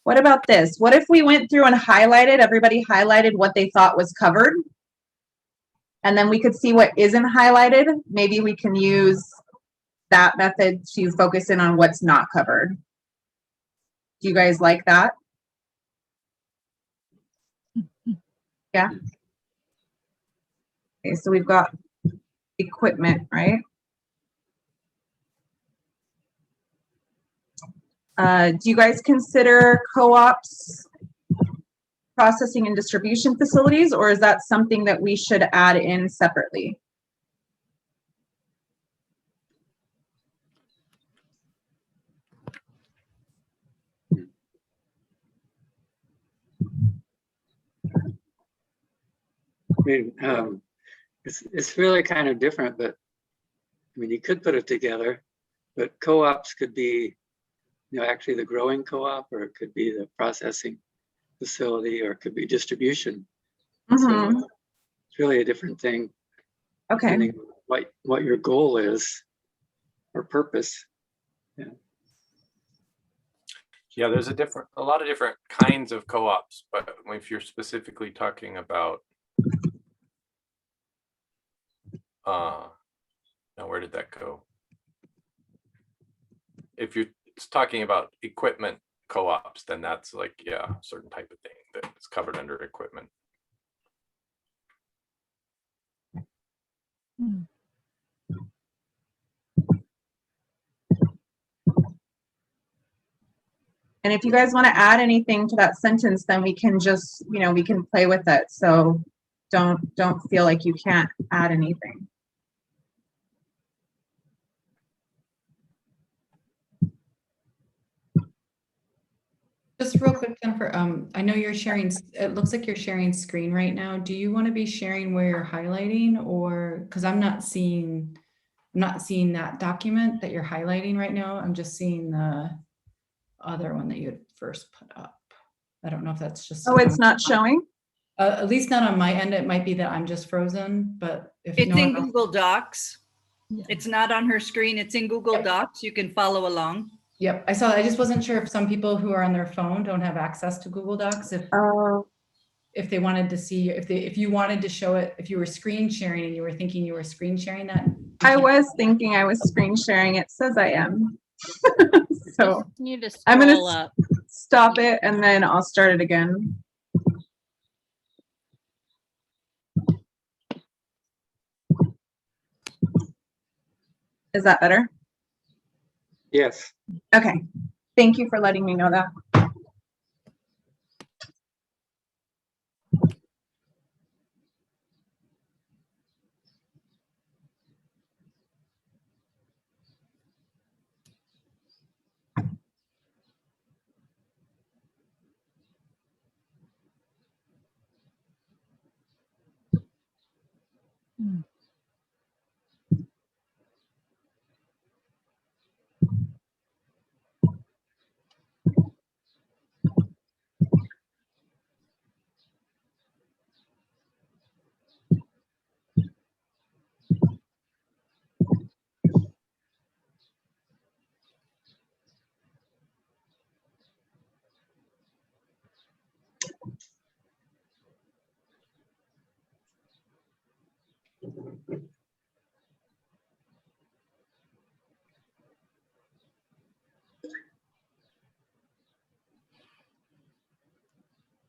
What about this? What if we went through and highlighted, everybody highlighted what they thought was covered? And then we could see what isn't highlighted. Maybe we can use that method to focus in on what's not covered. Do you guys like that? Yeah. Okay, so we've got equipment, right? Do you guys consider co-ops processing and distribution facilities, or is that something that we should add in separately? I mean, it's really kind of different, but I mean, you could put it together, but co-ops could be, actually the growing co-op, or it could be the processing facility, or it could be distribution. Mm-hmm. So it's really a different thing. Okay. Depending on what your goal is or purpose. Yeah. Yeah, there's a lot of different kinds of co-ops, but if you're specifically talking about, now where did that go? If you're talking about equipment co-ops, then that's like, yeah, a certain type of thing that's covered under equipment. And if you guys want to add anything to that sentence, then we can just, we can play with it. So don't feel like you can't add anything. Just real quick, Jennifer, I know you're sharing, it looks like you're sharing screen right now. Do you want to be sharing where you're highlighting, or, because I'm not seeing that document that you're highlighting right now. I'm just seeing the other one that you had first put up. I don't know if that's just. Oh, it's not showing? At least not on my end. It might be that I'm just frozen, but if it's in Google Docs. Yeah. It's not on her screen. It's in Google Yep. Docs. You can follow along. Yep, I saw. I just wasn't sure if some people who are on their phone don't have access to Google Docs. If they wanted to see, if you wanted to show it, if you were screen sharing and you were thinking you were screen sharing that. I was thinking I was screen sharing. It says I am. So you just I'm going to up. Stop it and then I'll start it again. Is that better? Yes. Okay. Thank you for letting me know that.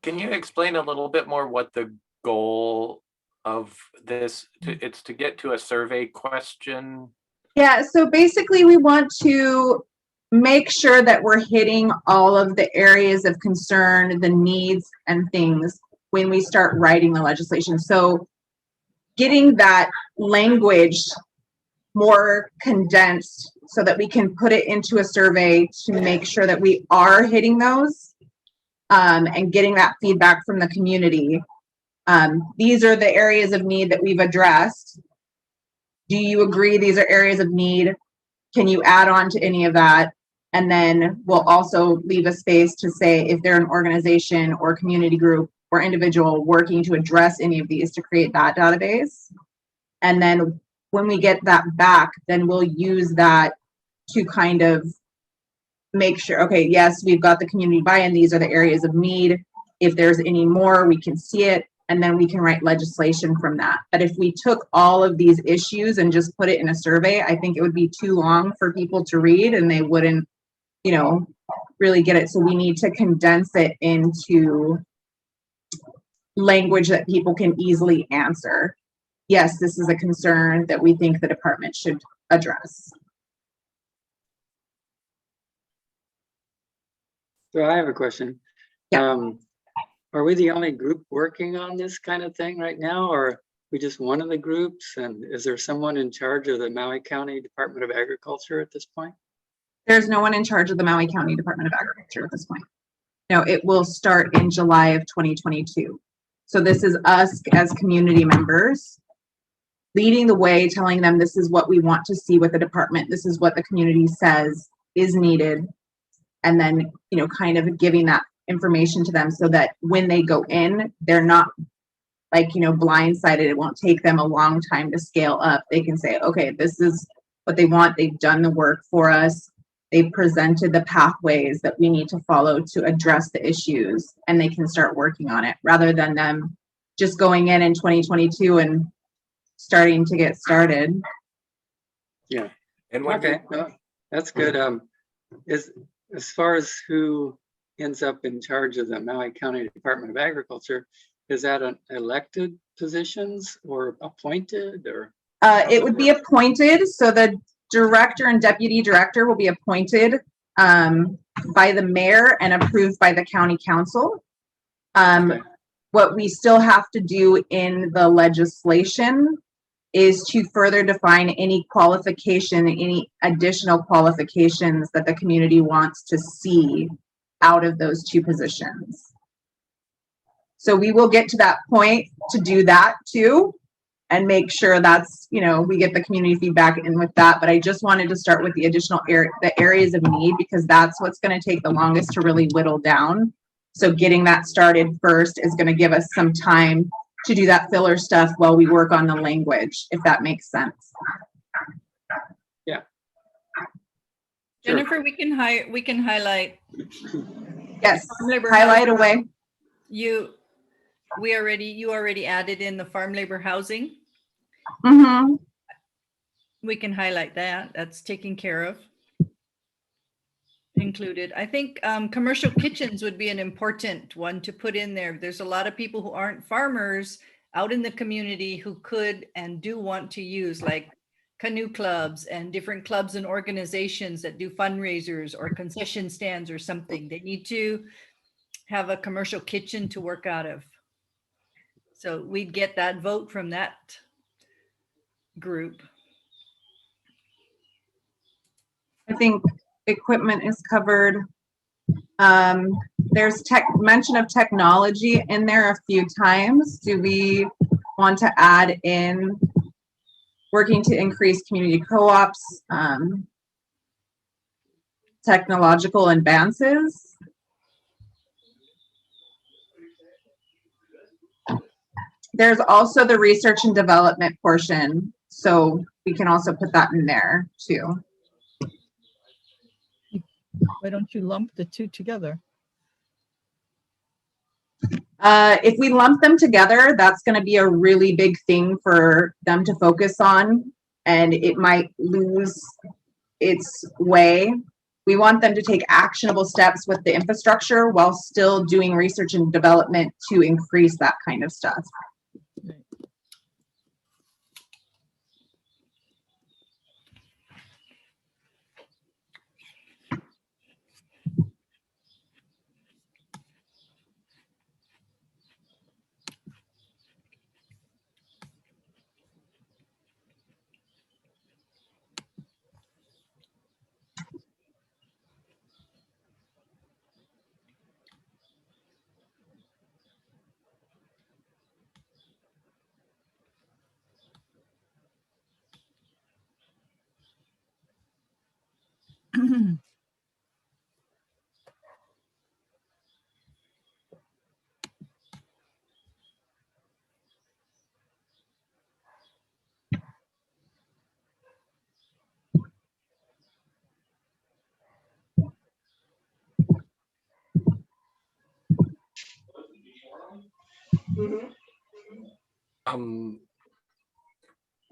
Can you explain a little bit more what the goal of this, it's to get to a survey question? Yeah, so basically we want to make sure that we're hitting all of the areas of concern, the needs and things when we start writing the legislation. So getting that language more condensed so that we can put it into a survey to make sure that we are hitting those. And getting that feedback from the community. These are the areas of need that we've addressed. Do you agree these are areas of need? Can you add on to any of that? And then we'll also leave a space to say if they're an organization or community group or individual working to address any of these to create that database. And then when we get that back, then we'll use that to kind of make sure, okay, yes, we've got the community buy-in, these are the areas of need. If there's any more, we can see it, and then we can write legislation from that. But if we took all of these issues and just put it in a survey, I think it would be too long for people to read and they wouldn't, you know, really get it. So we need to condense it into language that people can easily answer. Yes, this is a concern that we think the department should address. So I have a question. Yeah. Are we the only group working on this kind of thing right now, or are we just one of the groups? And is there someone in charge of the Maui County Department of Agriculture at this point? There's no one in charge of the Maui County Department of Agriculture at this point. No, it will start in July of 2022. So this is us as community members leading the way, telling them this is what we want to see with the department. This is what the community says is needed. And then, you know, kind of giving that information to them so that when they go in, they're not like, you know, blindsided. It won't take them a long time to scale up. They can say, okay, this is what they want. They've done the work for us. They've presented the pathways that we need to follow to address the issues, and they can start working on it rather than them just going in 2022 and starting to get started. Yeah. And when Okay, well, that's good. As far as who ends up in charge of the Maui County Department of Agriculture, is that an elected positions or appointed, or? It would be appointed. So the director and deputy director will be appointed by the mayor and approved by the county council. Okay. What we still have to do in the legislation is to further define any qualification, any additional qualifications that the community wants to see out of those two positions. So we will get to that point to do that too, and make sure that's, you know, we get the community feedback in with that. But I just wanted to start with the additional the areas of need, because that's what's going to take the longest to really whittle down. So getting that started first is going to give us some time to do that filler stuff while we work on the language, if that makes sense. Yeah. Jennifer, we can highlight. Yes, farm labor highlight housing. away. You already added in the farm labor housing. Mm-hmm. We can highlight that. That's taken care of. Included. I think commercial kitchens would be an important one to put in there. There's a lot of people who aren't farmers out in the community who could and do want to use, like canoe clubs and different clubs and organizations that do fundraisers or concession stands or something. They need to have a commercial kitchen to work out of. So we'd get that vote from that group. I think equipment is covered. There's mention of technology in there a few times. Do we want to add in working to increase community co-ops, technological advances? There's also the research and development portion, so we can also put that in there too. Why don't you lump the two together? If we lump them together, that's going to be a really big thing for them to focus on, and it might lose its way. We want them to take actionable steps with the infrastructure while still doing research and development to increase that kind of stuff.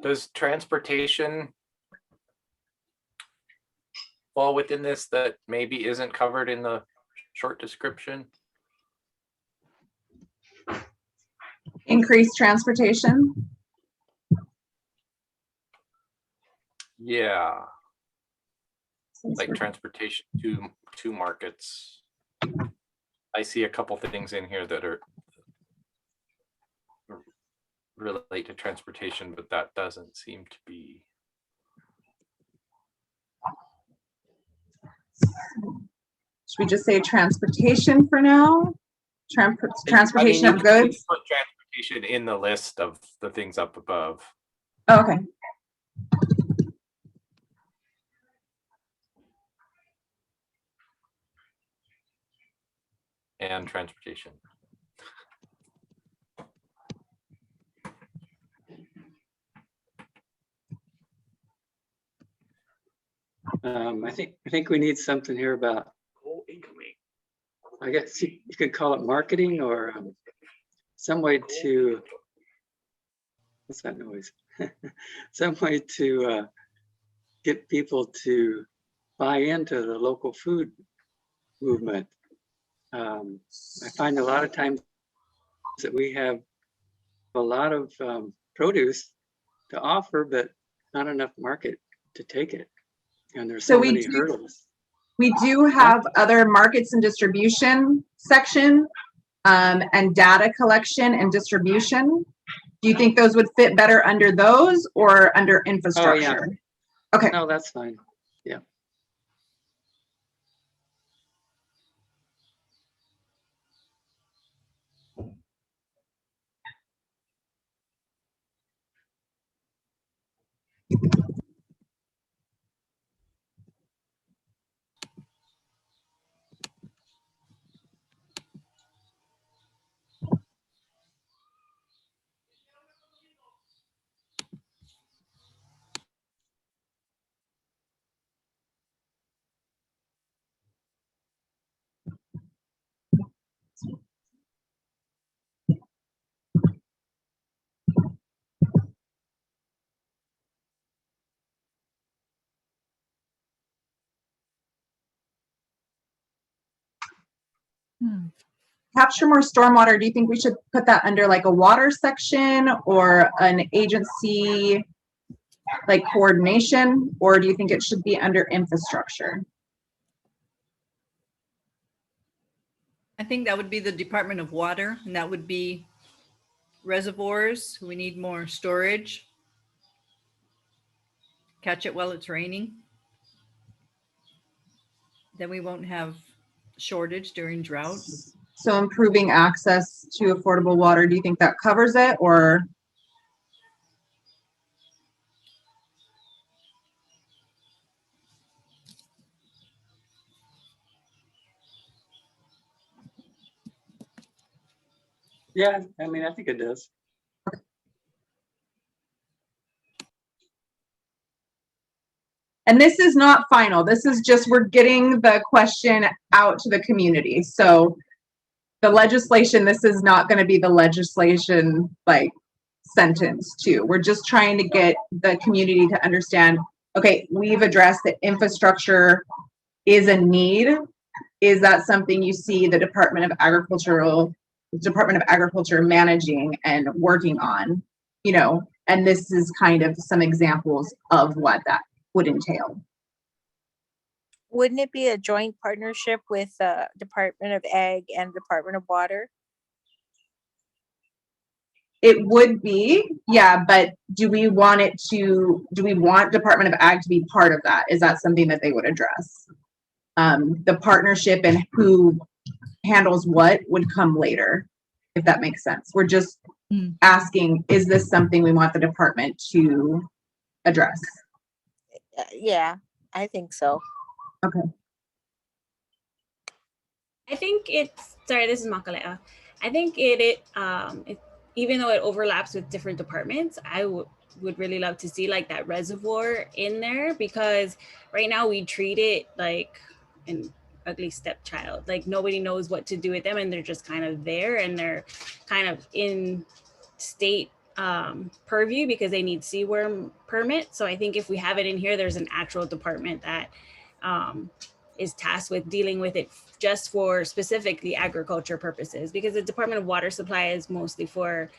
Does transportation fall within this that maybe isn't covered in the short description? Increased transportation. Yeah, like transportation to markets. I see a couple things in here that are relate to transportation, but that doesn't seem to be. Should we just say transportation for now? Transportation of You can goods? put transportation in the list of the things up above. Oh, okay. And transportation. I think we need something here about, I guess you could call it marketing or some way to, what's that noise? Some way to get people to buy into the local food movement. I find a lot of times that we have a lot of produce to offer, but not enough market to take it. And there's so many hurdles. We do have other markets and distribution section and data collection and distribution. Do you think those would fit better under those or under infrastructure? Oh, yeah. Okay. No, that's fine. Yeah. Capture more stormwater. Do you think we should put that under like a water section or an agency like coordination, or do you think it should be under infrastructure? I think that would be the Department of Water, and that would be reservoirs. We need more storage. Catch it while it's raining. Then we won't have shortage during drought. So improving access to affordable water, do you think that covers it, or? Yeah, I mean, I think it does. And this is not final. This is just, we're getting the question out to the community. So the legislation, this is not going to be the legislation like sentence too. We're just trying to get the community to understand, okay, we've addressed that infrastructure is a need. Is that something you see the Department of Agriculture managing and working on, you know, and this is kind of some examples of what that would entail. Wouldn't it be a joint partnership with Department of Ag and Department of Water? It would be, yeah, but do we want Department of Ag to be part of that? Is that something that they would address? The partnership and who handles what would come later, if that makes sense. We're just asking, is this something we want the department to address? Yeah, I think so. Okay. I think it's, sorry, this is Makalea. I think it even though it overlaps with different departments, I would really love to see like that reservoir in there, because right now we treat it like, and ugly stepchild. Like nobody knows what to do with them, and they're just kind of there, and they're kind of in state purview because they need seaworm permit. So I think if we have it in here, there's an actual department that is tasked with dealing with it just for specifically agriculture purposes, because the Department of Water Supply is mostly for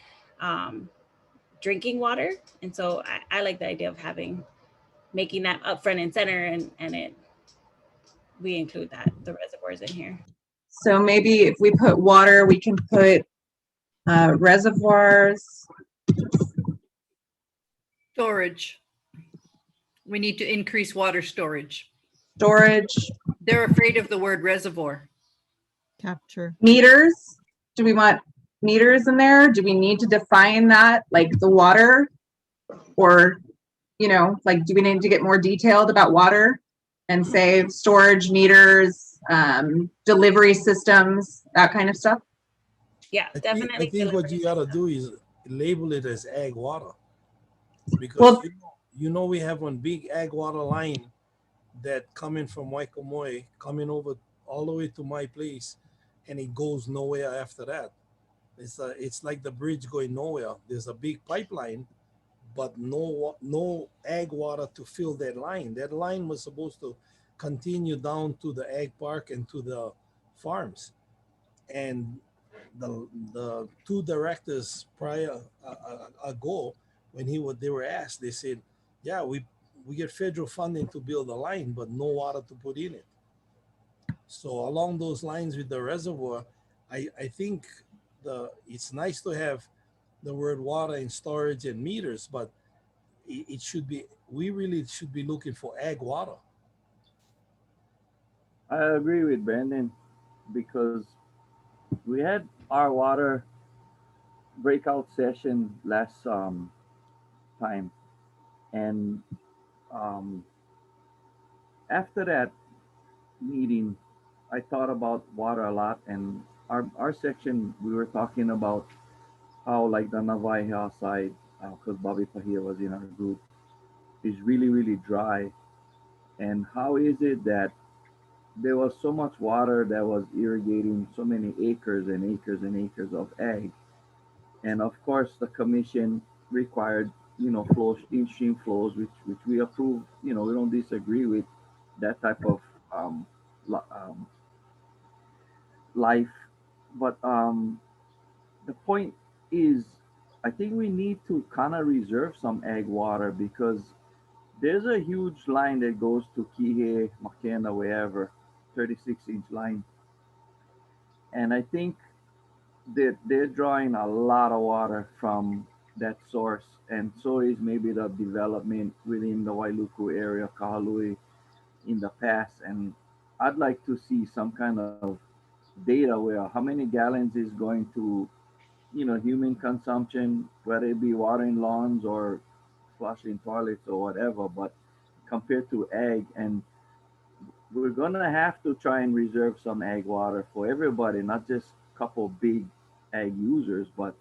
drinking water. And so I like the idea of making that up front and center, and we include the reservoirs in here. So maybe if we put water, we can put reservoirs. Storage. We need to increase water storage. Storage, They're afraid of the word reservoir. Capture. meters. Do we want meters in there? Do we need to define that, like the water? Or, like, do we need to get more detailed about water and say storage meters, delivery systems, that kind of stuff? Yeah, I definitely. think what you delivery gotta do is label it as ag water. Because Well- we have one big ag water line that coming from Waikomoe, coming over all the way to my place, and it goes nowhere after that. It's like the bridge going nowhere. There's a big pipeline, but no ag water to fill that line. That line was supposed to continue down to the ag park and to the farms. And the two directors prior ago, when they were asked, they said, "Yeah, we get federal funding to build a line, but no water to put in it." So along those lines with the reservoir, I think it's nice to have the word water in storage and meters, but it should be, we really should be looking for ag water. I agree with Brandon because we had our water breakout session last time, and um, after that meeting, I thought about water a lot, and our section we were talking about how like the Navajo side, because Bobby Pahia was in our group, is really really dry, and how is it that there was so much water that was irrigating so many acres and acres and acres of ag. And of course, the commission required, flows, in-stream flows, which we approve. We don't disagree with that type of um, life. But the point is, I think we need to kind of reserve some ag water because there's a huge line that goes to Kihei, Makena, wherever, 36-inch line. And I think that they're drawing a lot of water from that source. And so is maybe the development within the Wailuku area, Kahalui, in the past. And I'd like to see some kind of data where how many gallons is going to, human consumption, whether it be watering lawns or flushing toilets or whatever, but compared to ag. And we're gonna have to try and reserve some ag water for everybody, not just a couple big ag users, but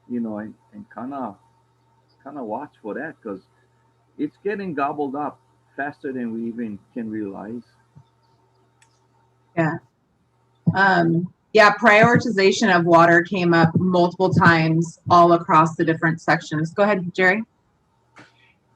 and kind of watch for that because it's getting gobbled up faster than we even can realize. Yeah, prioritization of water came up multiple times all across the different sections. Go ahead, Jerry.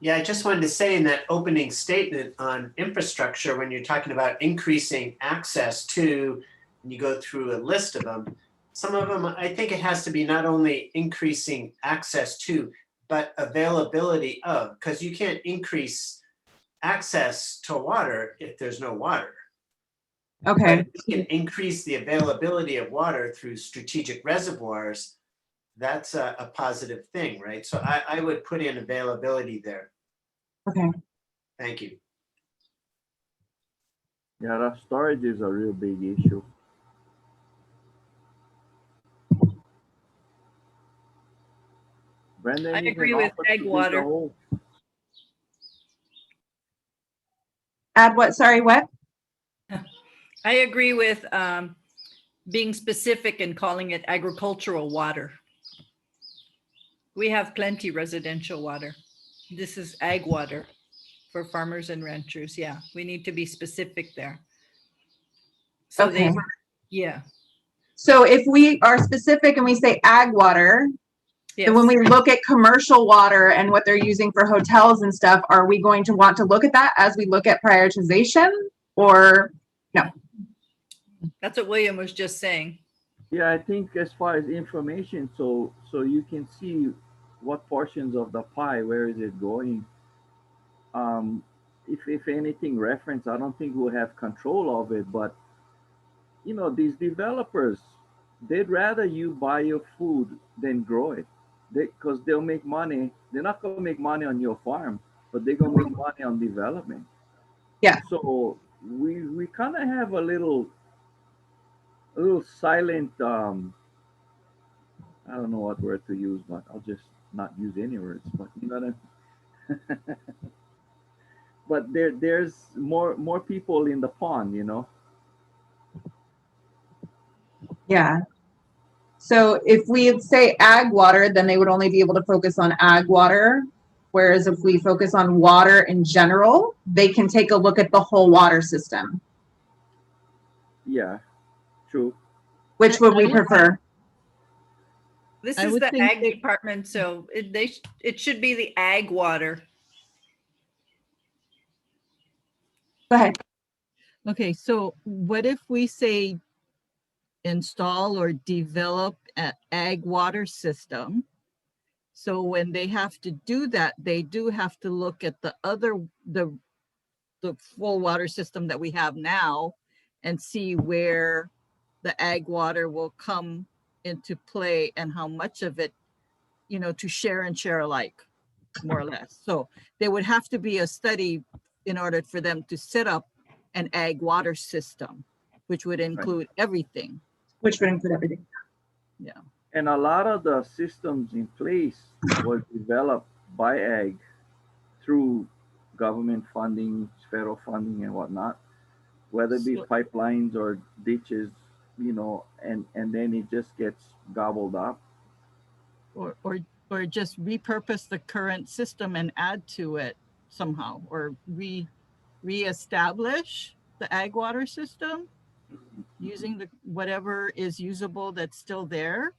Yeah, I just wanted to say in that opening statement on infrastructure, when you're talking about increasing access to, and you go through a list of them, some of them, I think it has to be not only increasing access to, but availability of, because you can't increase access to water if there's no water. Okay. But if you can increase the availability of water through strategic reservoirs, that's a positive thing, right? So I would put in availability there. Okay. Thank you. Yeah, the storage is a real big issue. Brandon, I you agree can with offer to ag dig the water. hole. Add what? Sorry, what? I agree with being specific and calling it agricultural water. We have plenty residential water. This is ag water for farmers and ranchers. Yeah, we need to be specific there. So they, Okay. yeah, So if we are specific and we say ag water, yes. then when we look at commercial water and what they're using for hotels and stuff, are we going to want to look at that as we look at prioritization, or no? That's what William was just saying. Yeah, I think as far as information, so you can see what portions of the pie, where is it going? If anything reference, I don't think we'll have control of it, but these developers, they'd rather you buy your food than grow it. Because they'll make money. They're not gonna make money on your farm, but they're gonna make money on development. Yeah. So we kind of have a little silent I don't know what word to use, but I'll just not use any words. But you know what I mean? But there's more people in the pond. Yeah. So if we say ag water, then they would only be able to focus on ag water. Whereas if we focus on water in general, they can take a look at the whole water system. Yeah, true. Which would we prefer? This I is would the think ag that- department, so it should be the ag water. Go ahead. Okay, so what if we say install or develop an ag water system? So when they have to do that, they do have to look at the full water system that we have now and see where the ag water will come into play and how much of it, to share and share alike, more or less. So there would have to be a study in order for them to set up an ag water system, which would include everything. Which would include everything. Yeah. And a lot of the systems in place was developed by ag through government funding, federal funding, and whatnot, whether it be So- pipelines or ditches, and then it just gets gobbled up. Or just repurpose the current system and add to it somehow, or reestablish the ag water system using whatever is usable that's still there.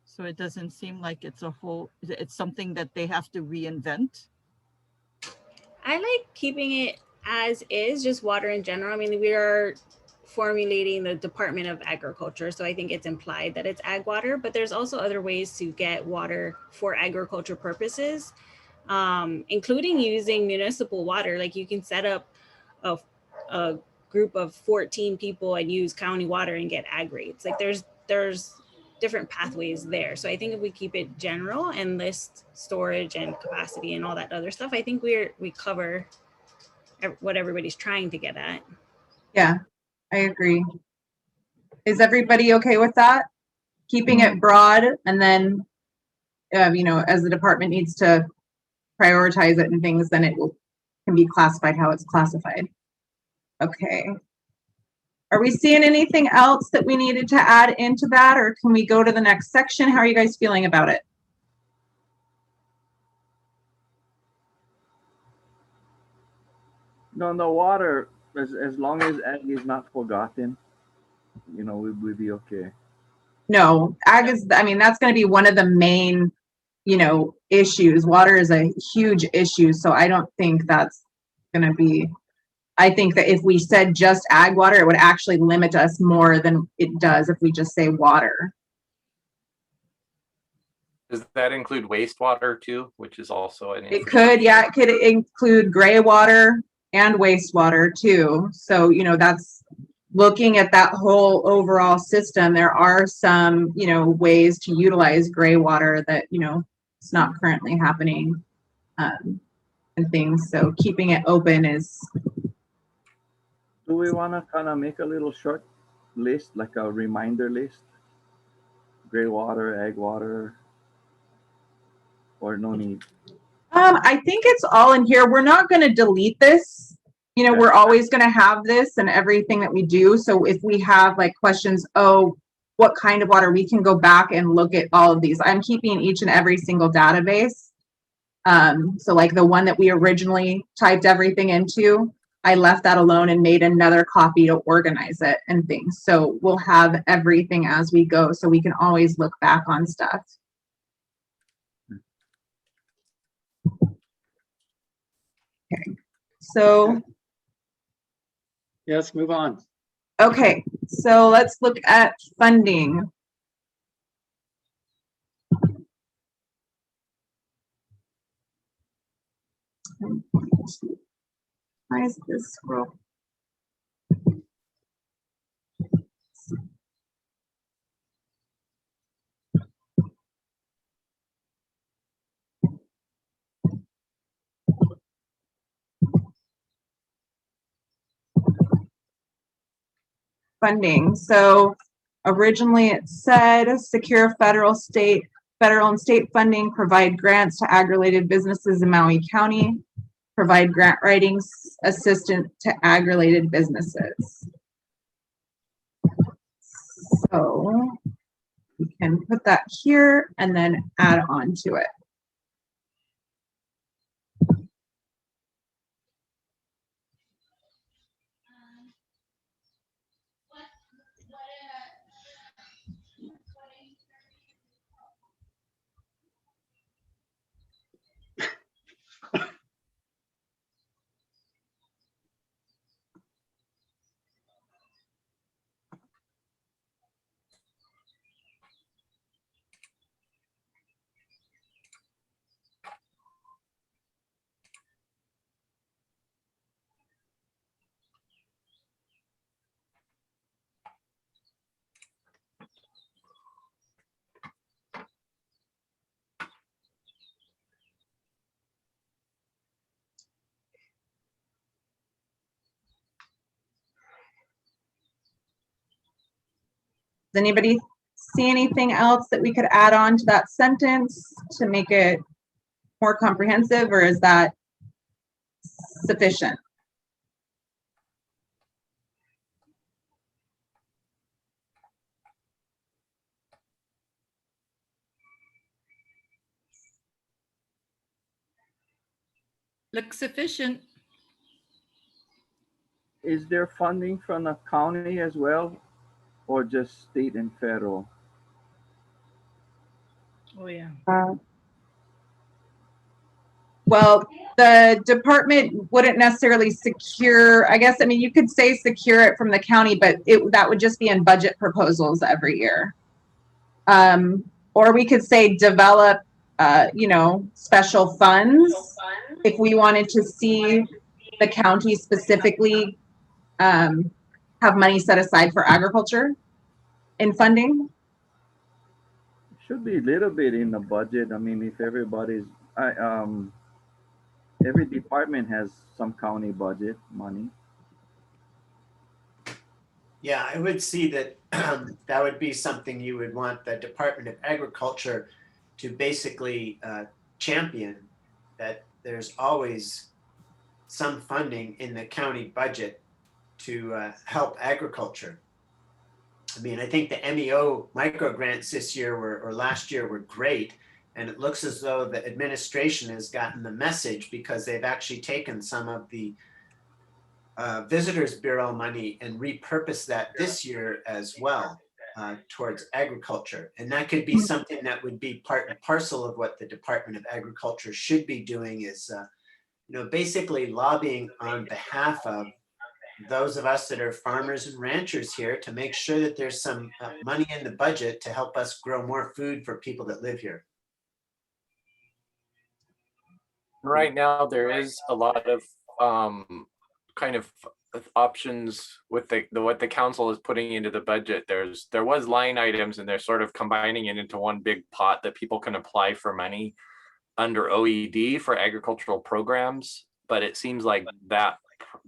So it doesn't seem like it's something that they have to reinvent. I like keeping it as is, just water in general. I mean, we are formulating the Department of Agriculture, so I think it's implied that it's ag water, but there's also other ways to get water for agriculture purposes, including using municipal water. Like you can set up a group of 14 people and use county water and get ag rates. Like there's different pathways there. So I think if we keep it general and list storage and capacity and all that other stuff, I think we cover what everybody's trying to get at. Yeah, I agree. Is everybody okay with that? Keeping it broad, and then, as the department needs to prioritize it and things, then can be classified how it's classified. Okay. Are we seeing anything else that we needed to add into that, or can we go to the next section? How are you guys feeling about it? No, the water, as long as ag is not forgotten, we'll be okay. No, ag is, that's going to be one of the main, issues. Water is a huge issue. So I don't think that's going to be, I think that if we said just ag water, it would actually limit us more than it does if we just say water. Does that include wastewater too, which is also an It could, yeah, it could include gray water and wastewater too. So, that's looking at that whole overall system. There are some, ways to utilize gray water that, it's not currently happening, and things. So keeping it open is. Do we want to kind of make a little short list, like a reminder list? Gray water, ag water, or no need? I think it's all in here. We're not going to delete this. We're always going to have this and everything that we do. So if we have like questions, what kind of water, we can go back and look at all of these. I'm keeping each and every single database. So like the one that we originally typed everything into, I left that alone and made another copy to organize it and things. So we'll have everything as we go, so we can always look back on stuff. Okay, so, Yeah, let's move on. okay, so let's look at funding. Why is this scroll? Funding. So originally it said secure federal and state funding, provide grants to ag-related businesses in Maui County, provide grant writing assistance to ag-related businesses. So we can put that here and then add on to it. Does anybody see anything else that we could add on to that sentence to make it more comprehensive, or is that sufficient? Looks sufficient. Is there funding from the county as well, or just state and federal? Oh, yeah. Well, the department wouldn't necessarily secure, I guess, I mean, you could say secure it from the county, but that would just be in budget proposals every year. Or we could say develop, special funds if we wanted to see the county specifically have money set aside for agriculture in funding. Should be a little bit in the budget. I mean, if everybody's, every department has some county budget money. Yeah, I would see that that would be something you would want the Department of Agriculture to basically champion, that there's always some funding in the county budget to help agriculture. I mean, I think the MEO micro grants this year or last year were great. And it looks as though the administration has gotten the message, because they've actually taken some of the Visitors Bureau money and repurposed that this year as well towards agriculture. And that could be something that would be part and parcel of what the Department of Agriculture should be doing, is basically lobbying on behalf of those of us that are farmers and ranchers here to make sure that there's some money in the budget to help us grow more food for people that live here. Right now, there is a lot of kind of options with what the council is putting into the budget. There was line items, and they're sort of combining it into one big pot that people can apply for money under OED for agricultural programs. But it seems like that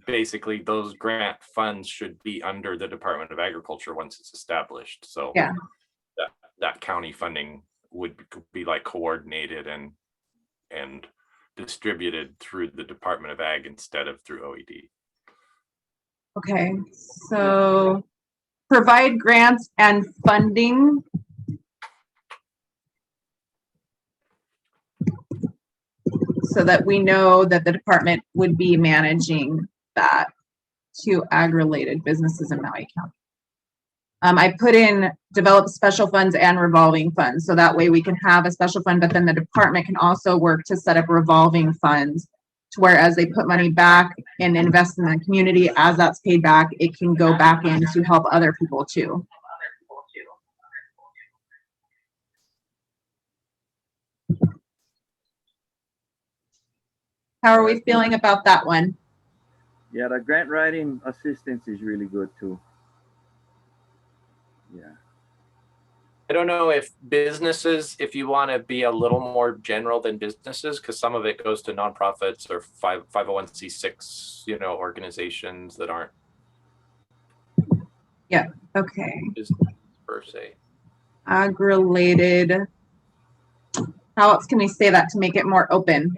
basically those grant funds should be under the Department of Agriculture once it's established. So Yeah, that county funding would be like coordinated and distributed through the Department of Ag instead of through OED. okay, so provide grants and funding. So that we know that the department would be managing that to ag-related businesses in Maui County. I put in develop special funds and revolving funds, so that way we can have a special fund, but then the department can also work to set up revolving funds to where as they put money back and invest in the community, as that's paid back, it can go back in to help other people too. How are we feeling about that one? Yeah, the grant writing assistance is really good too. Yeah. I don't know if businesses, if you want to be a little more general than businesses, because some of it goes to nonprofits or 501c6, you know, organizations that aren't Okay, business per se. ag-related. How else can we say that to make it more open?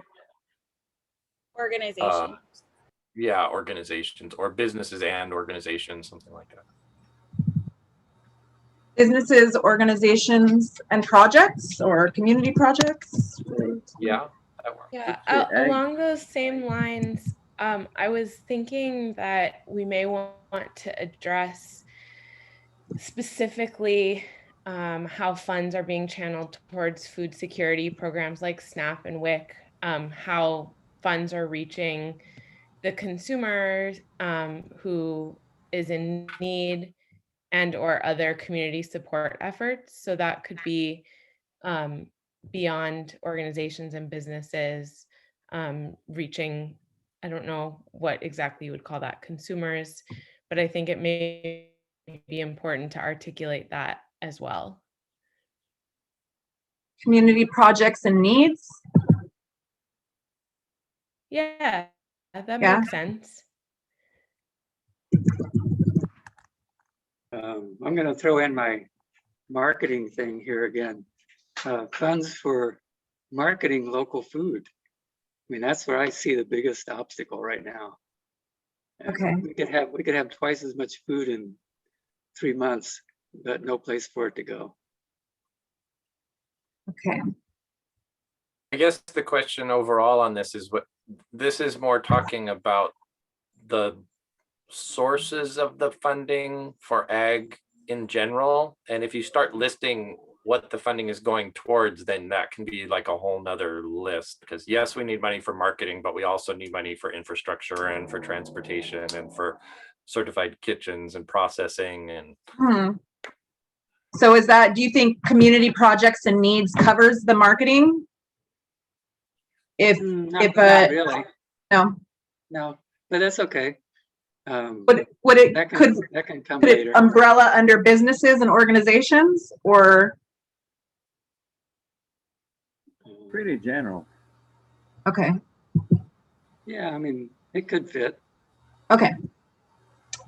Organization. Yeah, organizations or businesses and organizations, something like that. Businesses, organizations, and projects or community projects? Yeah, that works. Yeah, Should say ag. along those same lines, I was thinking that we may want to address specifically how funds are being channeled towards food security programs like SNAP and WIC, how funds are reaching the consumer who is in need and or other community support efforts. So that could be beyond organizations and businesses, reaching, I don't know what exactly you would call that, consumers, but I think it may be important to articulate that as well. Community projects and needs? Yeah, that Yeah. makes sense. I'm going to throw in my marketing thing here again. Funds for marketing local food. I mean, that's where I see the biggest obstacle right now. Okay. We could have twice as much food in 3 months, but no place for it to go. Okay. I guess the question overall on this is this is more talking about the sources of the funding for ag in general. And if you start listing what the funding is going towards, then that can be like a whole nother list. Because yes, we need money for marketing, but we also need money for infrastructure and for transportation and for certified kitchens and processing and So is that, do you think community projects and needs covers the marketing? Not really. No, But that's okay. would it, That can come could it later. umbrella under businesses and organizations or? Pretty general. Okay, Yeah, I mean, it could fit. okay.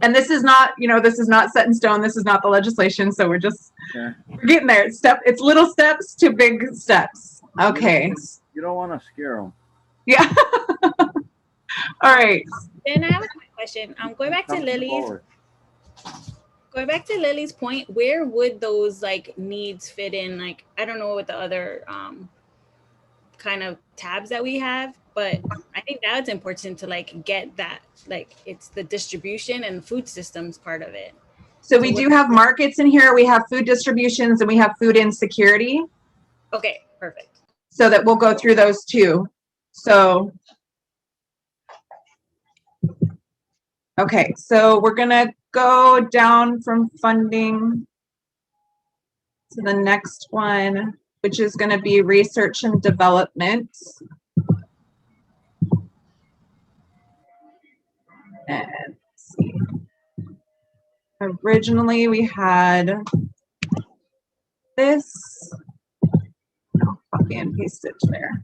And this is not, this is not set in stone. This is not the legislation. So we're just, Yeah. we're getting there. It's little steps to big steps. Okay. You don't want to scare them. Yeah. All right. Then I have a quick question. Going back to Lily's point, where would those like needs fit in? Like, I don't know what the other kind of tabs that we have, but I think that's important to like get that, like it's the distribution and food systems part of it. So we do have markets in here. We have food distributions and we have food insecurity. Okay, perfect. So that we'll go through those too. So, okay, so we're gonna go down from funding to the next one, which is gonna be research and development. And let's see. Originally we had this. I'll copy and paste it there.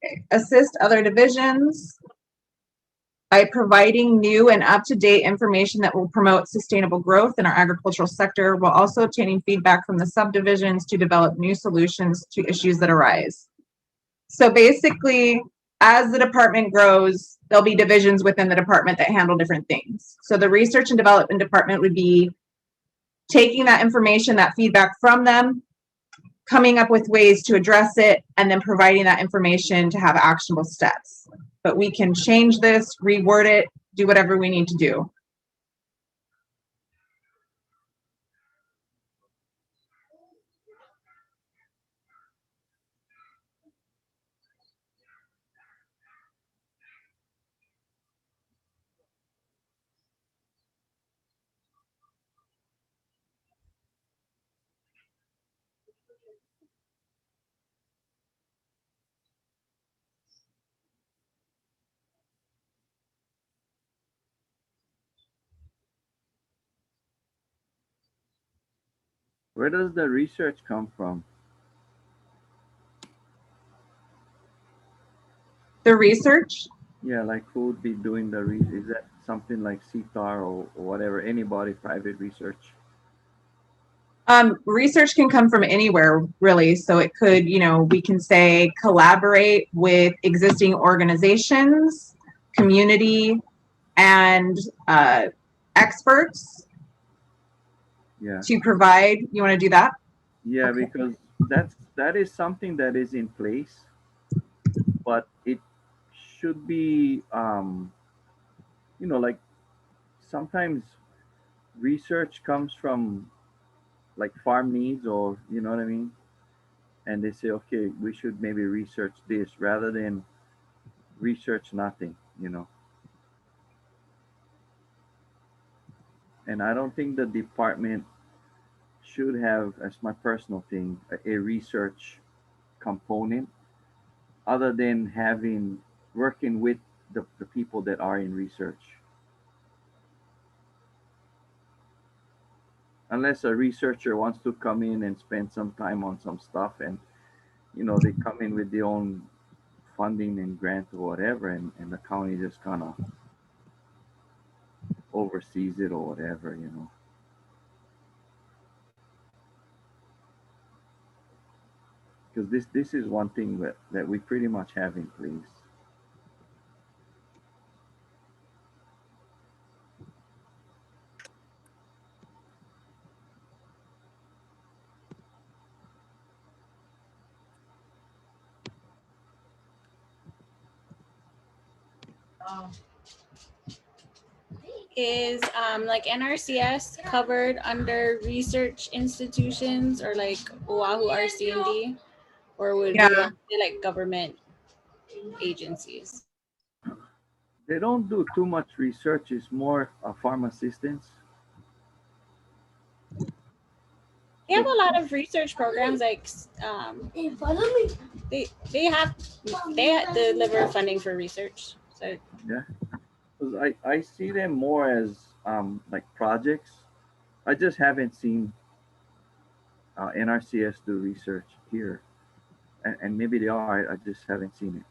Okay. Assist other divisions by providing new and up-to-date information that will promote sustainable growth in our agricultural sector, while also obtaining feedback from the subdivisions to develop new solutions to issues that arise. So basically, as the department grows, there'll be divisions within the department that handle different things. So the research and development department would be taking that information, that feedback from them, coming up with ways to address it, and then providing that information to have actionable steps. But we can change this, reword it, do whatever we need to do. Where does the research come from? The research, Yeah, like who would be doing the research? Is that something like CTAR or whatever, anybody, private research? research can come from anywhere, really. So it could, we can say collaborate with existing organizations, community, and experts Yeah. to provide. You want to do that? Yeah, Okay. because that is something that is in place, but it should be like sometimes research comes from like farm needs, or you know what I mean? And they say, okay, we should maybe research this rather than research nothing. And I don't think the department should have, as my personal thing, a research component other than having working with the people that are in research. Unless a researcher wants to come in and spend some time on some stuff, and they come in with their own funding and grant or whatever, and the county just kind of oversees it or whatever. Because this is one thing that we pretty much have in place. Is like NRCS covered under research institutions or like Oahu RC&D, or would we Yeah. want to say like government agencies? They don't do too much research. It's more farm assistance. They have a lot of research programs like they deliver funding for research. So Yeah, 'cause I see them more as like projects. I just haven't seen NRCS do research here, and maybe they are. I just haven't seen it.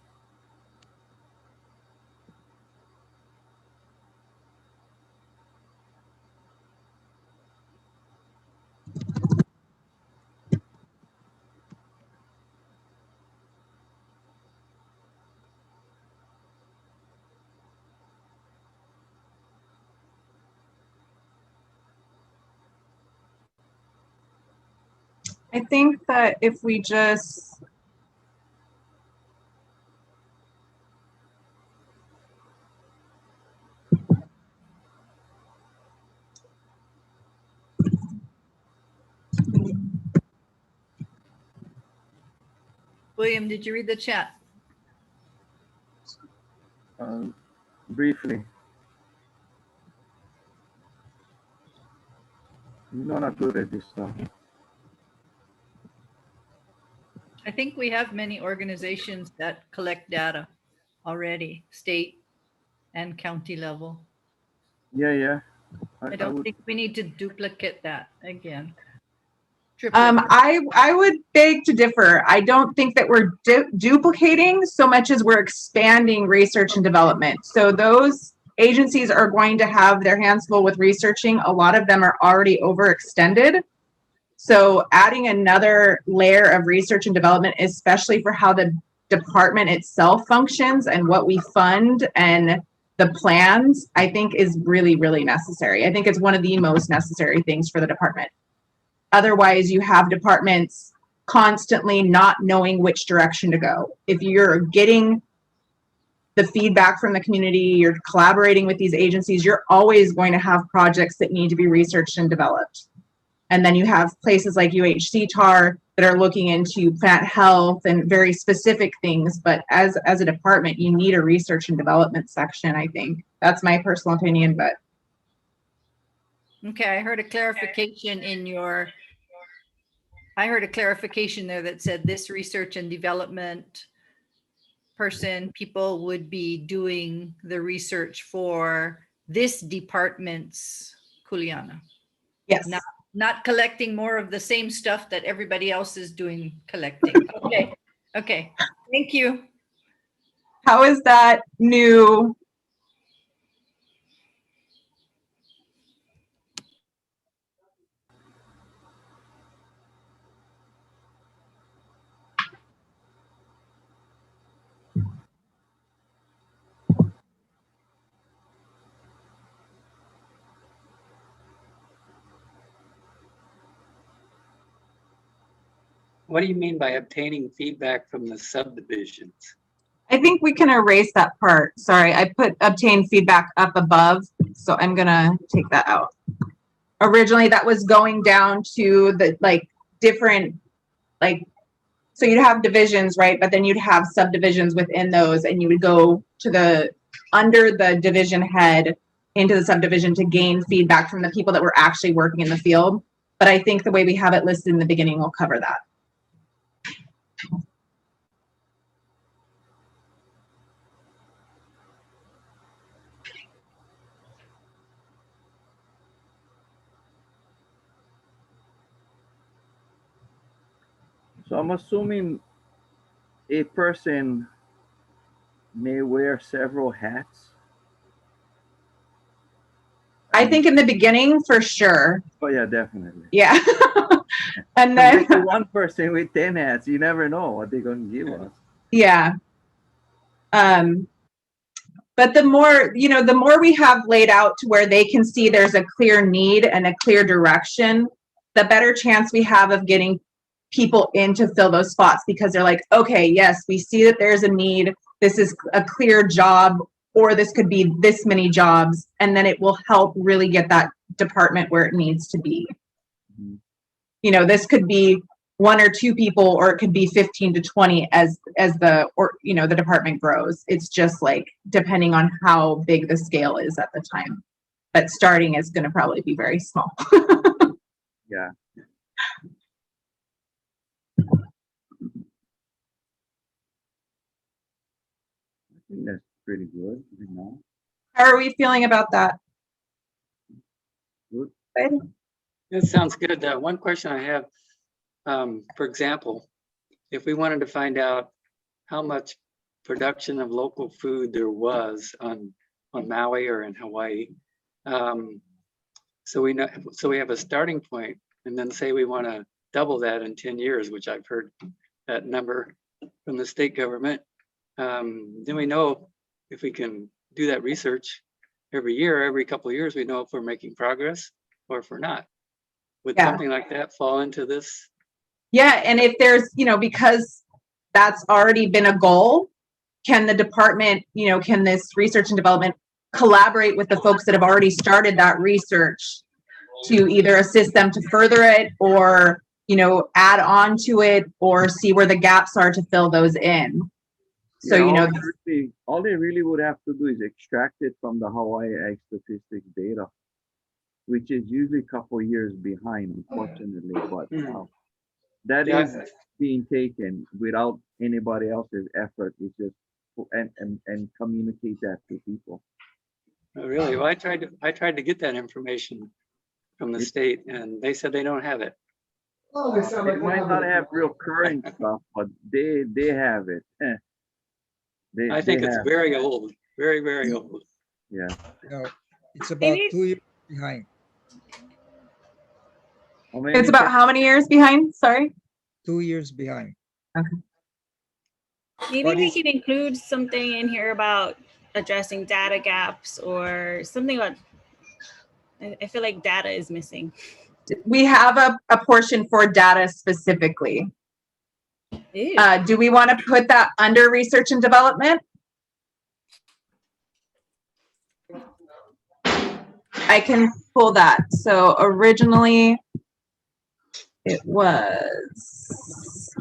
I think that if we just William, did you read the chat? Briefly, you're not good at this stuff. I think we have many organizations that collect data already, state and county level. Yeah. I don't think we need to duplicate that again. I would beg to differ. I don't think that we're duplicating so much as we're expanding research and development. So those agencies are going to have their hands full with researching. A lot of them are already overextended. So adding another layer of research and development, especially for how the department itself functions and what we fund and the plans, I think is really, really necessary. I think it's one of the most necessary things for the department. Otherwise, you have departments constantly not knowing which direction to go. If you're getting the feedback from the community, you're collaborating with these agencies, you're always going to have projects that need to be researched and developed. And then you have places like UHC-TAR that are looking into plant health and very specific things. But as a department, you need a research and development section, I think. That's my personal opinion, but. Okay, I heard a clarification in your, I heard a clarification there that said this research and development people would be doing the research for this department's Kuleana. Yes. Not collecting more of the same stuff that everybody else is doing collecting. Okay. Okay. Thank you. How is that new? What do you mean by obtaining feedback from the subdivisions? I think we can erase that part. Sorry, I put obtain feedback up above, so I'm gonna take that out. Originally, that was going down to the different, so you'd have divisions, right? But then you'd have subdivisions within those, and you would go to under the division head into the subdivision to gain feedback from the people that were actually working in the field. But I think the way we have it listed in the beginning will cover that. So I'm assuming a person may wear several hats. I think in the beginning, for sure. Oh yeah, definitely. Yeah. And then one person with 10 hats, you never know what they're going to give us. Yeah. But the more, the more we have laid out to where they can see there's a clear need and a clear direction, the better chance we have of getting people in to fill those spots, because they're like, okay, yes, we see that there's a need. This is a clear job, or this could be this many jobs. And then it will help really get that department where it needs to be. Mm-hmm. This could be 1 or 2 people, or it could be 15 to 20 as the department grows. It's just depending on how big the scale is at the time. But starting is going to probably be very small. Yeah. I think that's pretty good. How are we feeling about that? Good. That sounds good. One question I have, for example, if we wanted to find out how much production of local food there was on Maui or in Hawaii, so we have a starting point, and then say we want to double that in 10 years, which I've heard that number from the state government. Then we know if we can do that research every year, every couple of years, we know if we're making progress or if we're not. Would something like that fall into this? Yeah, and if there's, because that's already been a goal, can the department, can this research and development collaborate with the folks that have already started that research to either assist them to further it, or, add on to it, or see where the gaps are to fill those in? So, all they really would have to do is extract it from the Hawaii Ag Statistics data, which is usually a couple years behind, unfortunately. But that is being taken without anybody else's effort. It's just and communicate that to people. Oh, really? Well, I tried to get that information from the state, and they said they don't have it. They might not have real current stuff, but they have it. I think it's very old, very, very old. Yeah. No, it's about 2 years behind. It's about how many years behind? Sorry? 2 years behind. Okay. Maybe we can include something in here about addressing data gaps or something about, I feel like data is missing. We have a portion for data specifically. Ew. Do we want to put that under research and development? I can pull that. So originally it was,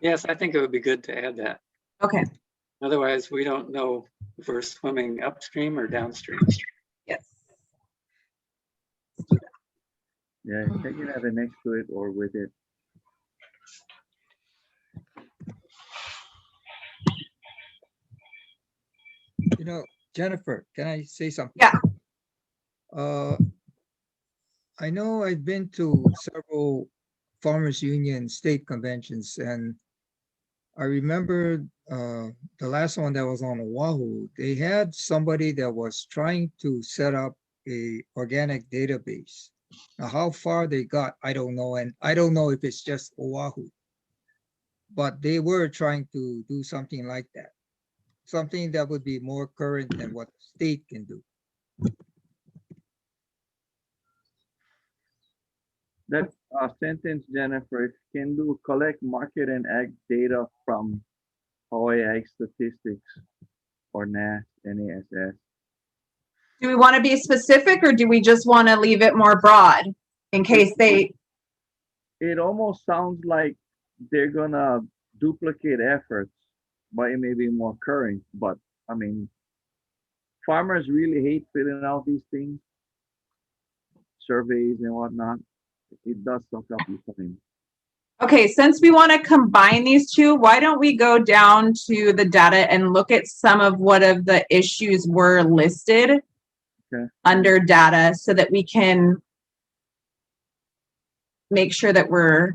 Yes, I think it would be good to add that. okay, Otherwise, we don't know if we're swimming upstream or downstream. yes. Yeah, take it either next to it or with it. You know, Jennifer, can I say something? Yeah. I know I've been to several farmers union state conventions, and I remember the last one that was on Oahu, they had somebody that was trying to set up a organic database. Now, how far they got, I don't know, and I don't know if it's just Oahu, but they were trying to do something like that, something that would be more current than what the state can do. That sentence, Jennifer, if you can do collect market and ag data from Hawaii Ag Statistics or NASS, NASS. Do we want to be specific or do we just want to leave it more broad in case they? It almost sounds like they're gonna duplicate efforts, but it may be more current. But I mean, farmers really hate filling out these things, surveys and whatnot. It does suck up your time. Okay, since we want to combine these two, why don't we go down to the data and look at some of what of the issues were listed under data so that we can make sure that we're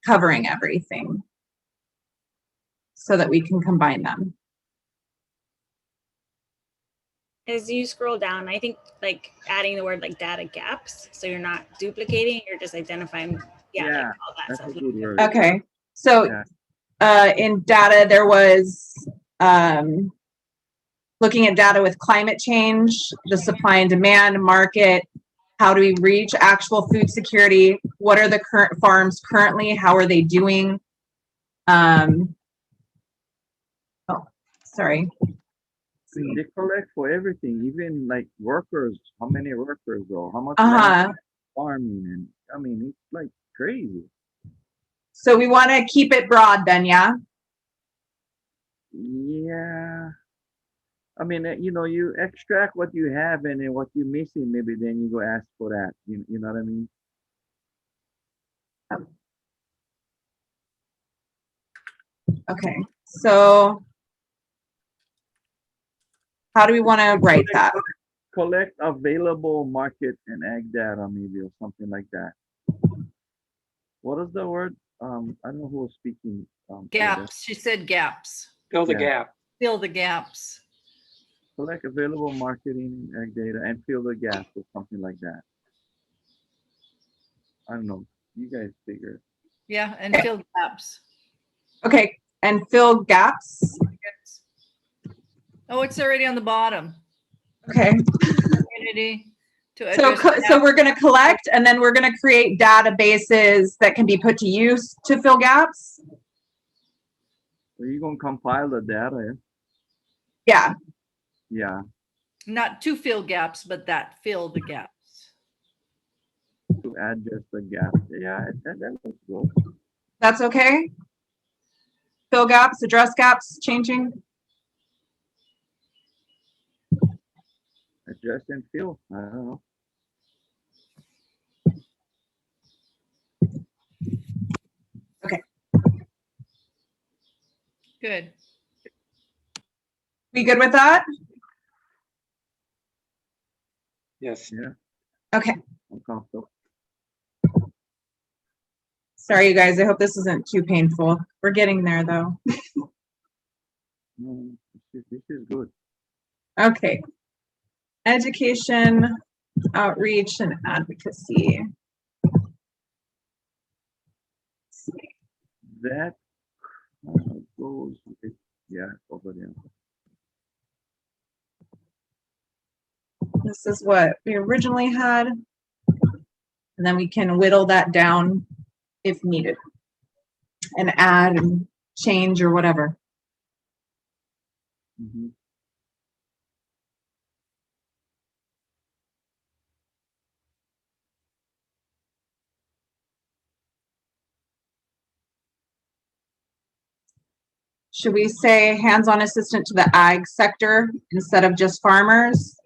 covering everything so that we can combine them. As you scroll down, I think like adding the word like data gaps, so you're not duplicating, you're just identifying, like all that that's stuff. a good word. Okay, so in data there was looking at data with climate change, the supply and demand market, how do we reach actual food security, what are the current farms currently, how are they doing? Oh, sorry. They collect for everything, even like workers, how many workers or how much farming, and I mean it's like crazy. So we want to keep it broad then, yeah? Yeah. I mean, you know, you extract what you have and then what you're missing, maybe then you go ask for that. You know what I mean? Okay, so how do we want to write that? Collect available market and ag data, maybe, or something like that. What is the word? I don't know who was speaking. Gaps. She said gaps. Fill the gap. Fill the gaps. Collect available marketing and ag data and fill the gaps or something like that. I don't know. You guys figure. Yeah, and fill gaps. Okay, and fill gaps. Oh, it's already on the bottom. Okay. Community to So, address so we're going to collect and then we're going to create databases that can be put to use to fill gaps. Are you going to compile the data? Yeah. Yeah. not to fill gaps, but that fill the gaps. To address the gap. Yeah, that looks good. That's okay? Fill gaps, address gaps, changing? Address and fill. I don't know. Okay. Good. We good with that? Yes. Yeah. Okay. I'm comfortable. Sorry, you guys. I hope this isn't too painful. We're getting there, though. No, this is good. Okay. Education, outreach, and advocacy. That goes with Yeah, over there. This is what we originally had. And then we can whittle that down if needed and add and change or whatever. Mhm. Should we say hands-on assistant to the ag sector instead of just farmers?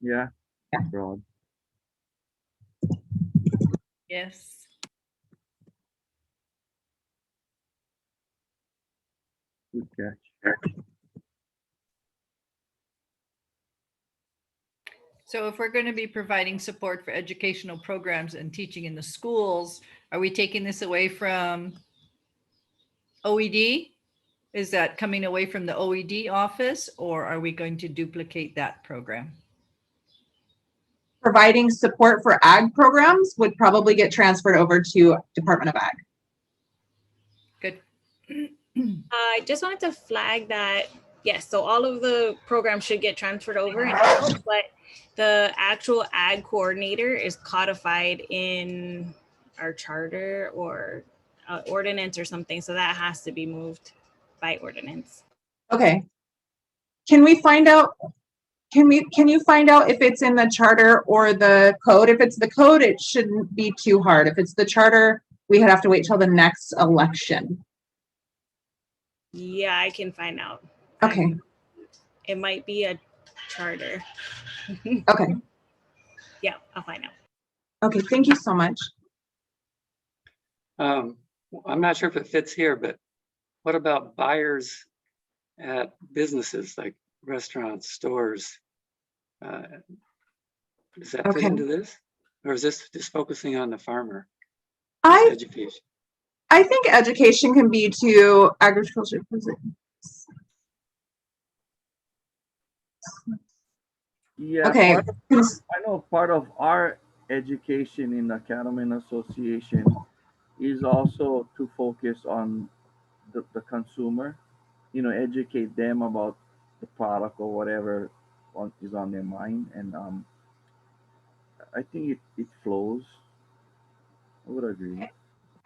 Yeah, Yeah. broad. Yes. Good catch. So if we're going to be providing support for educational programs and teaching in the schools, are we taking this away from OED? Is that coming away from the OED office, or are we going to duplicate that program? Providing support for ag programs would probably get transferred over to Department of Ag. Good. I just wanted to flag that, yes, so all of the programs should get transferred over and help, but the actual ag coordinator is codified in our charter or ordinance or something. So that has to be moved by ordinance. Okay. Can we find out, can you find out if it's in the charter or the code? If it's the code, it shouldn't be too hard. If it's the charter, we have to wait till the next election. Yeah, I can find out. Okay. It might be a charter. Okay. Yeah, I'll find out. Okay, thank you so much. I'm not sure if it fits here, but what about buyers at businesses like restaurants, stores? Does that fit Okay. into this? Or is this just focusing on the farmer? I Education. think education can be to agriculture. Yeah, Okay. I know part of our education in the Cattlemen Association is also to focus on the consumer, educate them about the product or whatever is on their mind. And I think it flows. I would agree.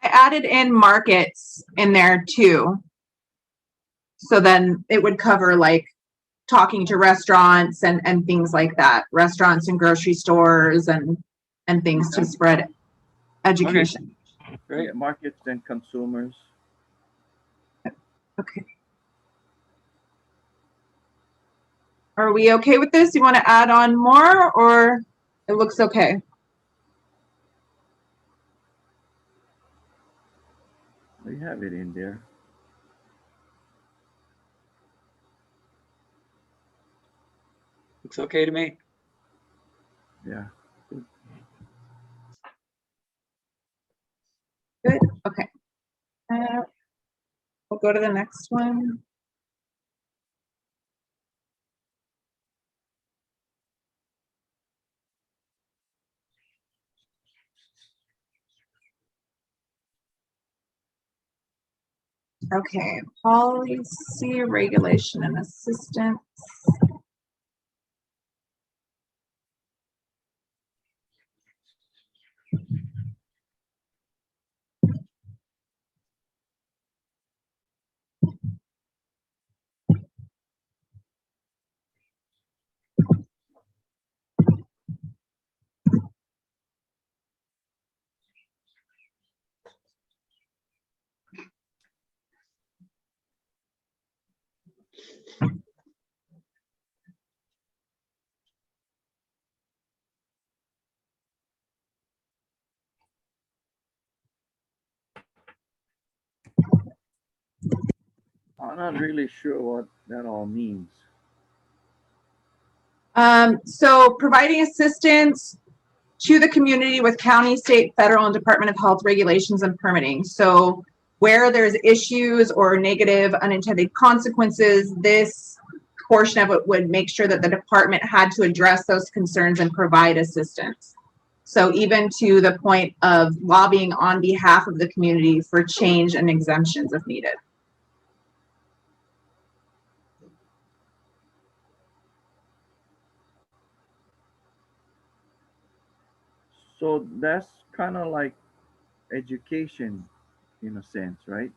I added in markets in there too. So then it would cover like talking to restaurants and things like that, restaurants and grocery stores and things to spread education. Great. Yeah, markets and consumers. Okay. Are we okay with this? You want to add on more or it looks okay? We have it in there. Looks okay to me. Yeah. Good. Okay. We'll go to the next one. Okay, policy, regulation, and assistance. I'm not really sure what that all means. So providing assistance to the community with county, state, federal, and Department of Health regulations and permitting. So where there's issues or negative unintended consequences, this portion of it would make sure that the department had to address those concerns and provide assistance. So even to the point of lobbying on behalf of the community for change and exemptions if needed. So that's kind of like education in a sense, right?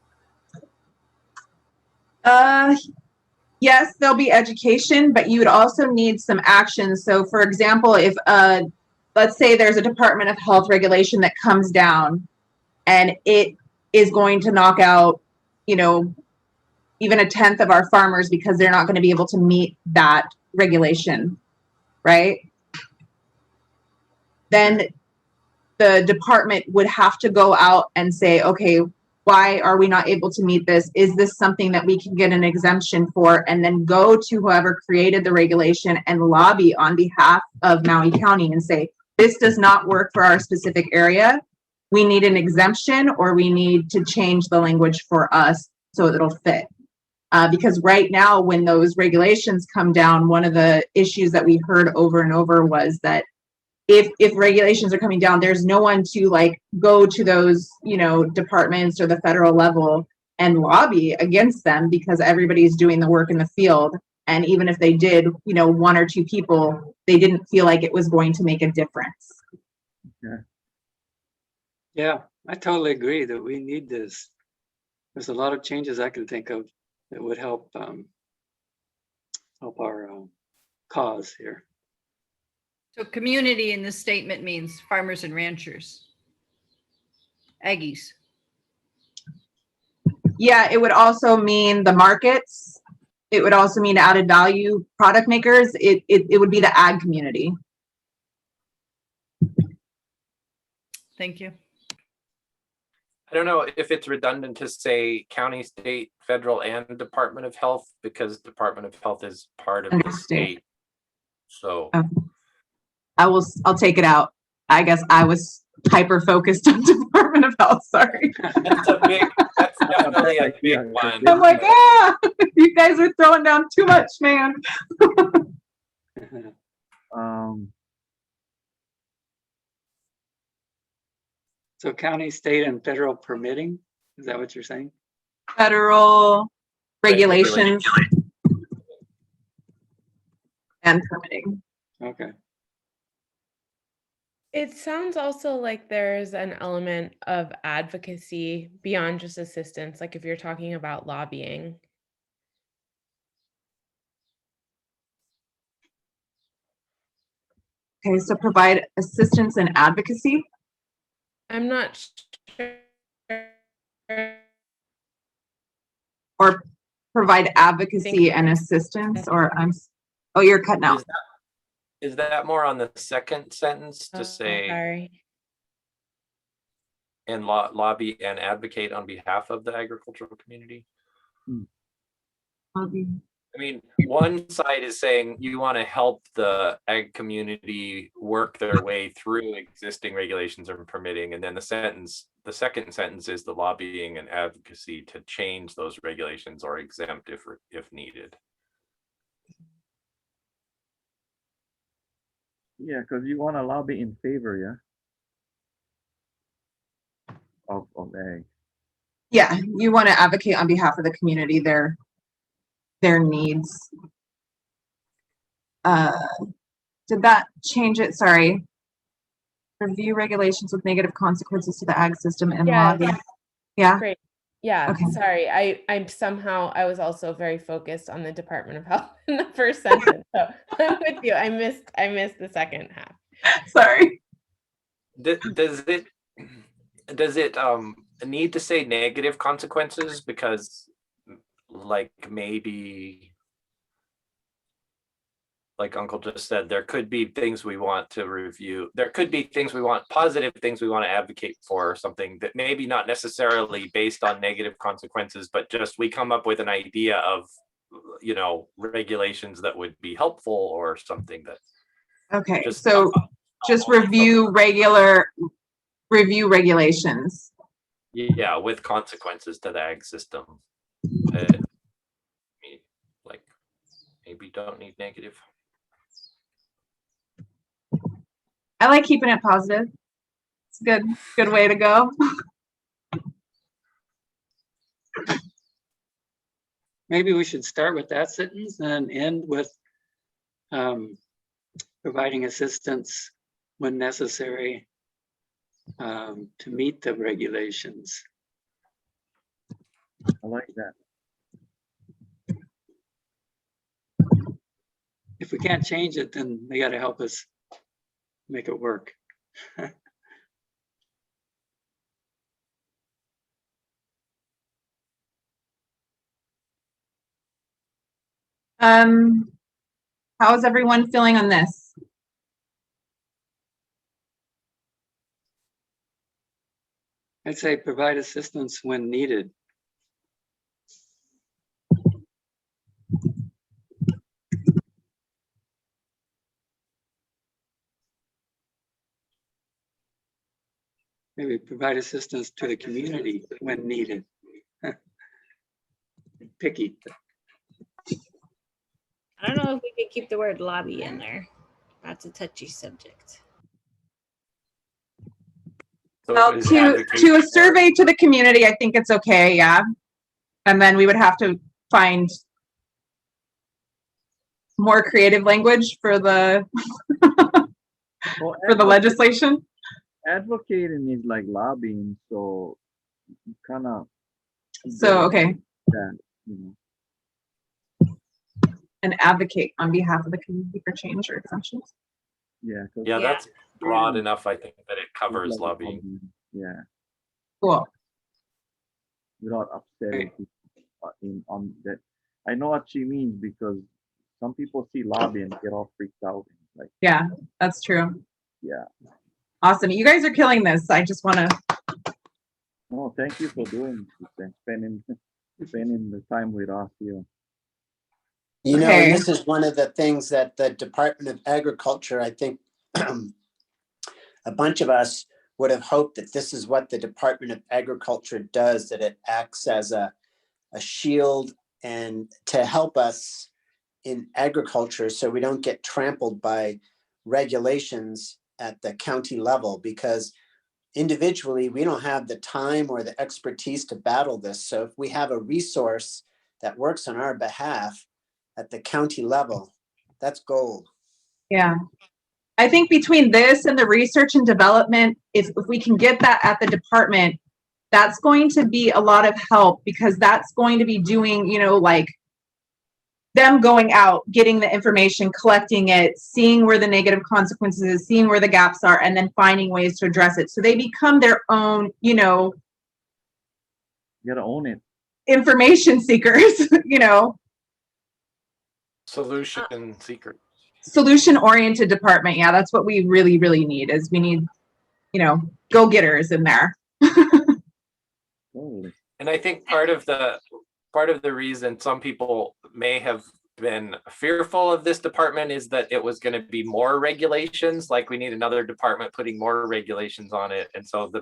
Yes, there'll be education, but you would also need some action. So for example, if let's say there's a Department of Health regulation that comes down and it is going to knock out, you know, even 1/10 of our farmers because they're not going to be able to meet that regulation, right? Then the department would have to go out and say, okay, why are we not able to meet this? Is this something that we can get an exemption for? And then go to whoever created the regulation and lobby on behalf of Maui County and say, this does not work for our specific area. We need an exemption, or we need to change the language for us so it'll fit. Because right now, when those regulations come down, one of the issues that we heard over and over was that if regulations are coming down, there's no one to like go to those, you know, departments or the federal level and lobby against them, because everybody's doing the work in the field. And even if they did, you know, 1 or 2 people, they didn't feel like it was going to make a difference. Yeah, I totally agree that we need this. There's a lot of changes I can think of that would help help our cause here. So community in this statement means farmers and ranchers, Aggies. Yeah, it would also mean the markets. It would also mean added value product makers. It would be the ag community. Thank you. I don't know if it's redundant to say county, state, federal, and Department of Health, because Department of Health is part of the state. So I'll take it out. I guess I was hyper focused on Department of Health. Sorry. That's definitely a big one. I'm like, you guys are throwing down too much, man. So county, state, and federal permitting, is that what you're saying? Federal regulations and permitting. Okay. It sounds also like there's an element of advocacy beyond just assistance, like if you're talking about lobbying. Okay, so provide assistance and advocacy. I'm not sure. Or provide advocacy and assistance, or oh, you're cutting out. Is that more on the second sentence to say Sorry. and lobby and advocate on behalf of the agricultural community? I mean, one side is saying you want to help the ag community work their way through existing regulations and permitting, and then the second sentence is the lobbying and advocacy to change those regulations or exempt if needed. Yeah, because you want to lobby in favor, of ag. Yeah, you want to advocate on behalf of the community, their needs. Did that change it? Sorry. Review regulations with negative consequences to the ag system and lobby. Yeah. Great. Yeah. Okay. Sorry. I was also very focused on the Department of Health in the first sentence. So I'm with you. I missed the second half. Sorry. Does it need to say negative consequences? Because like maybe like Uncle just said, there could be things we want to review. There could be things we want, positive things we want to advocate for, or something that maybe not necessarily based on negative consequences, but just we come up with an idea of, you know, regulations that would be helpful or something that. Okay, so just review regulations. Yeah, with consequences to the ag system. Like maybe don't need negative. I like keeping it positive. It's a good way to go. Maybe we should start with that sentence and end with providing assistance when necessary to meet the regulations. I like that. If we can't change it, then they got to help us make it work. How's everyone feeling on this? I'd say provide assistance when needed. Maybe provide assistance to the community when needed. Picky. I don't know if we could keep the word lobby in there. That's a touchy subject. So Well, is to advocation a more- survey to the community, I think it's okay, yeah. And then we would have to find more creative language for the Well, for the legislation. advocating is like lobbying, so you kind of So, okay, that, you know. and advocate on behalf of the community for change or exemptions. Yeah. 'cause Yeah, Yeah. that's broad advocating enough, I think, that it is covers like lobbying. Yeah, Cool. without upsetting people on that. I know what she means because some people see lobby and get all freaked out. Like, Yeah, that's true. yeah. Awesome. You guys are killing this. I just want to, No, thank you for doing this and spending the time with us here. You know, Okay. and this is one of the things that the Department of Agriculture, I think a bunch of us would have hoped that this is what the Department of Agriculture does, that it acts as a shield and to help us in agriculture so we don't get trampled by regulations at the county level, because individually we don't have the time or the expertise to battle this. So if we have a resource that works on our behalf at the county level, that's gold. yeah. I think between this and the research and development, if we can get that at the department, that's going to be a lot of help, because that's going to be doing, you know, like them going out, getting the information, collecting it, seeing where the negative consequences is, seeing where the gaps are, and then finding ways to address it. So they become their own, you know, You gotta own it. information seekers, you know, Solution seeker. solution-oriented department. Yeah, that's what we really, really need, is we need, you know, go-getters in there. Totally. And I think part of the reason some people may have been fearful of this department is that it was going to be more regulations, like we need another department putting more regulations on it. And so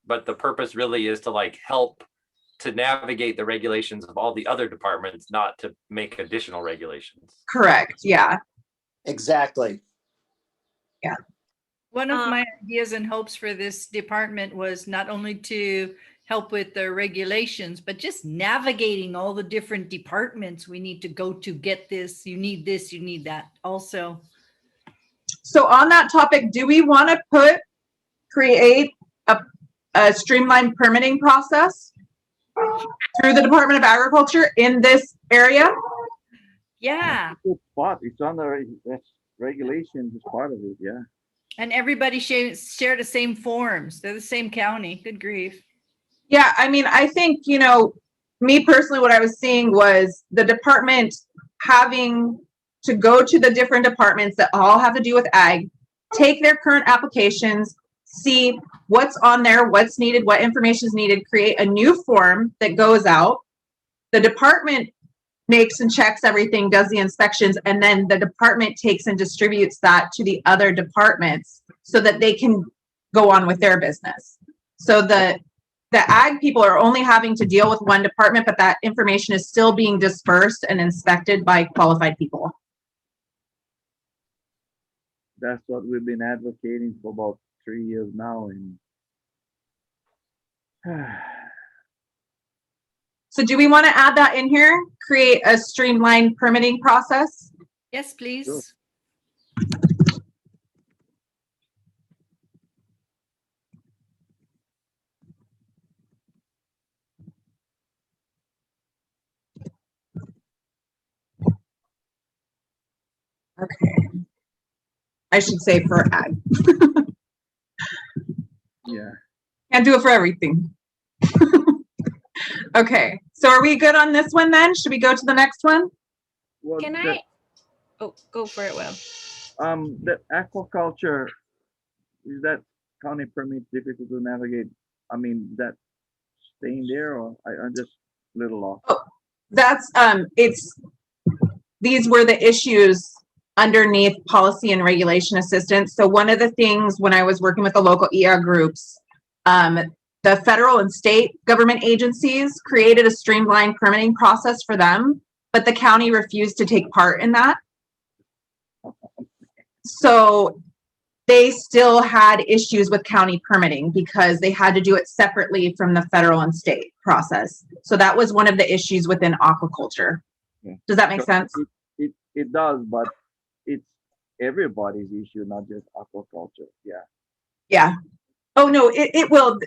but the purpose really is to like help to navigate the regulations of all the other departments, not to make additional regulations. Correct. Yeah. Exactly. Yeah. One of my ideas and hopes for this department was not only to help with the regulations, but just navigating all the different departments we need to go to get this, you need this, you need that also. So on that topic, do we want to create a streamlined permitting process through the Department of Agriculture in this area? Yeah. Good spot. It's on the regulations is part of it. Yeah. And everybody share the same forms. They're the same county. Good grief. Yeah, I mean, I think, you know, me personally, what I was seeing was the department having to go to the different departments that all have to do with ag, take their current applications, see what's on there, what's needed, what information is needed, create a new form that goes out. The department makes and checks everything, does the inspections, and then the department takes and distributes that to the other departments so that they can go on with their business. So the ag people are only having to deal with one department, but that information is still being dispersed and inspected by qualified people. That's what we've been advocating for about 3 years now. And So do we want to add that in here? Create a streamlined permitting process? Yes, please. Sure. Okay. I should say for ag. Yeah. Can't do it for everything. Okay, so are we good on this one then? Should we go to the next one? Well, Can the, I? Oh, go for it, Will. the aquaculture, is that county permit difficult to navigate? I mean, that staying there, or I'm just a little off. Oh, that's these were the issues underneath policy and regulation assistance. So one of the things when I was working with the local ER groups, the federal and state government agencies created a streamlined permitting process for them, but the county refused to take part in that. So they still had issues with county permitting because they had to do it separately from the federal and state process. So that was one of the issues within aquaculture. Yeah. Does that make So sense? it does, but it's everybody's issue, not just aquaculture. Yeah. Yeah. Oh, no, it will.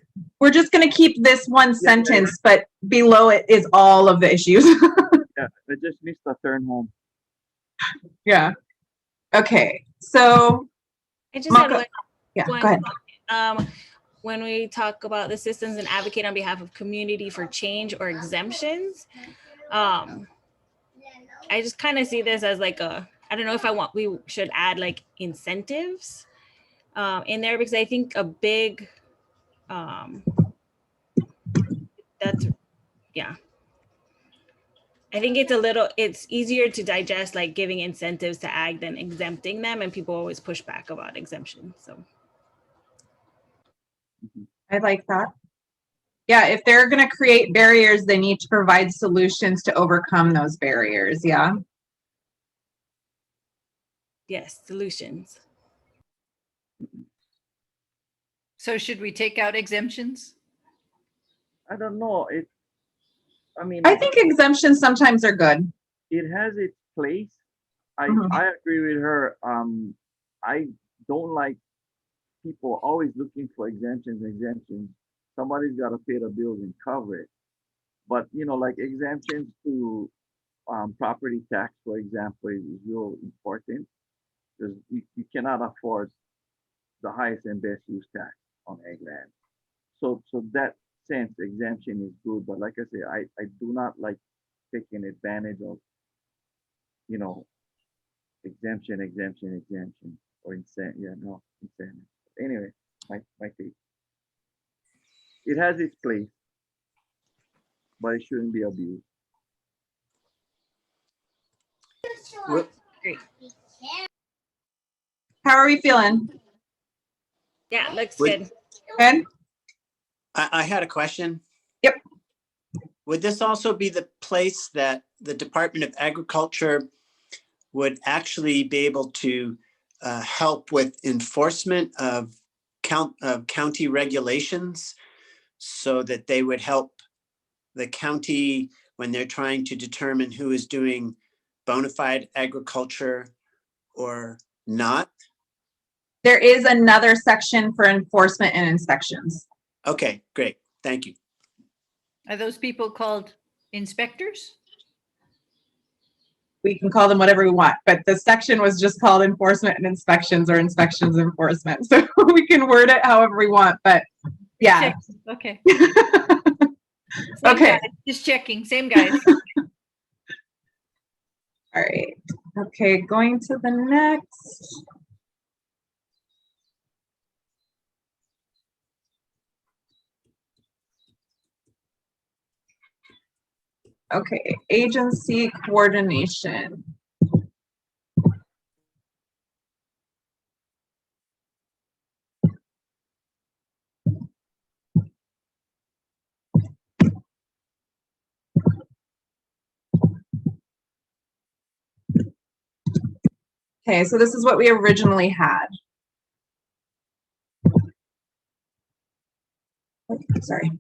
We're just going to keep this one sentence, but below it is all of the issues. Yeah, I just missed the turn home. Yeah. Okay. So, I just had Maka, one. yeah, one go ahead. When we talk about the systems and advocate on behalf of community for change or exemptions, I just kind of see this as like I don't know if we should add like incentives in there, because I think a big, that's, yeah. I think it's easier to digest like giving incentives to ag than exempting them, and people always push back about exemption, so. I like that. Yeah, if they're going to create barriers, they need to provide solutions to overcome those barriers. Yeah. Yes, solutions. So should we take out exemptions? I don't know. I mean, I think exemptions sometimes are good. it has its place. I Mhm. I agree with her. I don't like people always looking for exemptions. Somebody's got to pay the bills and cover it. But like exemptions to property tax, for example, is real important because you cannot afford the highest and best use tax on ag land. So that sense exemption is good, but like I say, I do not like taking advantage of you know exemption or incentive. Yeah, no incentive. Anyway, my take. It has its place, but it shouldn't be abused. Well, Great. How are we feeling? Yeah, looks Would- good. Good? I had a question. Yep. Would this also be the place that the Department of Agriculture would actually be able to help with enforcement of county regulations, so that they would help the county when they're trying to determine who is doing bona fide agriculture or not? There is another section for enforcement and inspections. Okay, great. Thank you. Are those people called inspectors? We can call them whatever we want, but the section was just called enforcement and inspections or inspections and enforcement. So we can word it however we want, but yeah. Okay. Okay. Guys, just checking, same guys. All right. Okay, going to the next. Okay, agency coordination. Okay, so this is what we originally had. Sorry.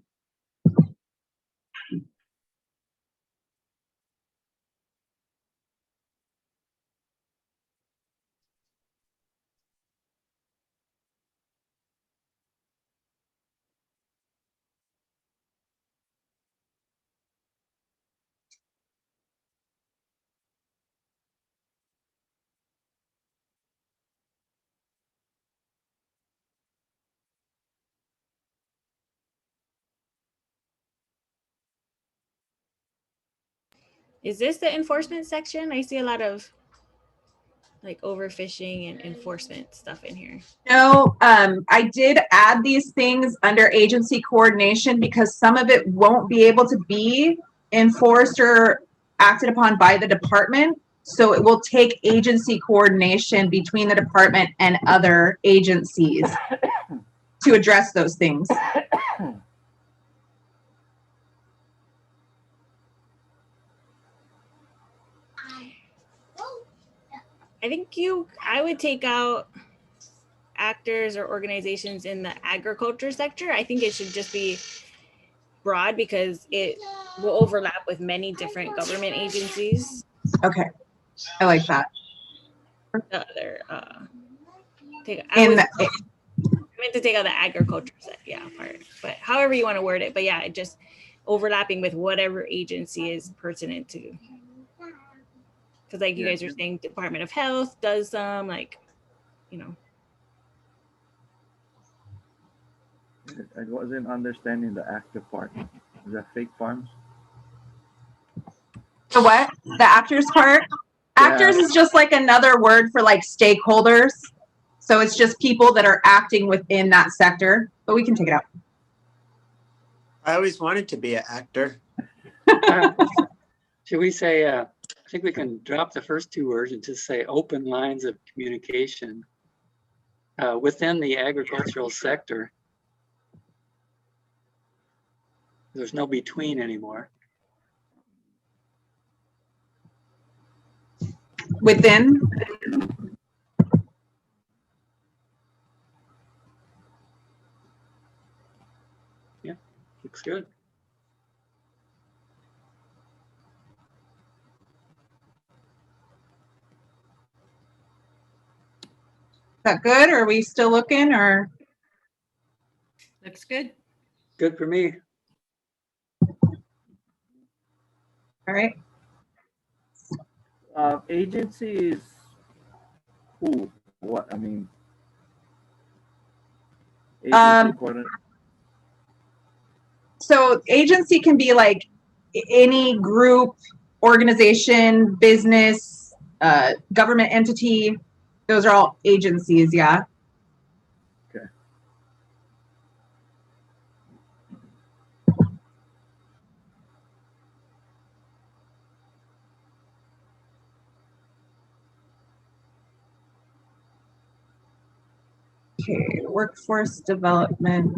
Is this the enforcement section? I see a lot of like overfishing and enforcement stuff in here. No, I did add these things under agency coordination because some of it won't be able to be enforced or acted upon by the department. So it will take agency coordination between the department and other agencies to address those things. I would take out actors or organizations in the agriculture sector. I think it should just be broad because it will overlap with many different government agencies. Okay, I like that. The other, I In meant to take out the agriculture part, but however you want to word it. But yeah, it just overlapping with whatever agency is pertinent to. Because like you guys are saying, Department of Health does some, like, you know. I wasn't understanding the active part. Is that fake farms? the what? The actors part? Actors is just like another word for like stakeholders. So it's just people that are acting within that sector, but we can take it out. I always wanted to be an actor. Should we say, I think we can drop the first two words and just say open lines of communication within the agricultural sector. There's no between anymore. Within? Yeah, looks good. Is that good? Or are we still looking or? Looks good. Good for me. All right. Agencies, who, what, I mean. So agency can be like any group, organization, business, government entity. Those are all agencies, yeah. Okay. Okay, workforce development.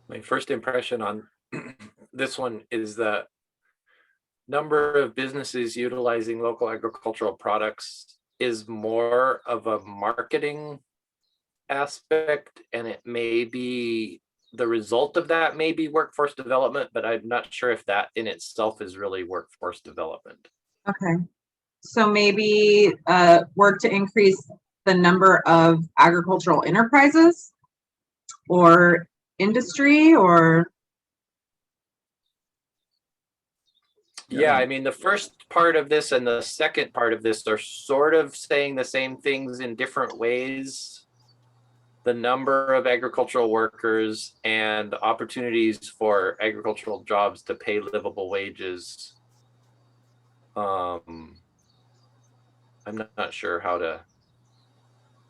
My first impression on this one is the number of businesses utilizing local agricultural products is more of a marketing aspect, and it may be the result of that may be workforce development, but I'm not sure if that in itself is really workforce development. Okay. So maybe work to increase the number of agricultural enterprises or industry or? Yeah, I mean, the first part of this and the second part of this are sort of saying the same things in different ways. The number of agricultural workers and opportunities for agricultural jobs to pay livable wages. I'm not sure how to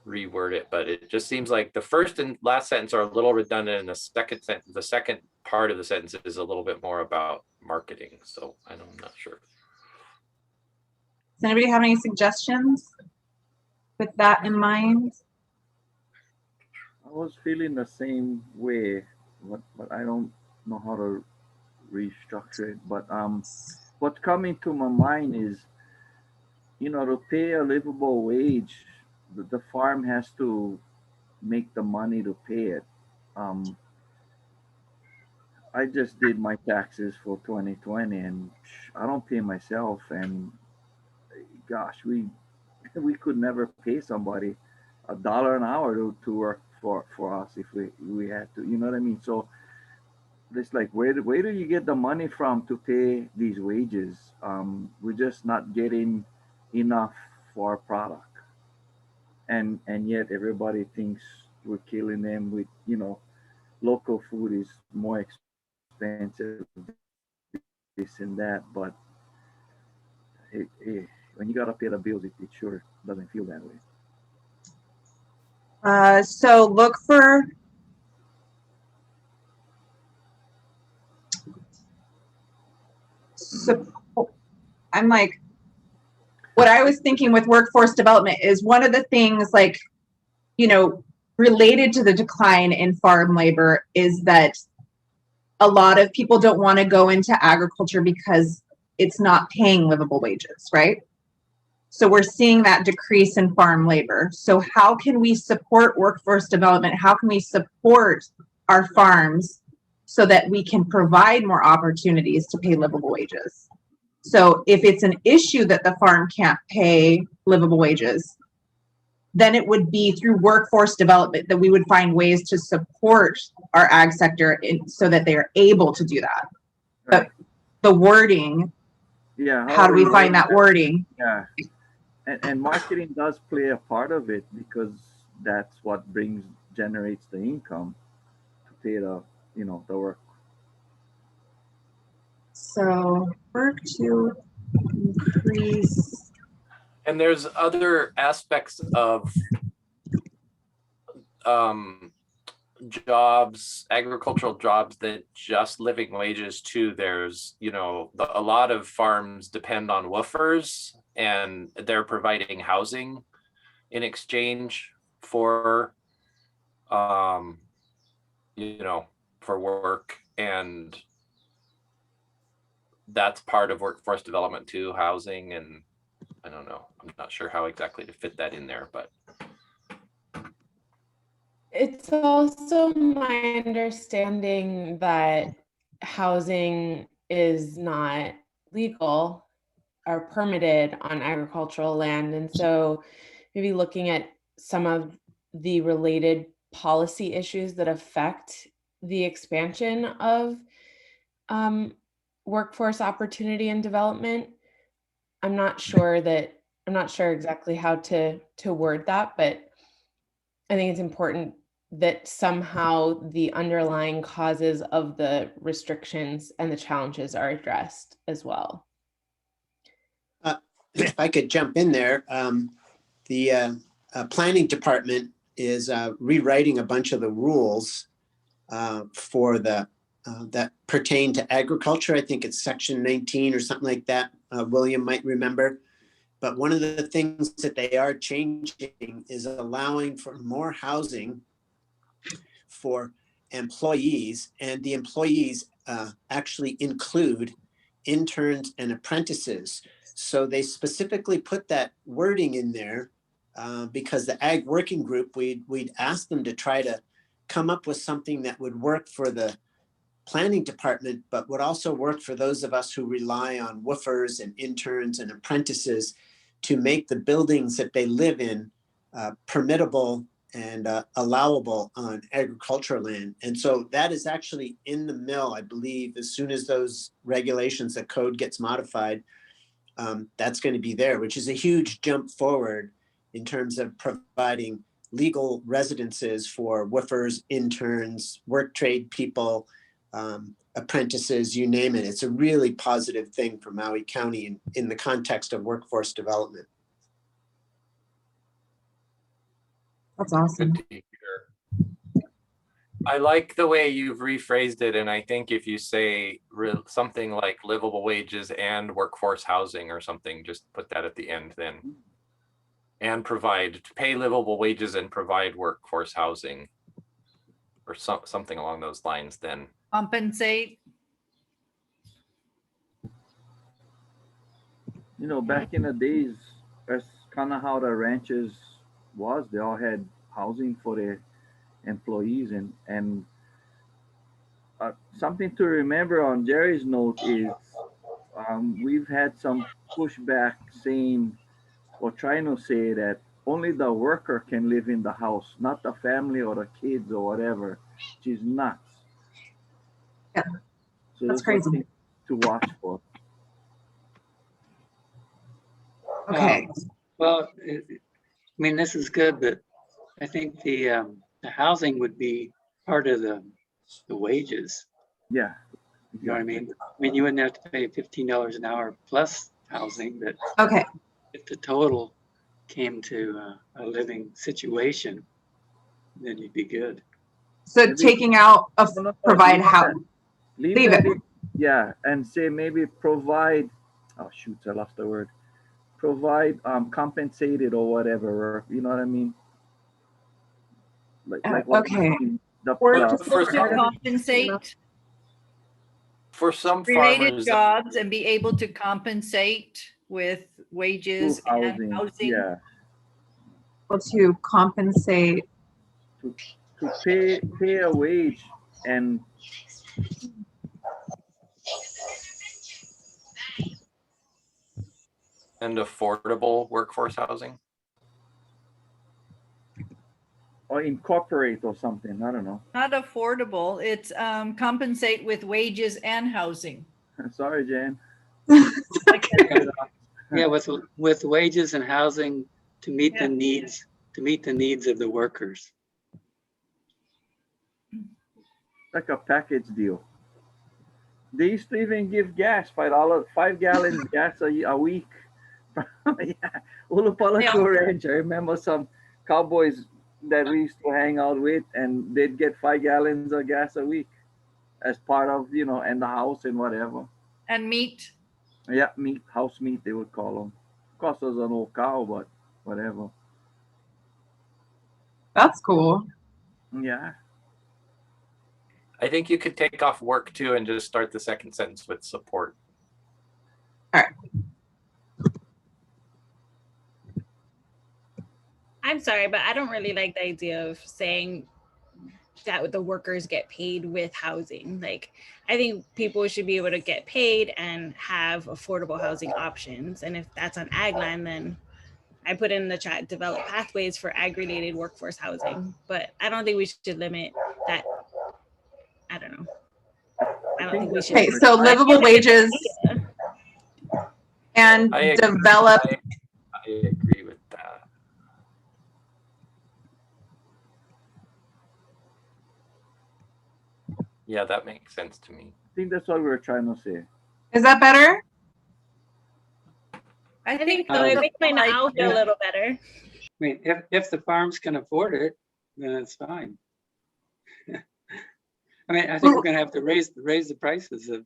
reword it, but it just seems like the first and last sentence are a little redundant, and the second part of the sentence is a little bit more about marketing. So I'm not sure. Does anybody have any suggestions with that in mind? I was feeling the same way, but I don't know how to restructure it. But what's coming to my mind is, to pay a livable wage, the farm has to make the money to pay it. Um, I just did my taxes for 2020, and I don't pay myself. And gosh, we could never pay somebody $1 an hour to work for us if we had to. You know what I mean? So it's like, where do you get the money from to pay these wages? We're just not getting enough for our product, and yet everybody thinks we're killing them with, local food is more expensive, this and that. But when you gotta pay the bills, it sure doesn't feel that way. So look for support. I'm like, what I was thinking with workforce development is one of the things, like, related to the decline in farm labor is that a lot of people don't want to go into agriculture because it's not paying livable wages, right? So we're seeing that decrease in farm labor. So how can we support workforce development? How can we support our farms so that we can provide more opportunities to pay livable wages? So if it's an issue that the farm can't pay livable wages, then it would be through workforce development that we would find ways to support our ag sector so that they are able to do that. But the wording, Yeah. how do we find that wording? Yeah. And marketing does play a part of it, because that's what generates the income to pay the work. So work to increase. And there's other aspects of jobs, agricultural jobs, than just living wages too. There's, a lot of farms depend on woofers, and they're providing housing in exchange for, for work. And that's part of workforce development too, housing. And I don't know, I'm not sure how exactly to fit that in there, but it's also my understanding that housing is not legal or permitted on agricultural land. And so maybe looking at some of the related policy issues that affect the expansion of workforce opportunity and development. I'm not sure exactly how to word that, but I think it's important that somehow the underlying causes of the restrictions and the challenges are addressed as well. If I could jump in there, the planning department is rewriting a bunch of the rules for that pertain to agriculture. I think it's section 19 or something like that. William might remember. But one of the things that they are changing is allowing for more housing for employees, and the employees actually include interns and apprentices. So they specifically put that wording in there because the Ag Working Group, we'd ask them to try to come up with something that would work for the planning department, but would also work for those of us who rely on woofers and interns and apprentices to make the buildings that they live in permittable and allowable on agricultural land. And so that is actually in the mill, I believe, as soon as those regulations, the code gets modified, that's going to be there, which is a huge jump forward in terms of providing legal residences for woofers, interns, work trade people, apprentices, you name it. It's a really positive thing for Maui County in the context of workforce development. That's awesome. Good to hear. I like the way you've rephrased it, and I think if you say something like livable wages and workforce housing or something, just put that at the end then. And provide, to pay livable wages and provide workforce housing, or something along those lines then. Compensate. You know, back in the days, that's kind of how the ranches was. They all had housing for their employees, and something to remember on Jerry's note is we've had some pushback saying or trying to say that only the worker can live in the house, not the family or the kids or whatever, which is nuts. Yeah, so that's there's crazy. something to watch for. Okay. Well, I mean, this is good, but I think the housing would be part of the wages. Yeah. You know what I mean? I mean, you wouldn't have to pay $15 an hour plus housing, but Okay. if the total came to a living situation, then you'd be good. So Maybe- taking out of No, no, provide leave how. that. Leave that it. Yeah, and say maybe provide. Oh shoot, I lost the word. Provide compensated or whatever. You know what I mean? Like what Okay. The, Or the- just For To some, compensate for some related farmers, jobs and be able to compensate with wages through and housing. Yeah. to compensate. To pay a wage and affordable workforce housing. or incorporate or something. I don't know. Not affordable, it's compensate with wages and housing. Sorry, Jan. Yeah, with wages and housing to meet Yeah. the needs of the workers. Like a package deal. They used to even give gas, $5, 5 gallons gas a week. Yeah, Ulupalaco Ranch. I remember some cowboys that we used to hang out with, and they'd get 5 gallons of gas a week as part of, and the house and whatever. And meat. Yeah, meat, house meat, they would call them. Of course, there's an old cow, but whatever. That's cool. Yeah. I think you could take off work too and just start the second sentence with support. I'm sorry, but I don't really like the idea of saying that the workers get paid with housing. Like, I think people should be able to get paid and have affordable housing options. And if that's on ag land, then I put in the chat, develop pathways for ag-related workforce housing. But I don't think we should limit that. I don't know. I don't think we should. Okay, so livable wages and I develop. I agree with that. Yeah, that makes sense to me. I think that's what we were trying to say. Is that better? I think So it makes my like- now feel a little better. I mean, if the farms can afford it, then it's fine. I mean, I think we're going to have to raise the prices of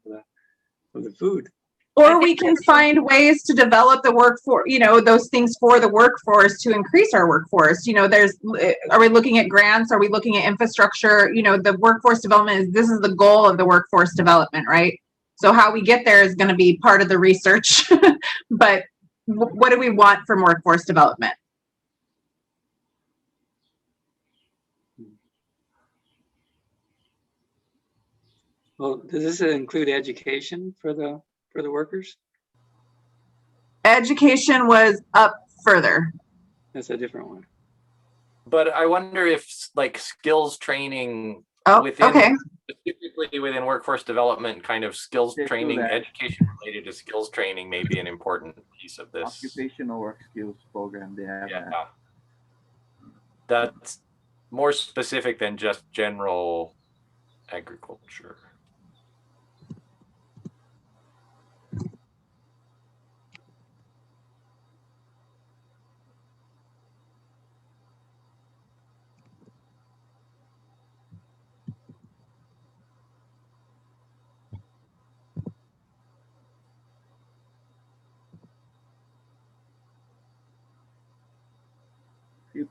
the food. Or we can find ways to develop the workforce, those things for the workforce to increase our workforce. Are we looking at grants? Are we looking at infrastructure? The workforce development this is the goal of the workforce development, right? So how we get there is going to be part of the research. But what do we want from workforce development? Well, does this include education for the workers? Education was up further. That's a different one. But I wonder if like skills training Okay. specifically within workforce development, kind of skills Let's do training, that. education related to skills training may be an important piece of this. Occupational work skills program, they have Yeah. that. That's more specific than just general agriculture.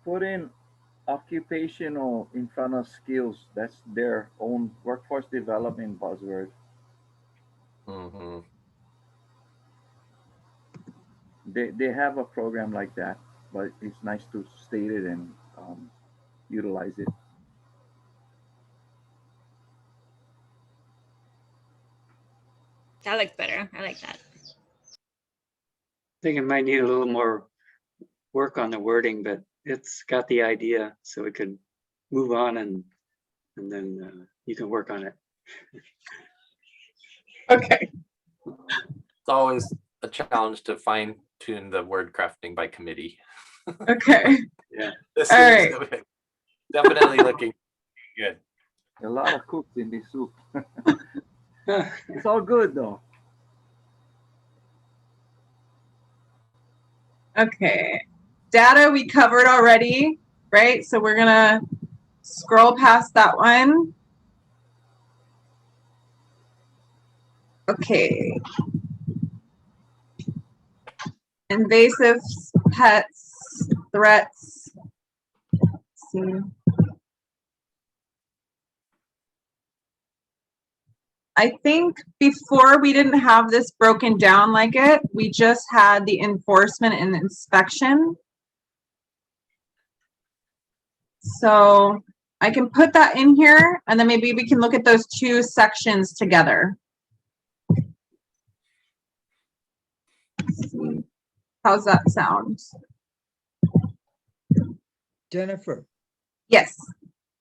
put in occupational in front of skills. That's their own workforce development buzzword. Mhm. They have a program like that, but it's nice to state it and utilize it. That looks better. I like that. I think it might need a little more work on the wording, but it's got the idea, so we could move on and then you can work on it. Okay. It's always a challenge to fine tune the word crafting by committee. Okay. Yeah. This All is right. definitely looking good. A lot of cooks in this soup. It's all good though. Okay. Data we covered already, right? So we're gonna scroll past that one. Okay. Invasive pets, threats. Let's see. I think before we didn't have this broken down like it. We just had the enforcement and inspection. So I can put that in here and then maybe we can look at those two sections together. Let's see. How's that sound? Jennifer, Yes.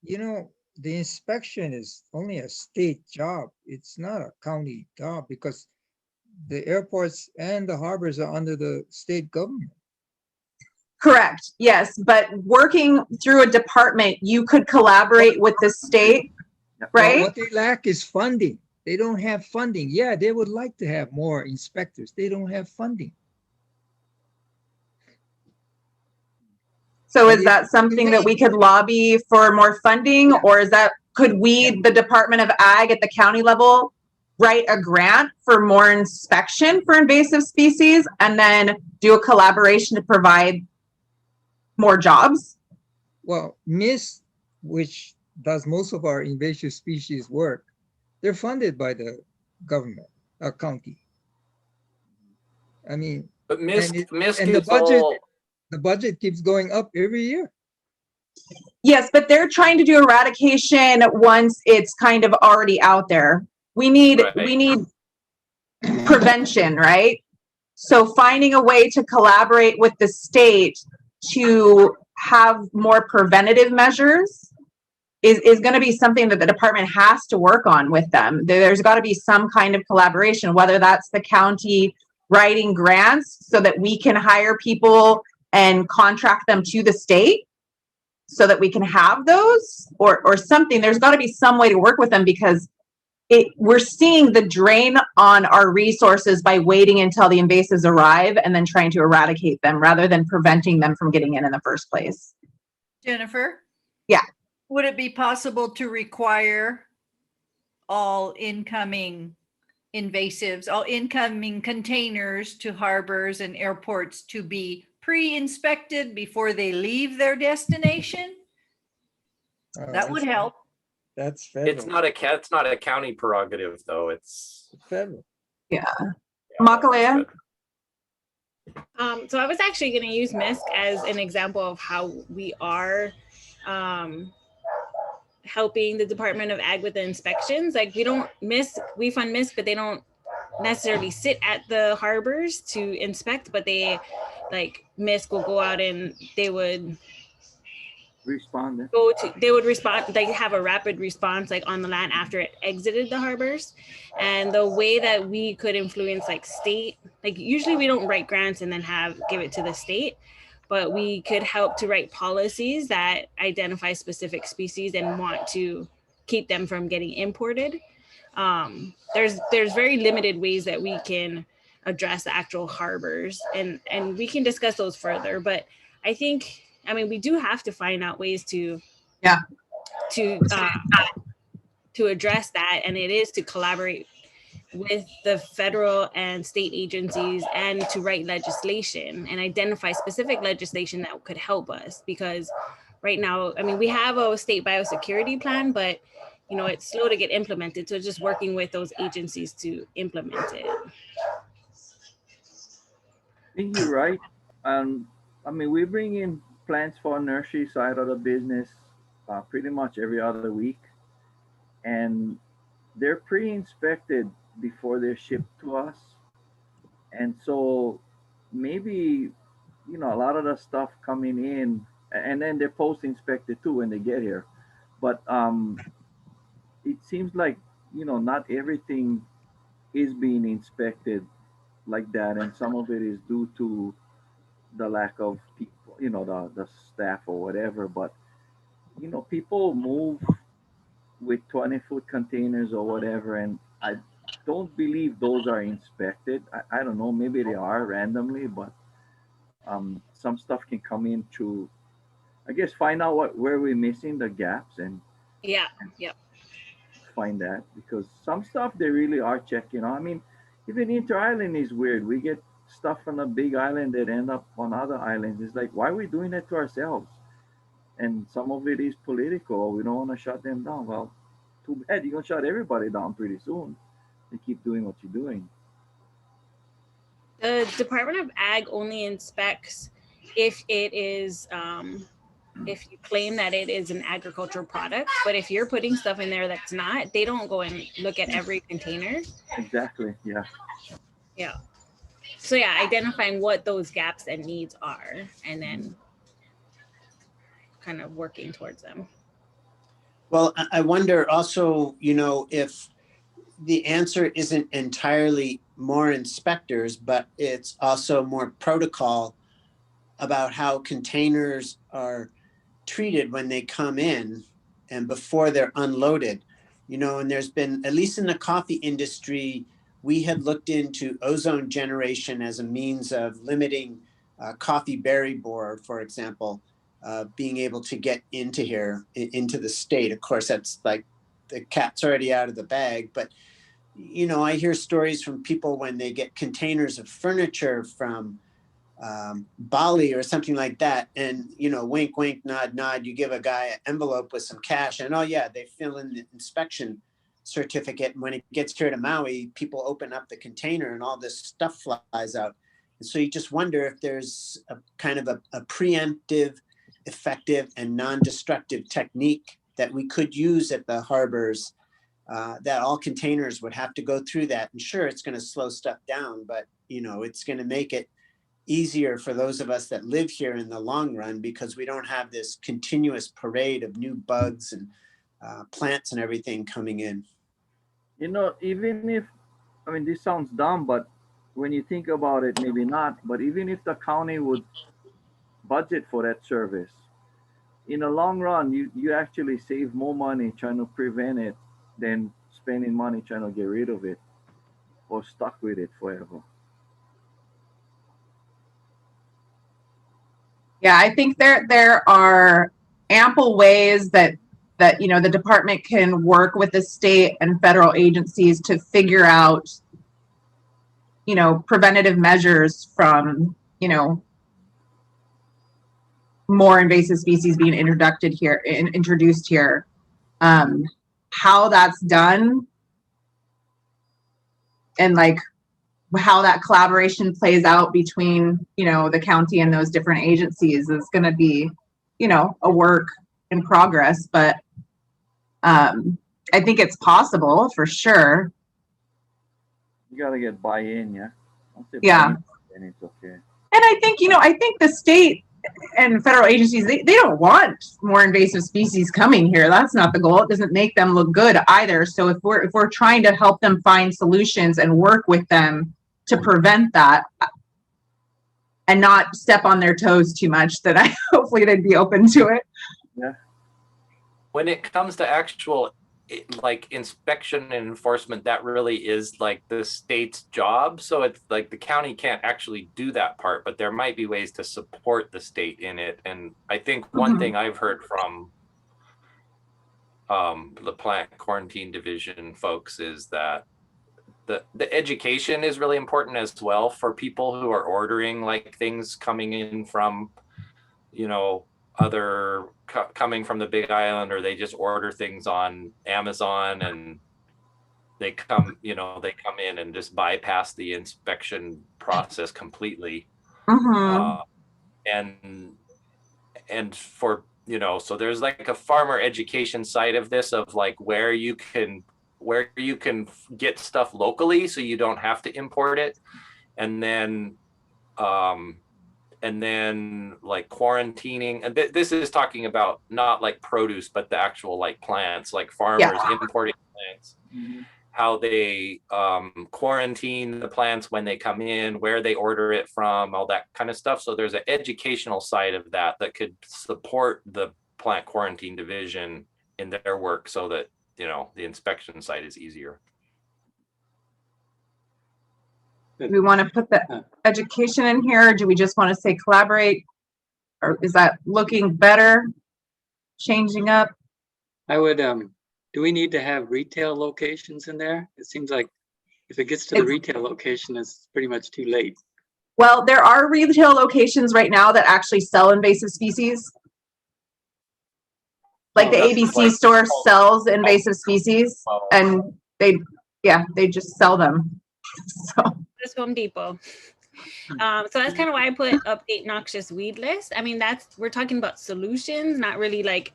you know, the inspection is only a state job. It's not a county job because the airports and the harbors are under the state government. Correct. Yes. But working through a department, you could collaborate with the state, Well, right? what they lack is funding. They don't have funding. Yeah, they would like to have more inspectors. They don't have funding. So And is that something that we could lobby for more funding, or is that, could we, the Department of Ag at the county level, write a grant for more inspection for invasive species and then do a collaboration to provide more jobs? Well, MIST, which does most of our invasive species work, they're funded by the government, county. I mean, But MISC and is all the budget keeps going up every year. Yes, but they're trying to do eradication once it's kind of already out there. We need prevention, right? So finding a way to collaborate with the state to have more preventative measures is going to be something that the department has to work on with them. There's got to be some kind of collaboration, whether that's the county writing grants so that we can hire people and contract them to the state so that we can have those, or something. There's got to be some way to work with them because we're seeing the drain on our resources by waiting until the invasives arrive and then trying to eradicate them rather than preventing them from getting in the first place. Jennifer? Yeah. Would it be possible to require all incoming invasives, all incoming containers to harbors and airports to be pre-inspected before they leave their destination? That would help. That's federal. it's not a county prerogative though. It's federal. Yeah. Yeah, Makalea? So I was actually going to use MISC as an example of how we are helping the Department of Ag with the inspections. Like we fund MISC, but they don't necessarily sit at the harbors to inspect, but they like MISC will go out and they would Respond. respond, they have a rapid response like on the land after it exited the harbors. And the way that we could influence like state, like usually we don't write grants and then give it to the state, but we could help to write policies that identify specific species and want to keep them from getting imported. There's very limited ways that we can address the actual harbors, and we can discuss those further. But I think, we do have to find out ways to address that, and it is to collaborate with the federal and state agencies and to write legislation and identify specific legislation that could help us. Because right now, I mean, we have a state biosecurity plan, but you know, it's slow to get implemented. So just working with those agencies to implement it. I think you're right. I mean, we bring in plants for nursery side of the business pretty much every other week, and they're pre-inspected before they're shipped to us. And so maybe, you know, a lot of the stuff coming in, and then they're post-inspected too when they get here. But it seems like, you know, not everything is being inspected like that, and some of it is due to the lack of people, you know, the staff or whatever. But you know, people move with 20-foot containers or whatever, and I don't believe those are inspected. I don't know, maybe they are randomly, but some stuff can come in through, I guess, find out where we're missing the gaps and Yeah, yep. find that, because some stuff they really are checking on. I mean, even inter-island is weird. We get stuff on a big island that end up on other islands. It's like, why are we doing that to ourselves? And some of it is political. We don't want to shut them down. Well, too bad. You're going to shut everybody down pretty soon. You keep doing what you're doing. The Department of Ag only inspects if it is, if you claim that it is an agricultural product. But if you're putting stuff in there that's not, they don't go and look at every container. Exactly. Yeah. Yeah. So yeah, identifying what those gaps and needs are, and then kind of working towards them. Well, I wonder also, you know, if the answer isn't entirely more inspectors, but it's also more protocol about how containers are treated when they come in and before they're unloaded. You know, and there's been, at least in the coffee industry, we had looked into ozone generation as a means of limiting coffee berry borer, for example, being able to get into here, into the state. Of course, that's like the cat's already out of the bag, but you know, I hear stories from people when they get containers of furniture from Bali or something like that, and you know, wink, wink, nod, nod. You give a guy an envelope with some cash, and oh yeah, they fill in the inspection certificate. And when it gets here to Maui, people open up the container, and all this stuff flies out. And so you just wonder if there's a kind of a preemptive, effective, and non-destructive technique that we could use at the harbors. That all containers would have to go through that. And sure, it's going to slow stuff down, but you know, it's going to make it easier for those of us that live here in the long run, because we don't have this continuous parade of new bugs and plants and everything coming in. You know, even if, I mean, this sounds dumb, but when you think about it, maybe not, but even if the county would budget for that service, in the long run, you actually save more money trying to prevent it than spending money trying to get rid of it or stuck with it forever. Yeah, I think there are ample ways that you know the department can work with the state and federal agencies to figure out, you know, preventative measures from, you know, more invasive species being introduced here. How that's done and like how that collaboration plays out between, you know, the county and those different agencies is going to be, you know, a work in progress, but I think it's possible for sure. You got to get buy-in, yeah. Once they Yeah. buy in, then it's okay. And I think, you know, I think the state and federal agencies, they don't want more invasive species coming here. That's not the goal. It doesn't make them look good either. So if we're trying to help them find solutions and work with them to prevent that and not step on their toes too much, then hopefully they'd be open to it. Yeah. When it comes to actual like inspection and enforcement, that really is like the state's job. So it's like the county can't actually do that part, but there might be ways to support the state in it. And I think one thing I've heard from the plant quarantine division folks is that the education is really important as well for people who are ordering like things coming in from, you know, other coming from the Big Island, or they just order things on Amazon and they come, you know, they come in and just bypass the inspection process completely. Mhm. And for, you know, so there's like a farmer education side of this, of like where you can get stuff locally so you don't have to import it. And then like quarantining, and this is talking about not like produce but the actual like plants, like farmers importing plants, how they quarantine the plants when they come in, where they order it from, all that kind of stuff. So there's an educational side of that that could support the plant quarantine division in their work, so that, you know, the inspection side is easier. Do we want to put the education in here, or do we just want to say collaborate? Or is that looking better? Changing up? I would, do we need to have retail locations in there? It seems like if it gets to the retail location, it's pretty much too late. Well, there are retail locations right now that actually sell invasive species. Like the ABC store sells invasive species, and they just sell them. So This Home Depot. So that's kind of why I put update noxious weed list. I mean, we're talking about solutions, not really like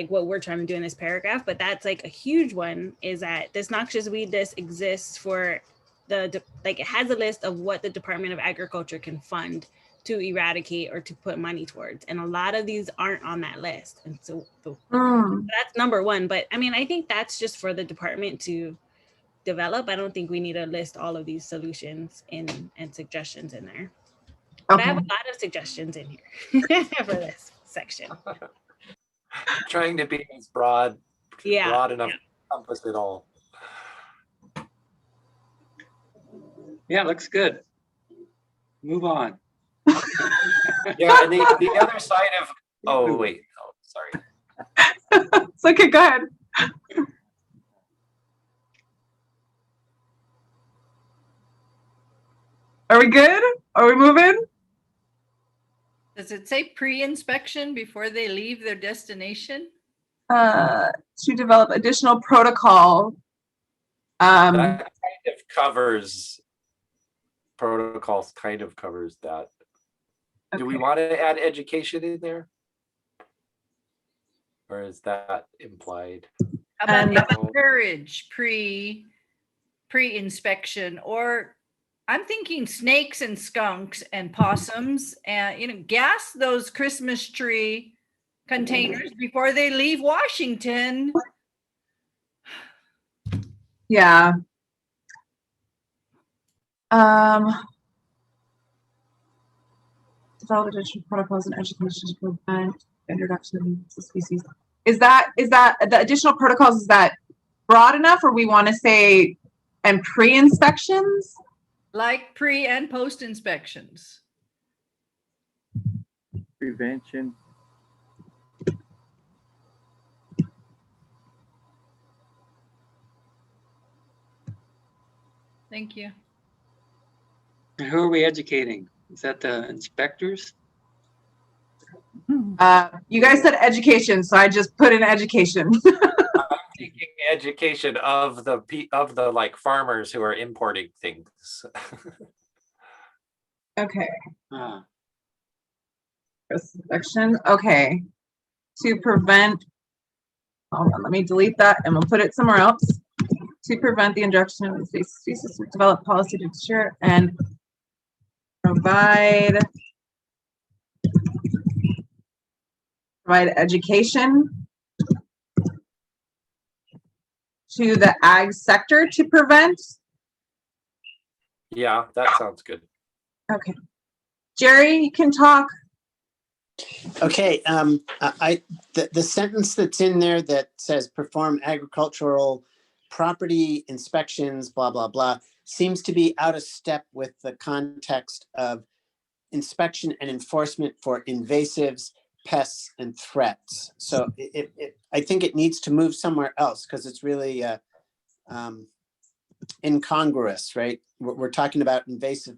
what we're trying to do in this paragraph, but that's like a huge one, is that this noxious weed list exists for it has a list of what the Department of Agriculture can fund to eradicate or to put money towards. And a lot of these aren't on that list. And so that's number one. But I mean, I think that's just for the department to develop. I don't think we need to list all of these solutions and suggestions in there. But I have a lot of suggestions in here for this section. Trying to be as broad enough to encompass it all. Yeah, looks good. Move on. Yeah, and the other side of, sorry. It's okay, go ahead. Are we good? Are we moving? Does it say pre-inspection before they leave their destination? To develop additional protocol. That kind of covers protocols, kind of covers that. Okay. Do we want to add education in there? Or is that implied? How about encourage pre-inspection, or I'm thinking snakes and skunks and possums, and gas those Christmas tree containers before they leave Washington. Yeah. Develop additional protocols and education to prevent introduction to species. Is that the additional protocols, is that broad enough, or we want to say and pre-inspections? Like pre and post inspections. Prevention. Thank you. And who are we educating? Is that the inspectors? You guys said education, so I just put in education. I'm thinking education of the like farmers who are importing things. Okay. Inspection. Okay. To prevent. Hold on, let me delete that and we'll put it somewhere else. To prevent the introduction of the species, to develop policy to ensure and provide education to the ag sector to prevent. Yeah, that sounds good. Okay. Jerry, you can talk. Okay, the sentence that's in there that says perform agricultural property inspections, blah, blah, blah, seems to be out of step with the context of inspection and enforcement for invasives, pests, and threats. So I think it needs to move somewhere else, because it's really incongruous, right? We're talking about invasives,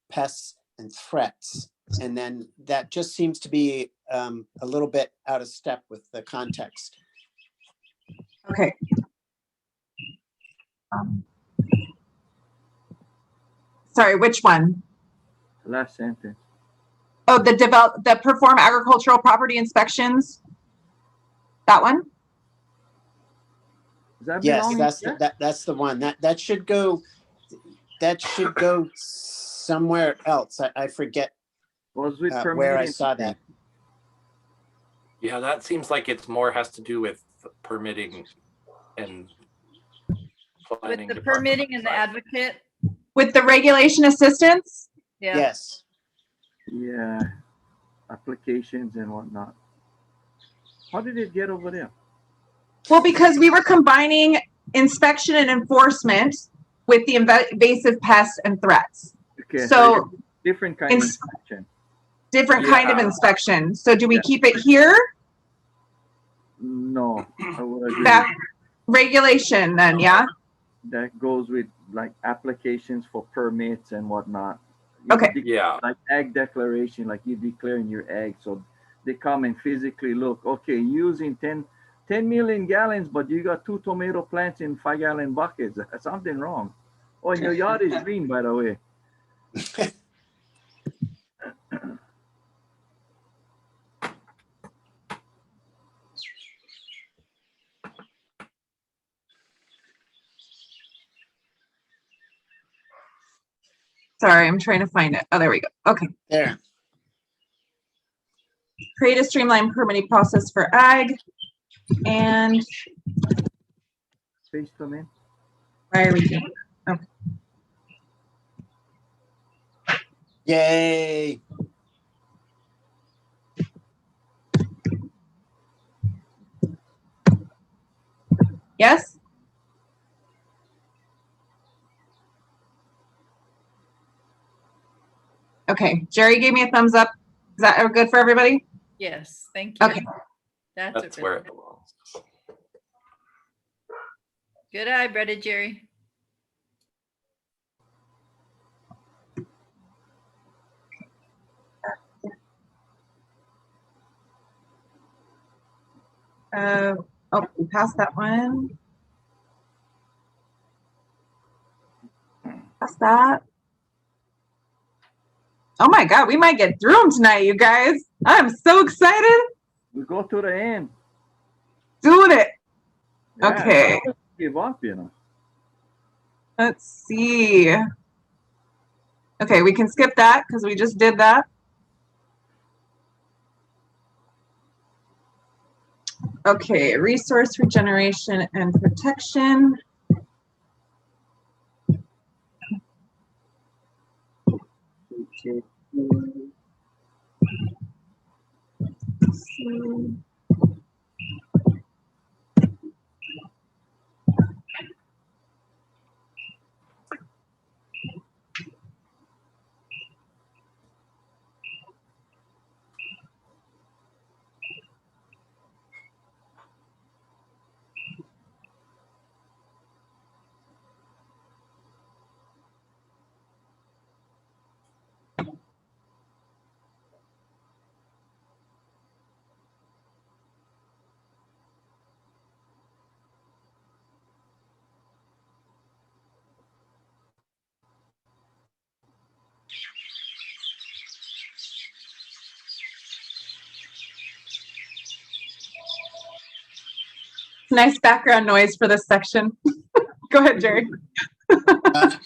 pests, and threats. And then that just seems to be a little bit out of step with the context. Okay. Sorry, which one? Last sentence. Oh, the perform agricultural property inspections. That one? Does that Yes, belong in that's the one. That should go somewhere else. I forget was with where I permitting, saw I think. that. Yeah, that seems like it's more has to do with permitting and With planning. the department permitting and the side. advocate. With the regulation assistance? Yeah. Yes. Yeah, applications and whatnot. How did it get over there? Well, because we were combining inspection and enforcement with the invasive pests and threats. Okay, So different kind of inspection. different kind of Yeah. inspection. So do we Yeah. keep it here? No, I would agree. That regulation then, yeah? That goes with like applications for permits and whatnot. You Okay. Yeah. Like ag declaration, like you declaring your egg. So they come and physically look, okay, using 10 million gallons, but you got 2 tomato plants in 5-gallon buckets. That's something wrong. Oh, and your yard is green, by the way. Sorry, I'm trying to find it. Oh, there we go. Okay. There. Create a streamlined permitting process for ag. And Paste them in. why are we doing that? Okay. Yay. Yes? Okay, Jerry gave me a thumbs up. Is that good for everybody? Yes, thank you. Okay. That's a where really it belongs. good eye, Brother Jerry. Oh, we passed that one. Passed that. Oh my God, we might get through them tonight, you guys. I'm so excited. We go to the end. Doing it. Yeah, Okay. don't give up, you know. Let's see. Okay, we can skip that because we just did that. Okay, resource regeneration and protection. Nice background noise for this section. Go ahead, Jerry. I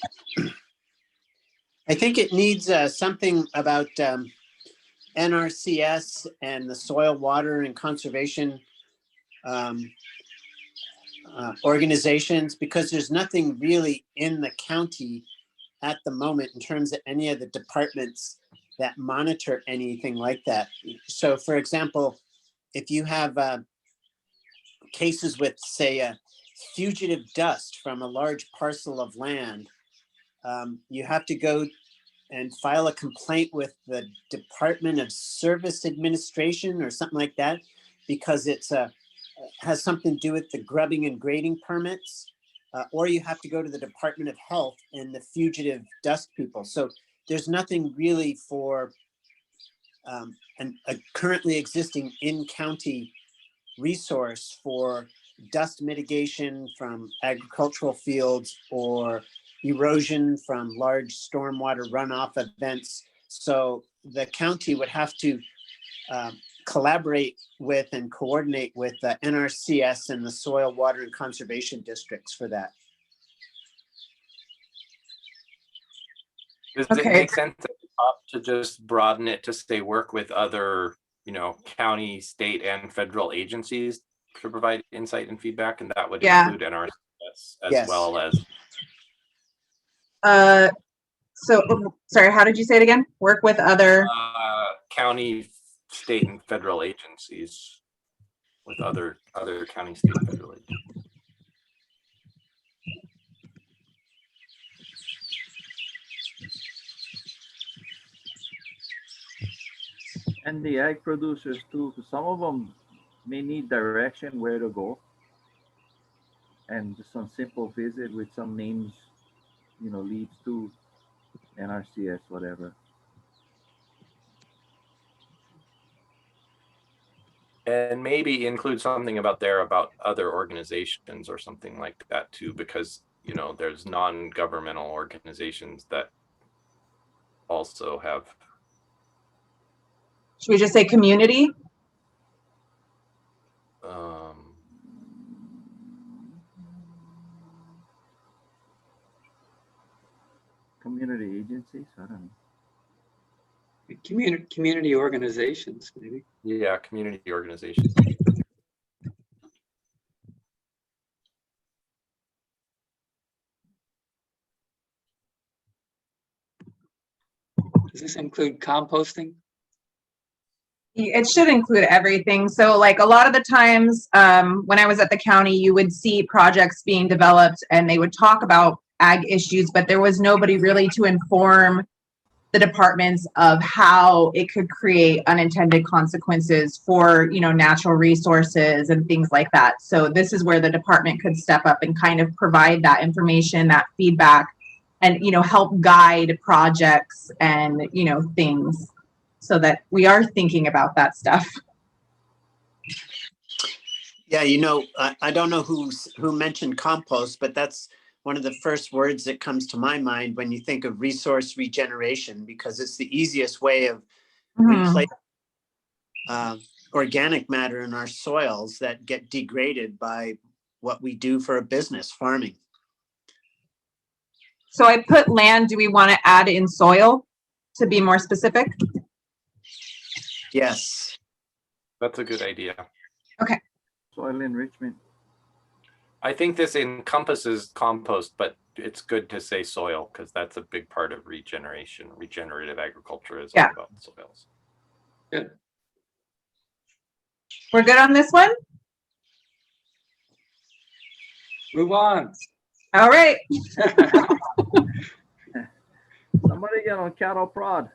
think it needs something about NRCS and the soil, water, and conservation organizations, because there's nothing really in the county at the moment in terms of any of the departments that monitor anything like that. So, for example, if you have cases with, say, fugitive dust from a large parcel of land, you have to go and file a complaint with the Department of Service Administration or something like that, because it's has something to do with the grubbing and grading permits. or you have to go to the Department of Health and the fugitive dust people. So there's nothing really for a currently existing in-county resource for dust mitigation from agricultural fields or erosion from large stormwater runoff events. So the county would have to collaborate with and coordinate with the NRCS and the soil, water, and conservation districts for that. Does it Okay. make sense at the top to just broaden it to say work with other, county, state, and federal agencies to provide insight and feedback, and that would Yeah. include NRCS as Yes. well as So, sorry, how did you say it again? Work with other, county, state, and federal agencies with other county, state, and federal agencies. And the ag producers too, 'cause some of them may need direction where to go. And just some simple visit with some names, leads to NRCS, whatever. And maybe include something about other organizations or something like that too, because there's non-governmental organizations that also have. should we just say community? Community agencies, I don't know. Community organizations, maybe. Yeah, community organizations. Does this include composting? It should include everything. So like a lot of the times when I was at the county, you would see projects being developed and they would talk about ag issues, but there was nobody really to inform the departments of how it could create unintended consequences for, natural resources and things like that. So this is where the department could step up and kind of provide that information, that feedback, and, help guide projects and, things, so that we are thinking about that stuff. Yeah, I don't know who mentioned compost, but that's one of the first words that comes to my mind when you think of resource regeneration, because it's the easiest way of replacing organic matter in our soils that get degraded by what we do for a business, farming. So I put land. Do we want to add in soil to be more specific? Yes. That's a good idea. Okay. Soil enrichment. I think this encompasses compost, but it's good to say soil because that's a big part of regeneration. Regenerative agriculture is all about soils. Good. We're good on this one? Move on. All right. Somebody get on cattle prod.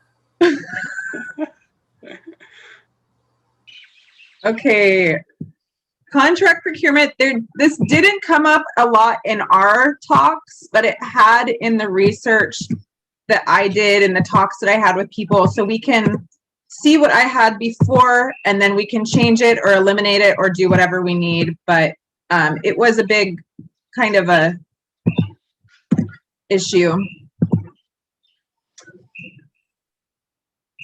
Okay. Contract procurement, this didn't come up a lot in our talks, but it had in the research that I did and the talks that I had with people. So we can see what I had before and then we can change it or eliminate it or do whatever we need. But it was a big kind of a issue.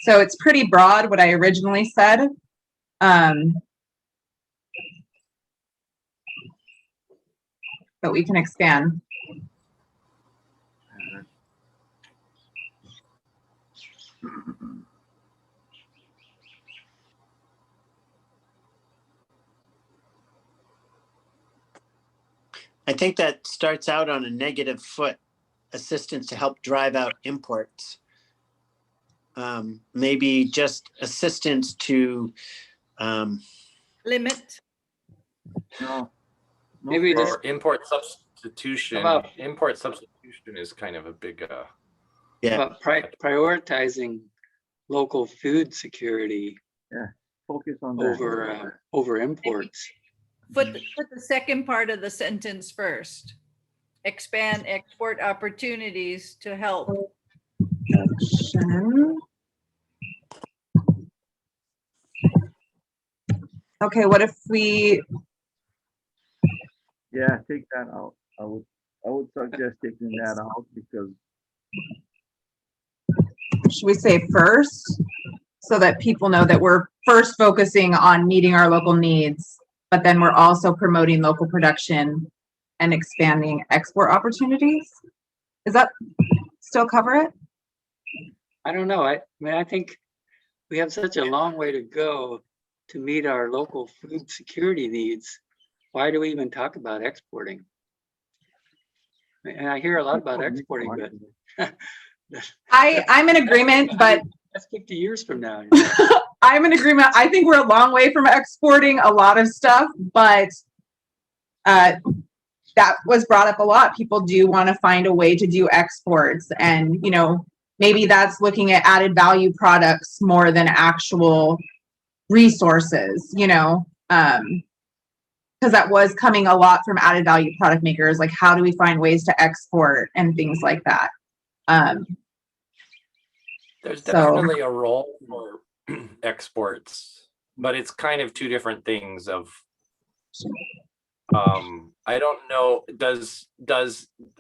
So it's pretty broad what I originally said. But we can expand. I think that starts out on a negative foot, assistance to help drive out imports. Maybe just assistance to limit. No. Maybe just Or import substitution. Import substitution is kind of a big about prioritizing local food security. Yeah, focus on that. over imports. Put the second part of the sentence first. expand export opportunities to help. Production. Okay, what if we, Yeah, take that out. I would suggest taking that out because should we say first? So that people know that we're first focusing on meeting our local needs, but then we're also promoting local production and expanding export opportunities? Does that still cover it? I don't know. I mean, I think we have such a long way to go to meet our local food security needs. Why do we even talk about exporting? And I hear a lot about exporting, but I'm in agreement, but that's 50 years from now. I'm in agreement. I think we're a long way from exporting a lot of stuff, but that was brought up a lot. People do want to find a way to do exports, and you know, maybe that's looking at added value products more than actual resources, you know, because that was coming a lot from added value product makers, like how do we find ways to export and things like that. There's So- definitely a role for exports, but it's kind of two different things of I don't know, does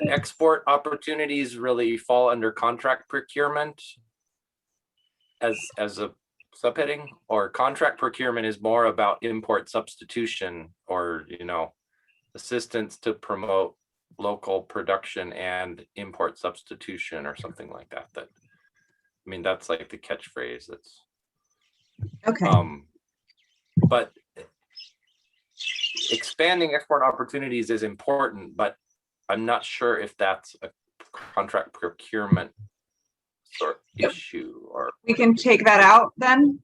export opportunities really fall under contract procurement as a subheading, or contract procurement is more about import substitution, or you know, assistance to promote local production and import substitution or something like that? That, I mean, that's like the catchphrase. That's Okay. But expanding export opportunities is important, but I'm not sure if that's a contract procurement sort of issue, or We can take that out then.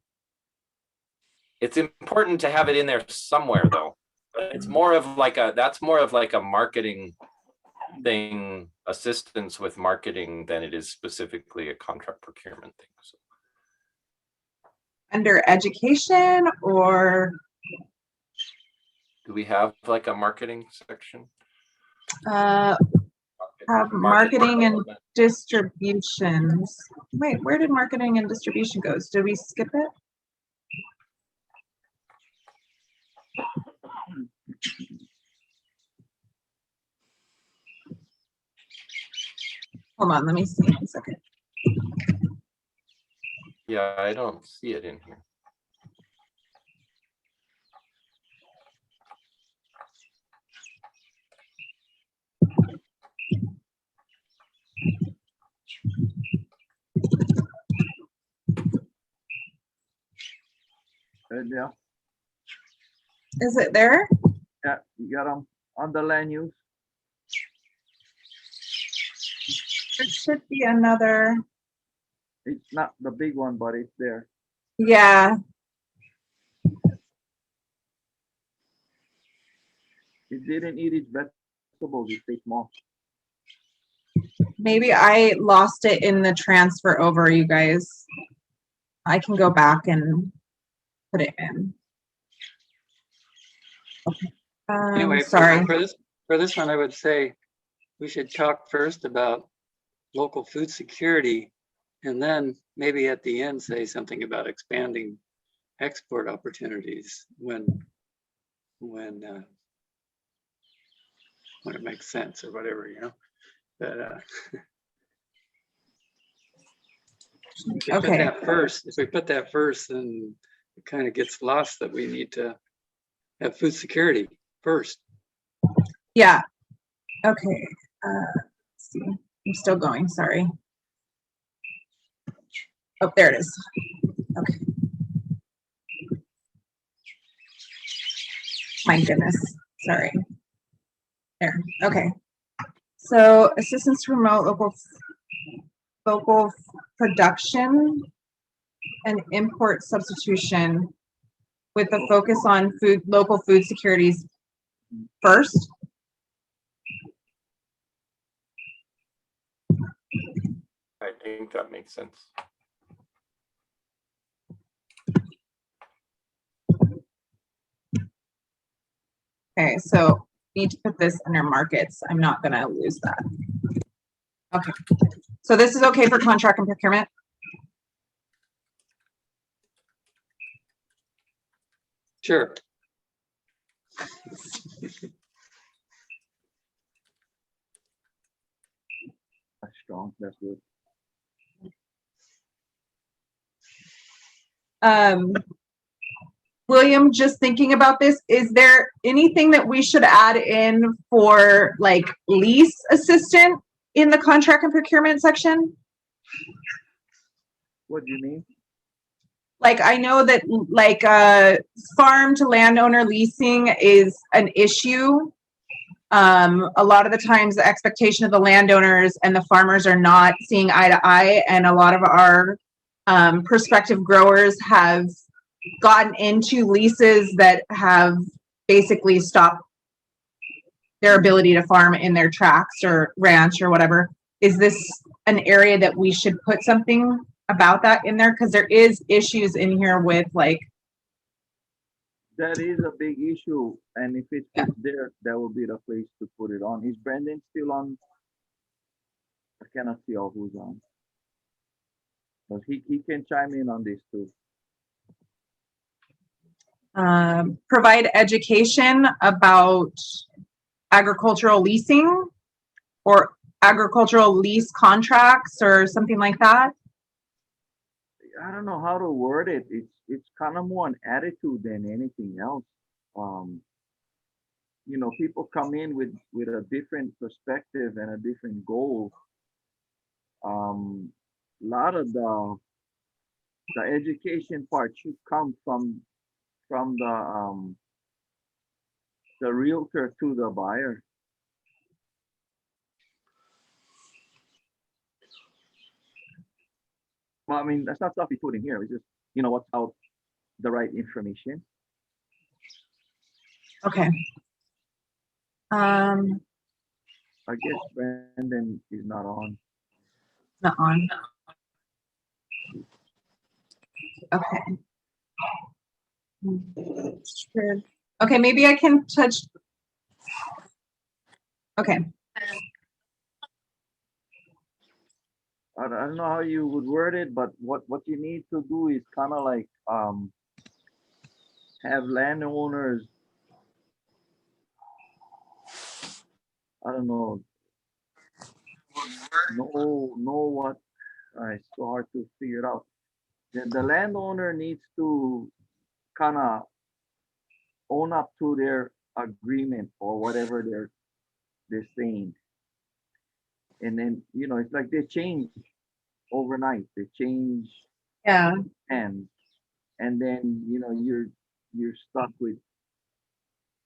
it's important to have it in there somewhere though. But it's more of like that's more of like a marketing thing, assistance with marketing, than it is specifically a contract procurement thing. So. Under education, or Do we have like a marketing section? have marketing and distributions. Wait, where did marketing and distribution goes? Did we skip it? Hold on, let me see 1 second. Yeah, I don't see it in here. yeah, Is it there? yeah, you got them on the land use. There should be another. It's not the big one, but it's there. Yeah, It didn't eat its vegetables. It stayed small. maybe I lost it in the transfer over, you guys. I can go back and put it in. Okay. Anyway, Sorry. for this one, I would say we should talk first about local food security, and then maybe at the end say something about expanding export opportunities when it makes sense, or whatever, you know. But if we put Okay. that first, then it kind of gets lost that we need to have food security first. Yeah. Okay. Let's see. I'm still going. Sorry. Oh, there it is. Okay. My goodness. Sorry. There. Okay. So assistance to promote local production and import substitution with a focus on local food securities first. I think that makes sense. Okay, so need to put this under markets. I'm not gonna lose that. Okay, so this is okay for contract and procurement? Sure. That's strong. That's good. William, just thinking about this, is there anything that we should add in for like lease assistant in the contract and procurement section? What do you mean? Like, I know that like farm to landowner leasing is an issue. A lot of the times the expectation of the landowners and the farmers are not seeing eye to eye, and a lot of our prospective growers have gotten into leases that have basically stopped their ability to farm in their tracts or ranch or whatever. Is this an area that we should put something about that in there? Because there is issues in here with like. That is a big issue, and if it fits there, that will be the place to put it on. Is Brendan still on? I cannot see all who's on. But he can chime in on this too. Provide education about agricultural leasing or agricultural lease contracts or something like that. I don't know how to word it. It's kind of more an attitude than anything else. You know, people come in with a different perspective and a different goal. A lot of the education part should come from the realtor to the buyer. Well, I mean, that's not stuff we put in here. It's just, you know, what's out the right information. Okay. I guess Brandon is not on. Not on. Okay. Sure. Okay, maybe I can touch. Okay. I don't know how you would word it, but what you need to do is kind of like have landowners, I don't know what, it's so hard to figure it out. The landowner needs to kind of own up to their agreement or whatever they're saying. And then, you know, it's like they change overnight. They change hands. And then, you know, you're stuck with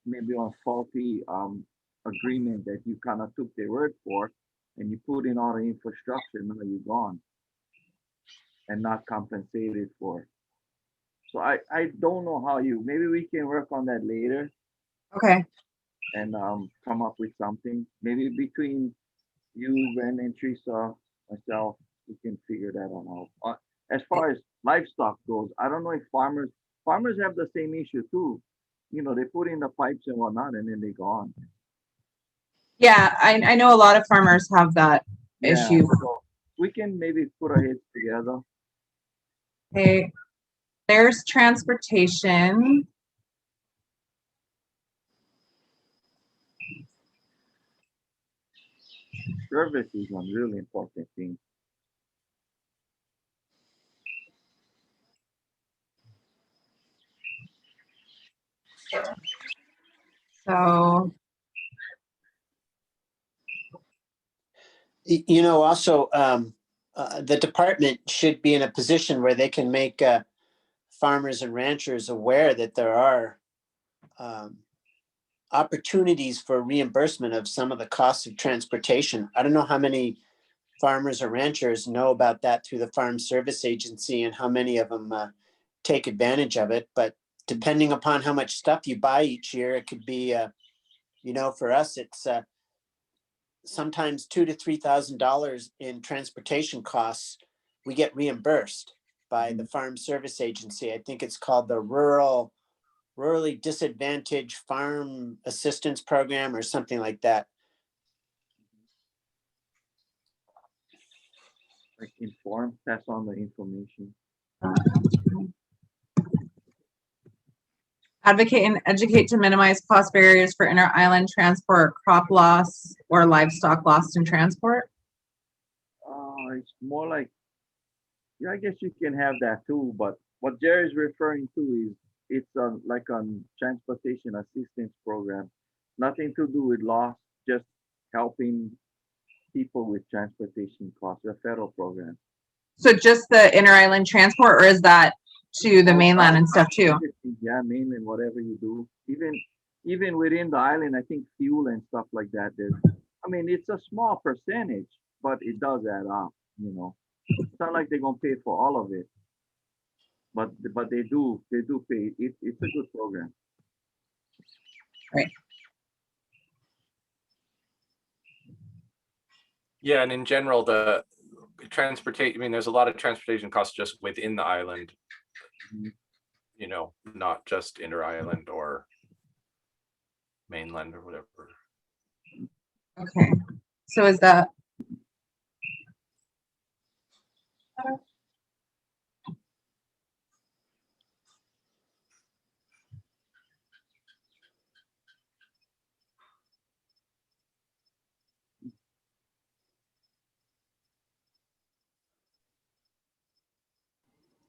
maybe a faulty agreement that you kind of took their word for, and you put in all the infrastructure, now you're gone and not compensated for. So I don't know how maybe we can work on that later. Okay. And come up with something. Maybe between you, Ben, and Teresa, myself, we can figure that one out. As far as livestock goes, I don't know if farmers have the same issue too. You know, they put in the pipes and whatnot, and then they're gone. Yeah, I know a lot of farmers have that issue. So we can maybe put our heads together. Okay, there's transportation. Service is one really important thing. So, You know, also, the department should be in a position where they can make farmers and ranchers aware that there are opportunities for reimbursement of some of the costs of transportation. I don't know how many farmers or ranchers know about that through the Farm Service Agency and how many of them take advantage of it. But depending upon how much stuff you buy each year, it could be, you know, for us, it's sometimes $2,000 to $3,000 in transportation costs. We get reimbursed by the Farm Service Agency. I think it's called the Rural rurally disadvantaged farm assistance program or something like that. Like inform, pass on the information. Advocate and educate to minimize cost barriers for inter-island transport, crop loss, or livestock lost in transport. It's more like, yeah, I guess you can have that too, but what Jerry's referring to is it's like on transportation assistance program. Nothing to do with loss, just helping people with transportation costs, a federal program. So just the inter-island transport, or is that to the mainland and stuff too? Yeah, mainland, whatever you do. Even within the island, I think fuel and stuff like that. I mean, it's a small percentage, but it does add up, you know. It's not like they're gonna pay for all of it. But they do pay. It's a good program. Right. Yeah, and in general, the transportation, I mean, there's a lot of transportation costs just within the island, you know, not just inter-island or mainland or whatever. Okay, so is that?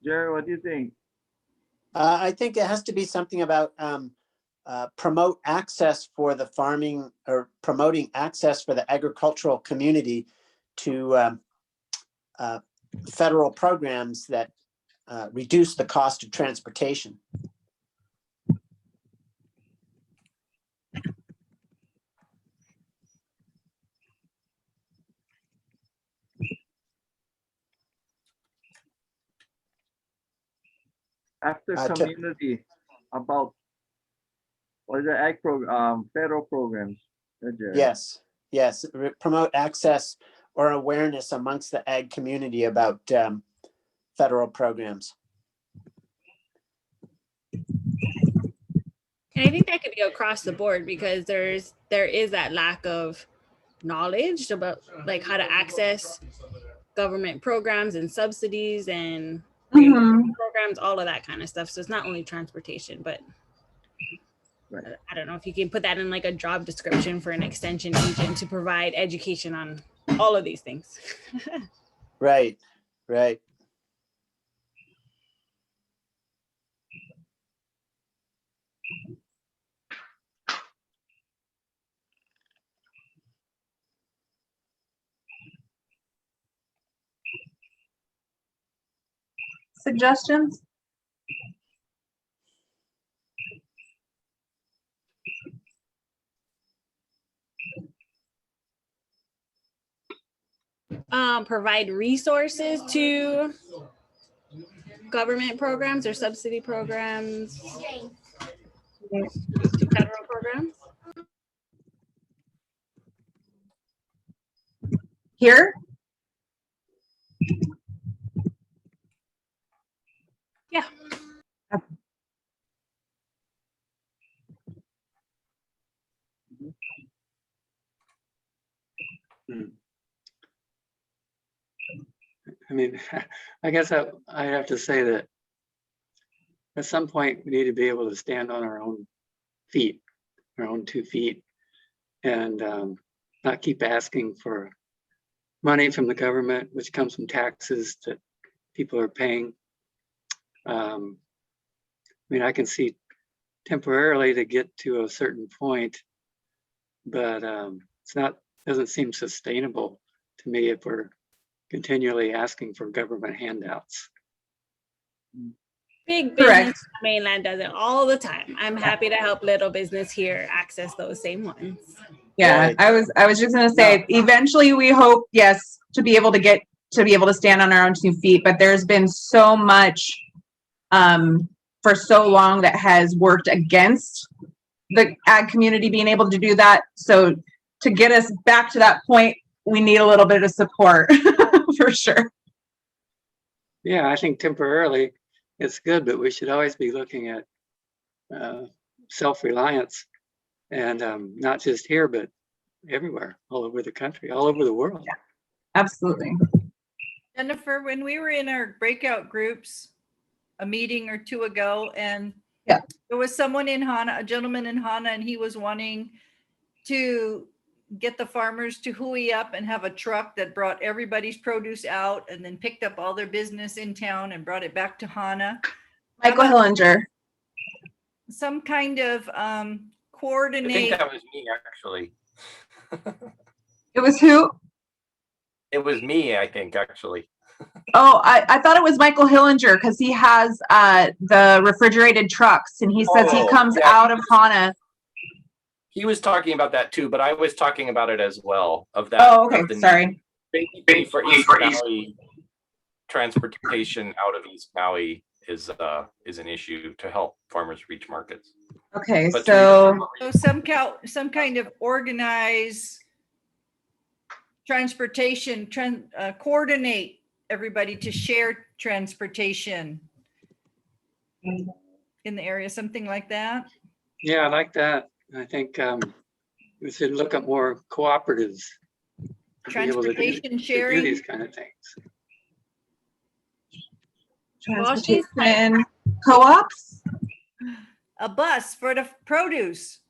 Jerry, what do you think? I think it has to be something about promote access for the farming, or promoting access for the agricultural community to federal programs that reduce the cost of transportation. After community, about what is the ag program, federal programs? Jerry? Yes, yes, promote access or awareness amongst the ag community about federal programs. And I think that could be across the board, because there is that lack of knowledge about like how to access government programs and subsidies and programs, all of that kind of stuff. So it's not only transportation, but I don't know if you can put that in like a job description for an extension agent to provide education on all of these things. Right, right. Suggestions? Provide resources to government programs or subsidy programs, to federal programs. Here? Yeah. I mean, I guess I have to say that at some point we need to be able to stand on our own feet, our own 2 feet, and not keep asking for money from the government, which comes from taxes that people are paying. I mean, I can see temporarily to get to a certain point, but doesn't seem sustainable to me if we're continually asking for government handouts. Big business on the mainland does it all the time. I'm happy to help little business here access those same ones. Yeah, I was just gonna say, eventually we hope, yes, to be able to stand on our own 2 feet, but there's been so much for so long that has worked against the ag community being able to do that. So to get us back to that point, we need a little bit of support for sure. Yeah, I think temporarily it's good, but we should always be looking at self-reliance, and not just here, but everywhere, all over the country, all over the world. Absolutely. Jennifer, when we were in our breakout groups a meeting or two ago, and Yeah. there was someone in Hana, a gentleman in Hana, and he was wanting to get the farmers to hooey up and have a truck that brought everybody's produce out and then picked up all their business in town and brought it back to Hana. Michael Hillinger. Some kind of I think coordinate. that was me, actually. It was who? It was me, I think, actually. Oh, I thought it was Michael Hillinger because he has the refrigerated trucks and he says he Oh, comes yeah, out of Hana. He was talking about that too, but I was talking about it as well. Of that. Oh, okay. Of the Sorry. Basically for East Maui, transportation out of East Maui is an issue to help farmers reach markets. Okay, But so some kind of organized transportation, coordinate everybody to share transportation in the area, something like that. Yeah, I like that. I think we should look at more cooperatives. To be able to Transportation do sharing. these kind of things. transportation co-ops. A bus for the produce.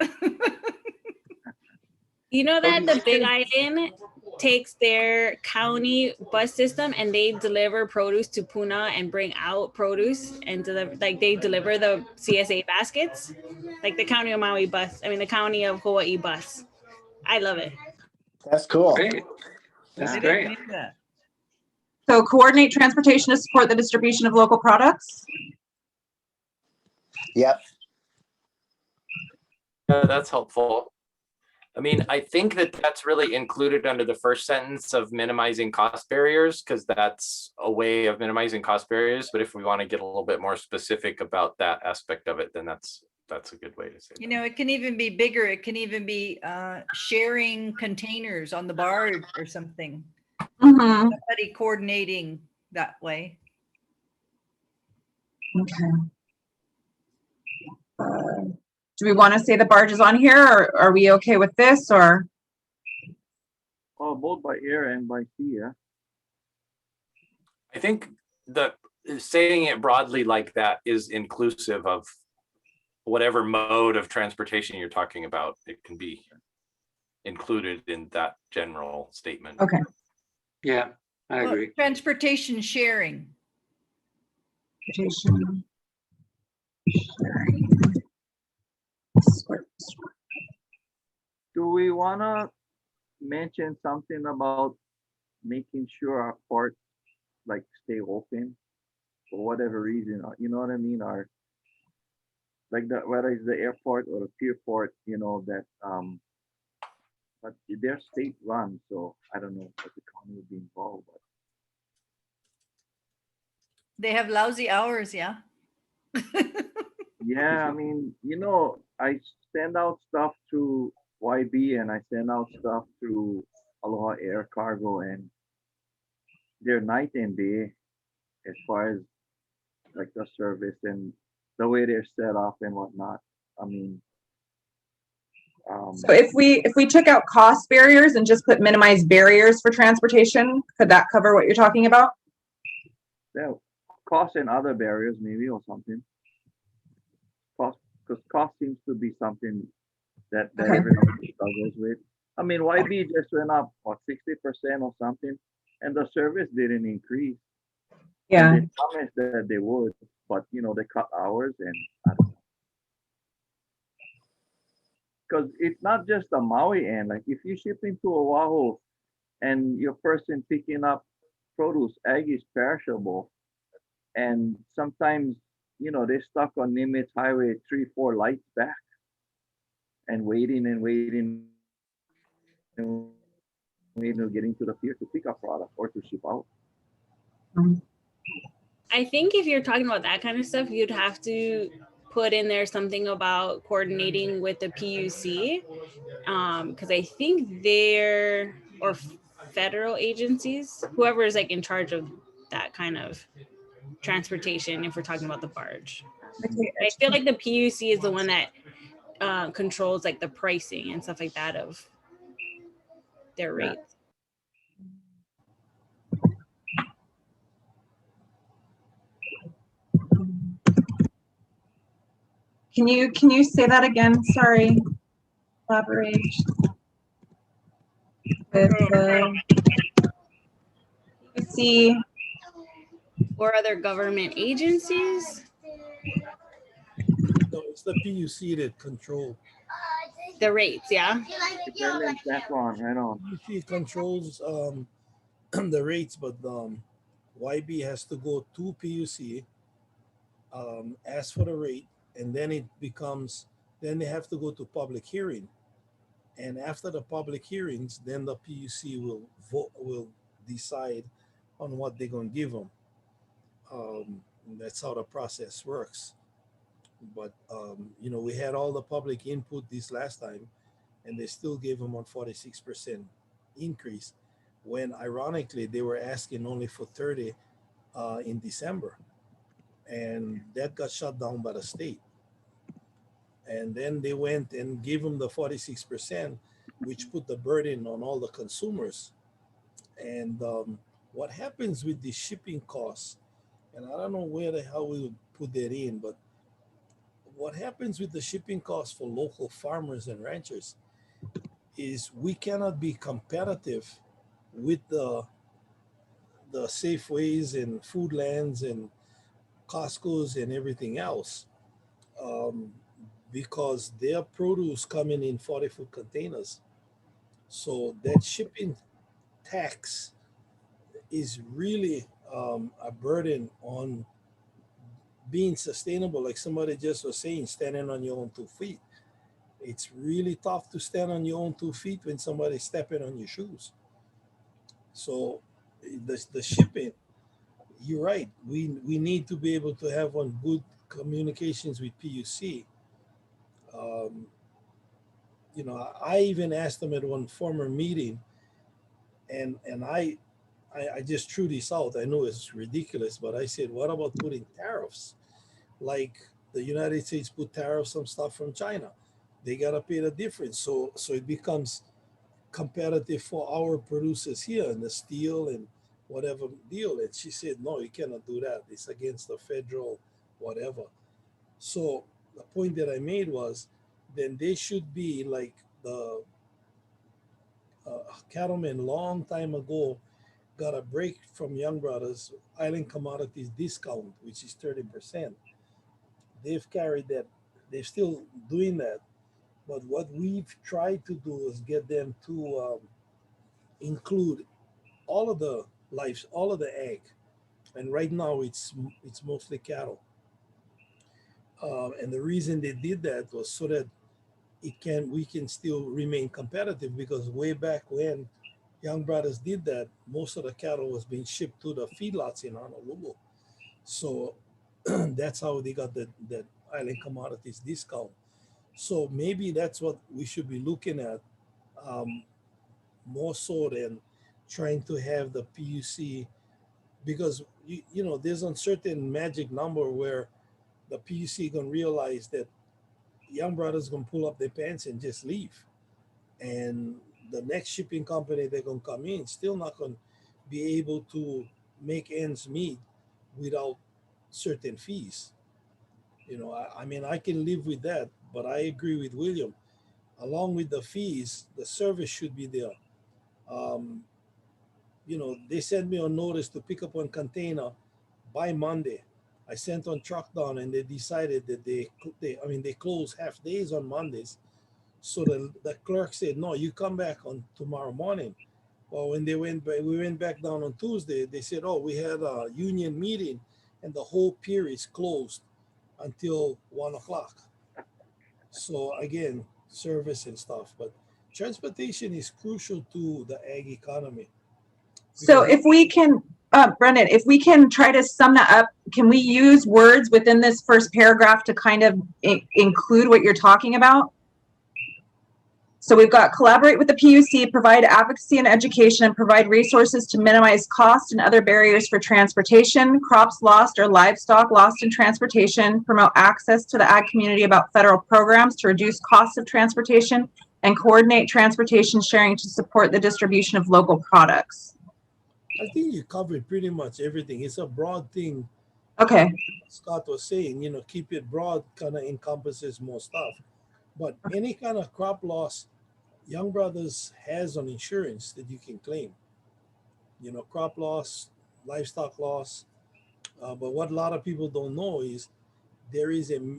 You know that the Big Island takes their county bus system and they deliver produce to Puna and bring out produce and deliver, like they deliver the CSA baskets, like the county of Maui bus. I mean, the county of Hawaii bus. I love it. That's cool. Great. That's I great. didn't know that. So coordinate transportation to support the distribution of local products. Yep. Yeah, that's helpful. I mean, I think that that's really included under the first sentence of minimizing cost barriers, because that's a way of minimizing cost barriers. But if we want to get a little bit more specific about that aspect of it, then that's a good way to say You that. know, it can even be bigger. It can even be sharing containers on the barge or something. Mm-hmm. Somebody coordinating that way. Okay. Do we want to say the barge is on here, or are we okay with this, or? Oh, both by air and by sea, yeah. I think the saying it broadly like that is inclusive of whatever mode of transportation you're talking about. It can be included in that general statement. Okay. Yeah, I Well, agree. transportation sharing. Transportation sharing. Do we want to mention something about making sure our ports like stay open for whatever reason? You know what I mean? Or like that, whether it's the airport or the pier port, you know, that but they're state run, so I don't know if the county would be involved. But They have lousy hours, yeah. yeah, I mean, you know, I send out stuff to YB and I send out stuff to Aloha Air Cargo, and they're night and day as far as like the service and the way they're set up and whatnot. I mean, So if we took out cost barriers and just put minimize barriers for transportation, could that cover what you're talking about? yeah, cost and other barriers maybe or something. Cost, because cost seems to be something that Okay. everybody struggles with. I mean, YB just went up what 60% or something, and the service didn't increase. Yeah. And they promised that they would, but you know they cut hours, and I don't know. Because it's not just the Maui end. Like if you ship into Oahu, and your person picking up produce, egg is perishable, and sometimes you know they're stuck on Nimitz Highway 3-4 lights back, and waiting and waiting and waiting, getting to the pier to pick up product or to ship out. I think if you're talking about that kind of stuff, you'd have to put in there something about coordinating with the PUC, because I think they're, or federal agencies, whoever is like in charge of that kind of transportation, if we're talking about the barge. I feel like the PUC is the one that controls like the pricing and stuff like that of their Yeah. rates. Can you say that again? Sorry. Elaborate. With see Or other government agencies. No, it's the PUC that control. The rates, yeah. That's on, right on. PUC controls the rates, but YB has to go to PUC, ask for the rate, and then it becomes, then they have to go to public hearing. And after the public hearings, then the PUC will decide on what they're going to give them. That's how the process works. But you know, we had all the public input this last time, and they still gave them on 46% increase, when ironically they were asking only for 30 in December, and that got shut down by the state. And then they went and gave them the 46%, which put the burden on all the consumers. And what happens with the shipping costs, and I don't know where the hell we would put that in, but what happens with the shipping costs for local farmers and ranchers is we cannot be competitive with the Safeways and Foodlands and Costco's and everything else, because their produce coming in 40-foot containers. So that shipping tax is really a burden on being sustainable. Like somebody just was saying, standing on your own 2 feet. It's really tough to stand on your own 2 feet when somebody's stepping on your shoes. So the shipping, you're right. We need to be able to have on good communications with PUC. You know, I even asked them at one former meeting, and I just threw this out. I know it's ridiculous, but I said, what about putting tariffs? Like the United States put tariffs on stuff from China. They gotta pay the difference. So it becomes competitive for our producers here in the steel and whatever deal. And she said, no, you cannot do that. It's against the federal whatever. So the point that I made was, then they should be like the cattlemen long time ago got a break from Young Brothers Island Commodities discount, which is 30%. They've carried that. They're still doing that. But what we've tried to do is get them to include all of the lives, all of the egg. And right now it's mostly cattle. And the reason they did that was so that we can still remain competitive, because way back when Young Brothers did that, most of the cattle was being shipped to the feedlots in Honolulu. So that's how they got that Island Commodities discount. So maybe that's what we should be looking at, more so than trying to have the PUC, because you know there's a certain magic number where the PUC gonna realize that Young Brothers gonna pull up their pants and just leave, and the next shipping company they're gonna come in still not gonna be able to make ends meet without certain fees. You know, I mean, I can live with that, but I agree with William. Along with the fees, the service should be there. You know, they sent me on notice to pick up one container by Monday. I sent on truck down, and they decided that they close half days on Mondays. So the clerk said, no, you come back on tomorrow morning. Well, when we went back down on Tuesday, they said, oh, we had a union meeting and the whole pier is closed until 1 o'clock. So again, service and stuff, but transportation is crucial to the ag economy. So if we can, Brendan, if we can try to sum that up, can we use words within this first paragraph to kind of include what you're talking about? So we've got collaborate with the PUC, provide advocacy and education, and provide resources to minimize cost and other barriers for transportation, crops lost or livestock lost in transportation, promote access to the ag community about federal programs to reduce costs of transportation, and coordinate transportation sharing to support the distribution of local products. I think you covered pretty much everything. It's a broad thing. Okay. Scott was saying, keep it broad, kind of encompasses more stuff. But any kind of crop loss, Young Brothers has on insurance that you can claim. Crop loss, livestock loss. But what a lot of people don't know is there is a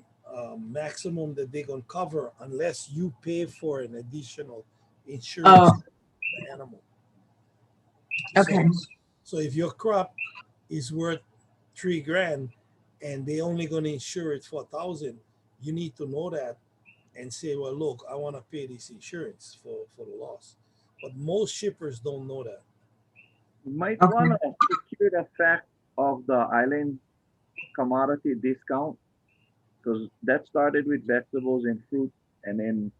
maximum that they can cover unless you pay for an additional insurance for the animal. Okay. So if your crop is worth $3,000 and they only going to insure it for $1,000, you need to know that and say, well, look, I want to pay this insurance for the loss. But most shippers don't know that. You might want to secure the fact of the island commodity discount, because that started with vegetables and fruit, and then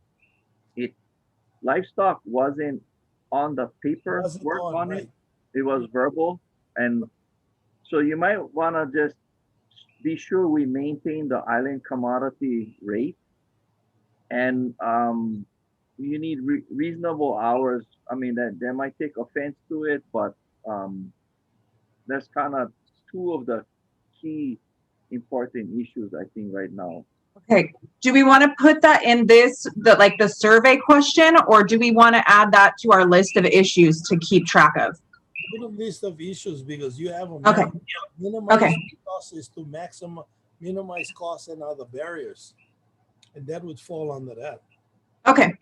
livestock wasn't on the paper work on it. It was verbal. And so you might want to just be sure we maintain the island commodity rate. And you need reasonable hours. I mean, that they might take offense to it, but that's kind of two of the key important issues, I think, right now. Okay. Do we want to put that in the survey question, or do we want to add that to our list of issues to keep track of? Put a list of issues because you have Okay. minimize costs to minimize costs and other barriers. And that would fall under that. Okay.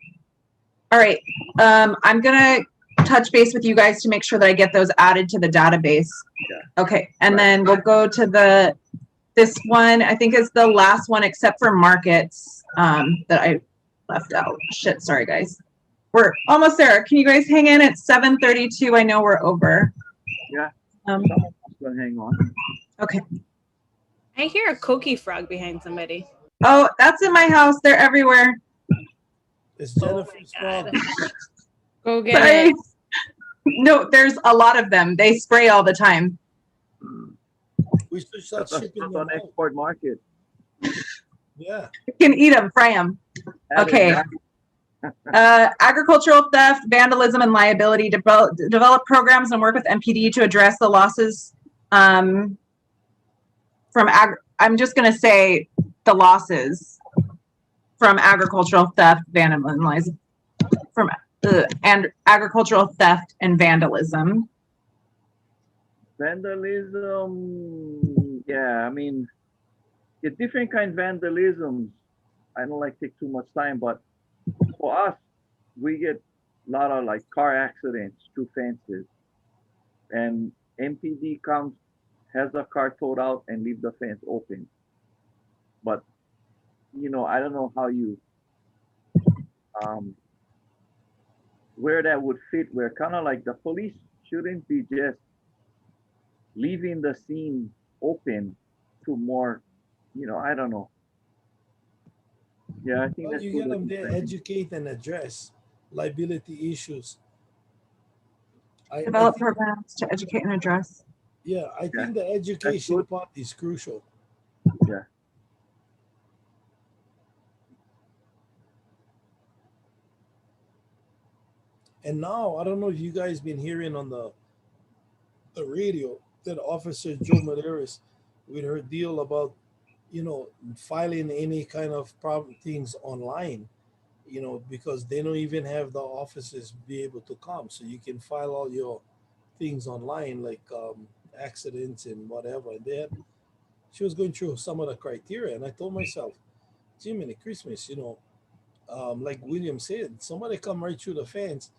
All right. I'm going to touch base with you guys to make sure that I get those added to the database. Yeah. Okay. And then we'll go to this one, I think is the last one except for markets that I left out. Shit. Sorry, guys. We're almost there. Can you guys hang in at 7:32? I know we're over. Yeah. Someone's gonna hang on. Okay. I hear a coqui frog behind somebody. Oh, that's in my house. They're everywhere. It's Jennifer's frog. Go get it. No, there's a lot of them. They spray all the time. We should start shipping them on out. export market. Yeah. You can eat them, fry them. Okay. Agricultural theft, vandalism, and liability. Develop programs and work with MPD to address the losses from I'm just going to say the losses from agricultural theft, vandalism, and agricultural theft and vandalism. Vandalism, yeah, I mean, it's different kind of vandalism. I don't like to take too much time, but for us, we get a lot of like car accidents through fences, and MPD comes, has the car towed out and leave the fence open. But I don't know how you where that would fit. Where kind of like the police shouldn't be just leaving the scene open to more, I don't know. Yeah, I think that's You get them there, educate and address liability issues. Develop programs to educate and address. Yeah, I think the education part is crucial. Yeah. And now, I don't know if you guys been hearing on the radio that Officer Joe Medeiros with her deal about, filing any kind of problem things online, because they don't even have the officers be able to come. So you can file all your things online, like accidents and whatever. And she was going through some of the criteria. And I told myself, Jiminy Christmas, like William said, somebody come right through the fence.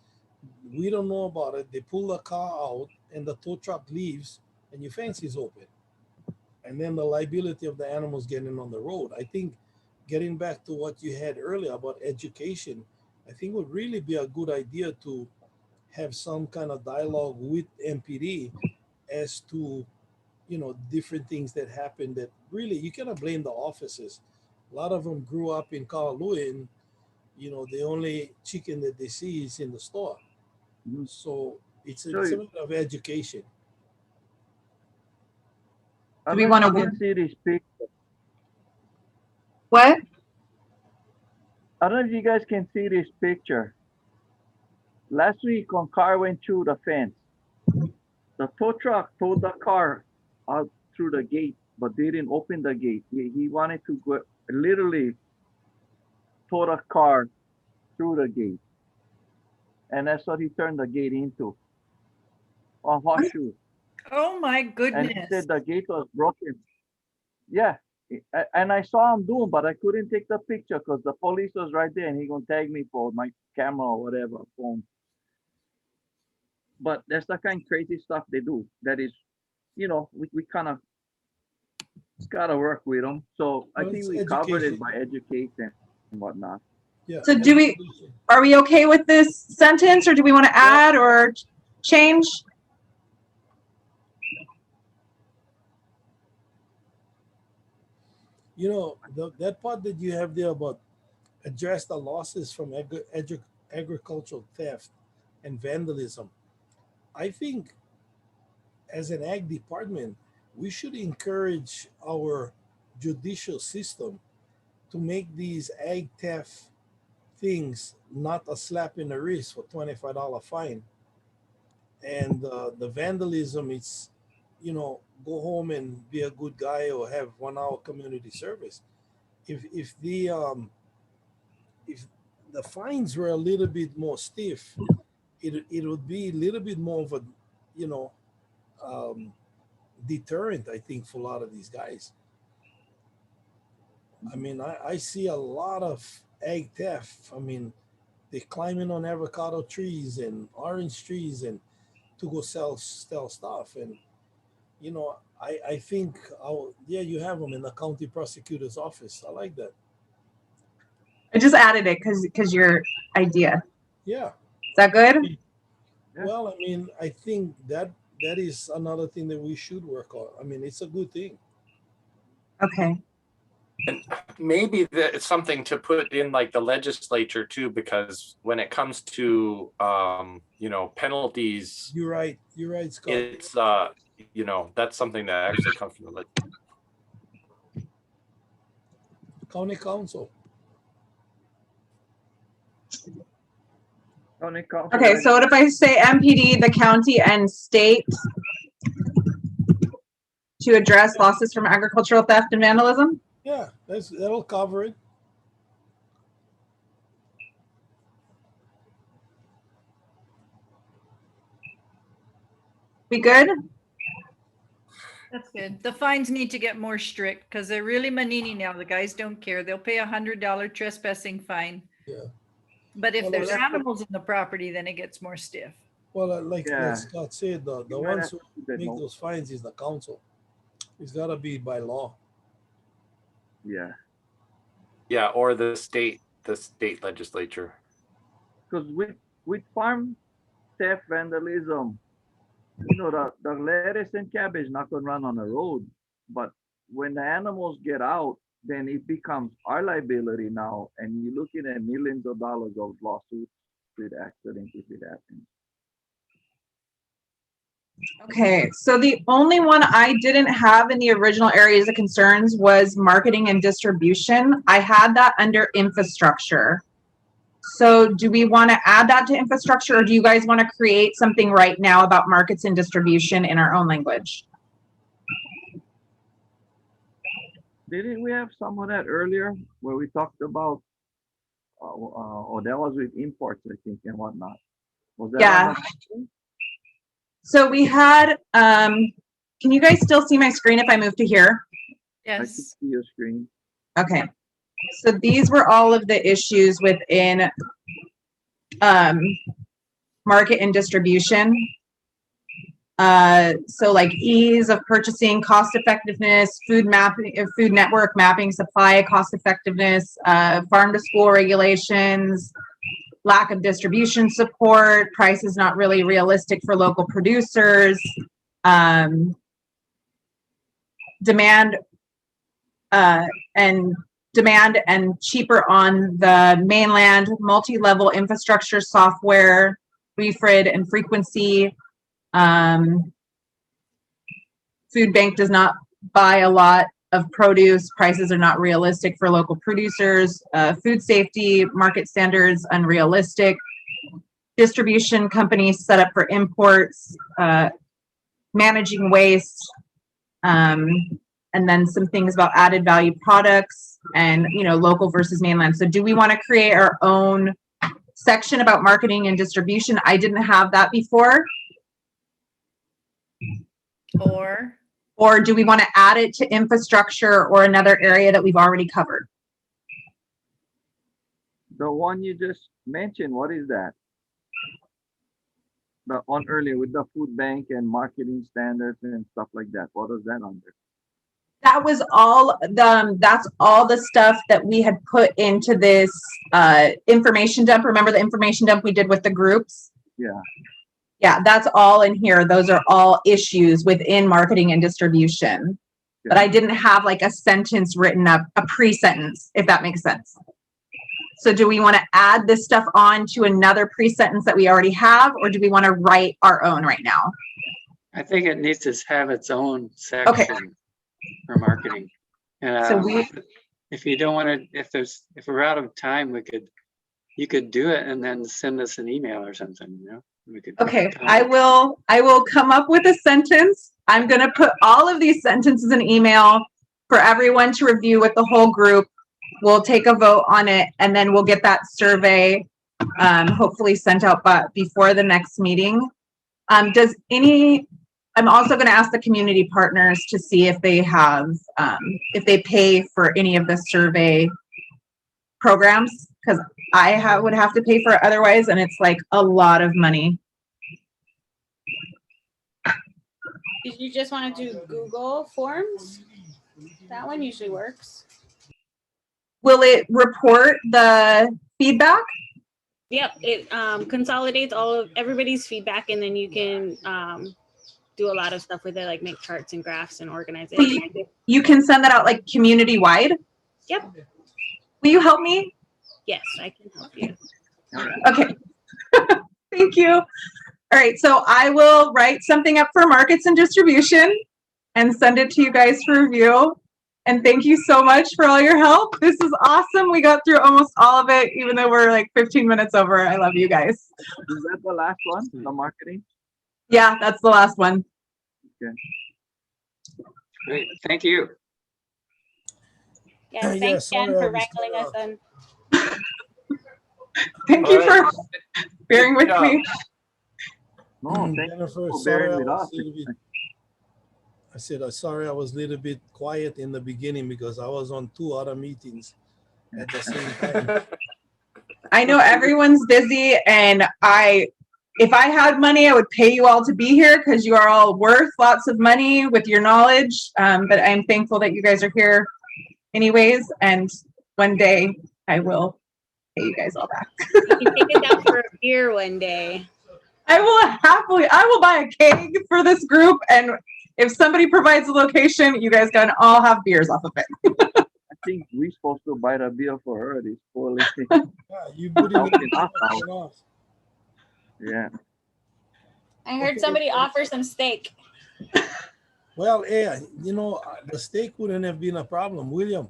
We don't know about it. They pull the car out and the tow truck leaves and your fence is open. And then the liability of the animals getting on the road. I think getting back to what you had earlier about education, I think would really be a good idea to have some kind of dialogue with MPD as to, different things that happen that really you cannot blame the officers. A lot of them grew up in Kahalua and, you know, the only chicken that they see is in the store. Mhm. So it's So a bit of education. I Do we don't know if want you to, can see this picture. what? I don't know if you guys can see this picture. Last week, a car went through the fence. The tow truck towed the car out through the gate, but they didn't open the gate. He wanted to go, literally tow the car through the gate. And that's what he turned the gate into, a horseshoe. Oh my And he goodness. said the gate was broken. Yeah. And I saw him do it, but I couldn't take the picture because the police was right there and he gonna tag me for my camera or whatever phone. But that's the kind of crazy stuff they do. That is, you know, we kind of gotta work with them. So I Well, think it's we covered it education. by education and whatnot. Yeah. So do we, education. are we okay with this sentence, or do we want to add or change? You know, that part that you have there about address the losses from agricultural theft and vandalism. I think as an ag department, we should encourage our judicial system to make these ag theft things not a slap in the wrist for $25 fine. And the vandalism, it's, you know, go home and be a good guy or have 1 hour community service. If the fines were a little bit more stiff, it would be a little bit more of a, you know, um, deterrent, I think, for a lot of these guys. I mean, I see a lot of egg theft. I mean, they're climbing on avocado trees and orange trees and to go sell stuff. And, you know, I think, yeah, you have them in the county prosecutor's office. I like that. I just added it because your idea. Yeah. Is that good? Yeah. Well, I mean, I think that is another thing that we should work on. I mean, it's a good thing. Okay. And maybe that it's something to put in like the legislature too, because when it comes to you know, penalties, You're right, Scott. it's you know, that's something that actually comes from the County council. County council. Okay, so what if I say MPD, the county and state to address losses from agricultural theft and vandalism? Yeah, that'll cover it. We good? That's good. The fines need to get more strict because they're really manini now. The guys don't care. They'll pay $100 trespassing fine. Yeah. But if Well, there's that's- animals in the property, then it gets more stiff. Well, like Yeah. Scott said, the You might ones have who to do that, make no? those fines is the council. It's gotta be by law. Yeah. yeah, or the state legislature. Because with farm theft vandalism, you know, the lettuce and cabbage not gonna run on the road, but when the animals get out, then it becomes our liability now, and you're looking at millions of dollars of lawsuits with accident if it happens. Okay, so the only one I didn't have in the original areas of concerns was marketing and distribution. I had that under infrastructure. So do we want to add that to infrastructure, or do you guys want to create something right now about markets and distribution in our own language? Didn't we have some of that earlier where we talked about, or that was with imports, I think, and whatnot? Was that? Yeah. On the- So we had, can you guys still see my screen if I move to here? I can Yes. see your screen. Okay. So these were all of the issues within market and distribution. So like ease of purchasing, cost effectiveness, food mapping, food network mapping, supply cost effectiveness, farm to school regulations, lack of distribution support, prices not really realistic for local producers, demand and demand and cheaper on the mainland, multi-level infrastructure software, refrid and frequency. Food bank does not buy a lot of produce. Prices are not realistic for local producers. Food safety, market standards, unrealistic. Distribution companies set up for imports, managing waste, and then some things about added value products and, you know, local versus mainland. So do we want to create our own section about marketing and distribution? I didn't have that before. Or do we want to add it to infrastructure or another area that we've already covered? The one you just mentioned, what is that? The one earlier with the food bank and marketing standards and stuff like that. What is that under? That was all that's all the stuff that we had put into this information dump. Remember the information dump we did with the groups? Yeah. Yeah, that's all in here. Those are all issues within marketing and distribution. But I didn't have like a sentence written up, a pre-sentence, if that makes sense. So do we want to add this stuff on to another pre-sentence that we already have, or do we want to write our own right now? I think it needs to have its own section for marketing. So if you don't want to, if we're out of time, you could do it and then send us an email or something, you know? Okay, I will come up with a sentence. I'm going to put all of these sentences in email for everyone to review with the whole group. We'll take a vote on it, and then we'll get that survey hopefully sent out before the next meeting. I'm also going to ask the community partners to see if they have, if they pay for any of the survey programs, because I would have to pay for it otherwise, and it's like a lot of money. Did you just want to do Google Forms? That one usually works. Will it report the feedback? Yep, it consolidates all of everybody's feedback, and then you can do a lot of stuff with it, like make charts and graphs and organize it. You can send that out like community wide? Yep. Will you help me? Yes, I can help you. Okay. Thank you. All right, so I will write something up for markets and distribution and send it to you guys for review. And thank you so much for all your help. This is awesome. We got through almost all of it, even though we're like 15 minutes over. I love you guys. Is that the last one, the marketing? Yeah, that's the last one. Okay. Great, thank you. Yeah, thanks Jen for wrangling us in. Thank you for bearing with me. No, thank you for sorry, bearing with us. I said, sorry, I was a little bit quiet in the beginning because I was on 2 other meetings at the same time. I know everyone's busy, and if I had money, I would pay you all to be here because you are all worth lots of money with your knowledge. But I'm thankful that you guys are here anyways, and one day I will pay you guys all back. You can take it down for a beer one day. I will buy a keg for this group, and if somebody provides a location, you guys can all have beers off of it. I think we're supposed to buy the beer for her. This poor lady. Yeah, you put it out. Yeah. I heard somebody offer some steak. Well, yeah, you know, the steak wouldn't have been a problem, William.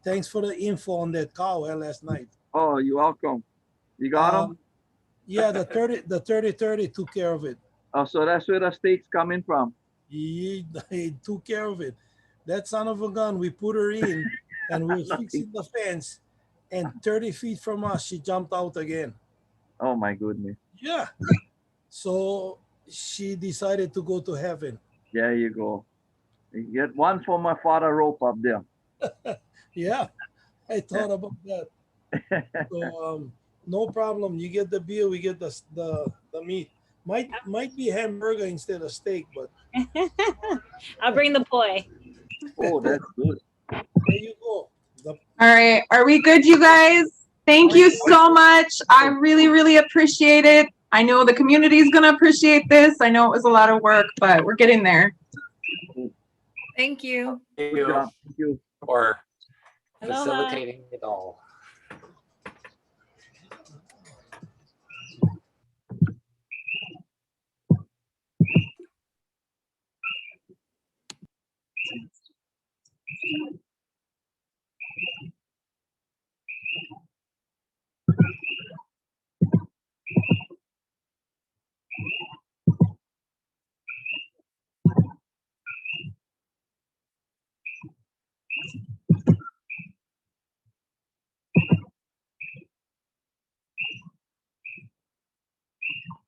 Thanks for the info on that cow last night. Oh, you're welcome. You got them? Yeah, the 30 took care of it. Oh, so that's where the steak's coming from. He took care of it. That son of a gun, we put her in and we were fixing the fence, and 30 feet from us, she jumped out again. Oh my goodness. Yeah. So she decided to go to heaven. There you go. You get one for my father rope up there. Yeah, I thought about that. So no problem. You get the beer, we get the meat. Might be hamburger instead of steak, but I'll bring the poi. Oh, that's good. There you go. All right, are we good, you guys? Thank you so much. I really, really appreciate it. I know the community is going to appreciate this. I know it was a lot of work, but we're getting there. Thank you. Thank Good you job. Thank you. for Aloha. facilitating it all.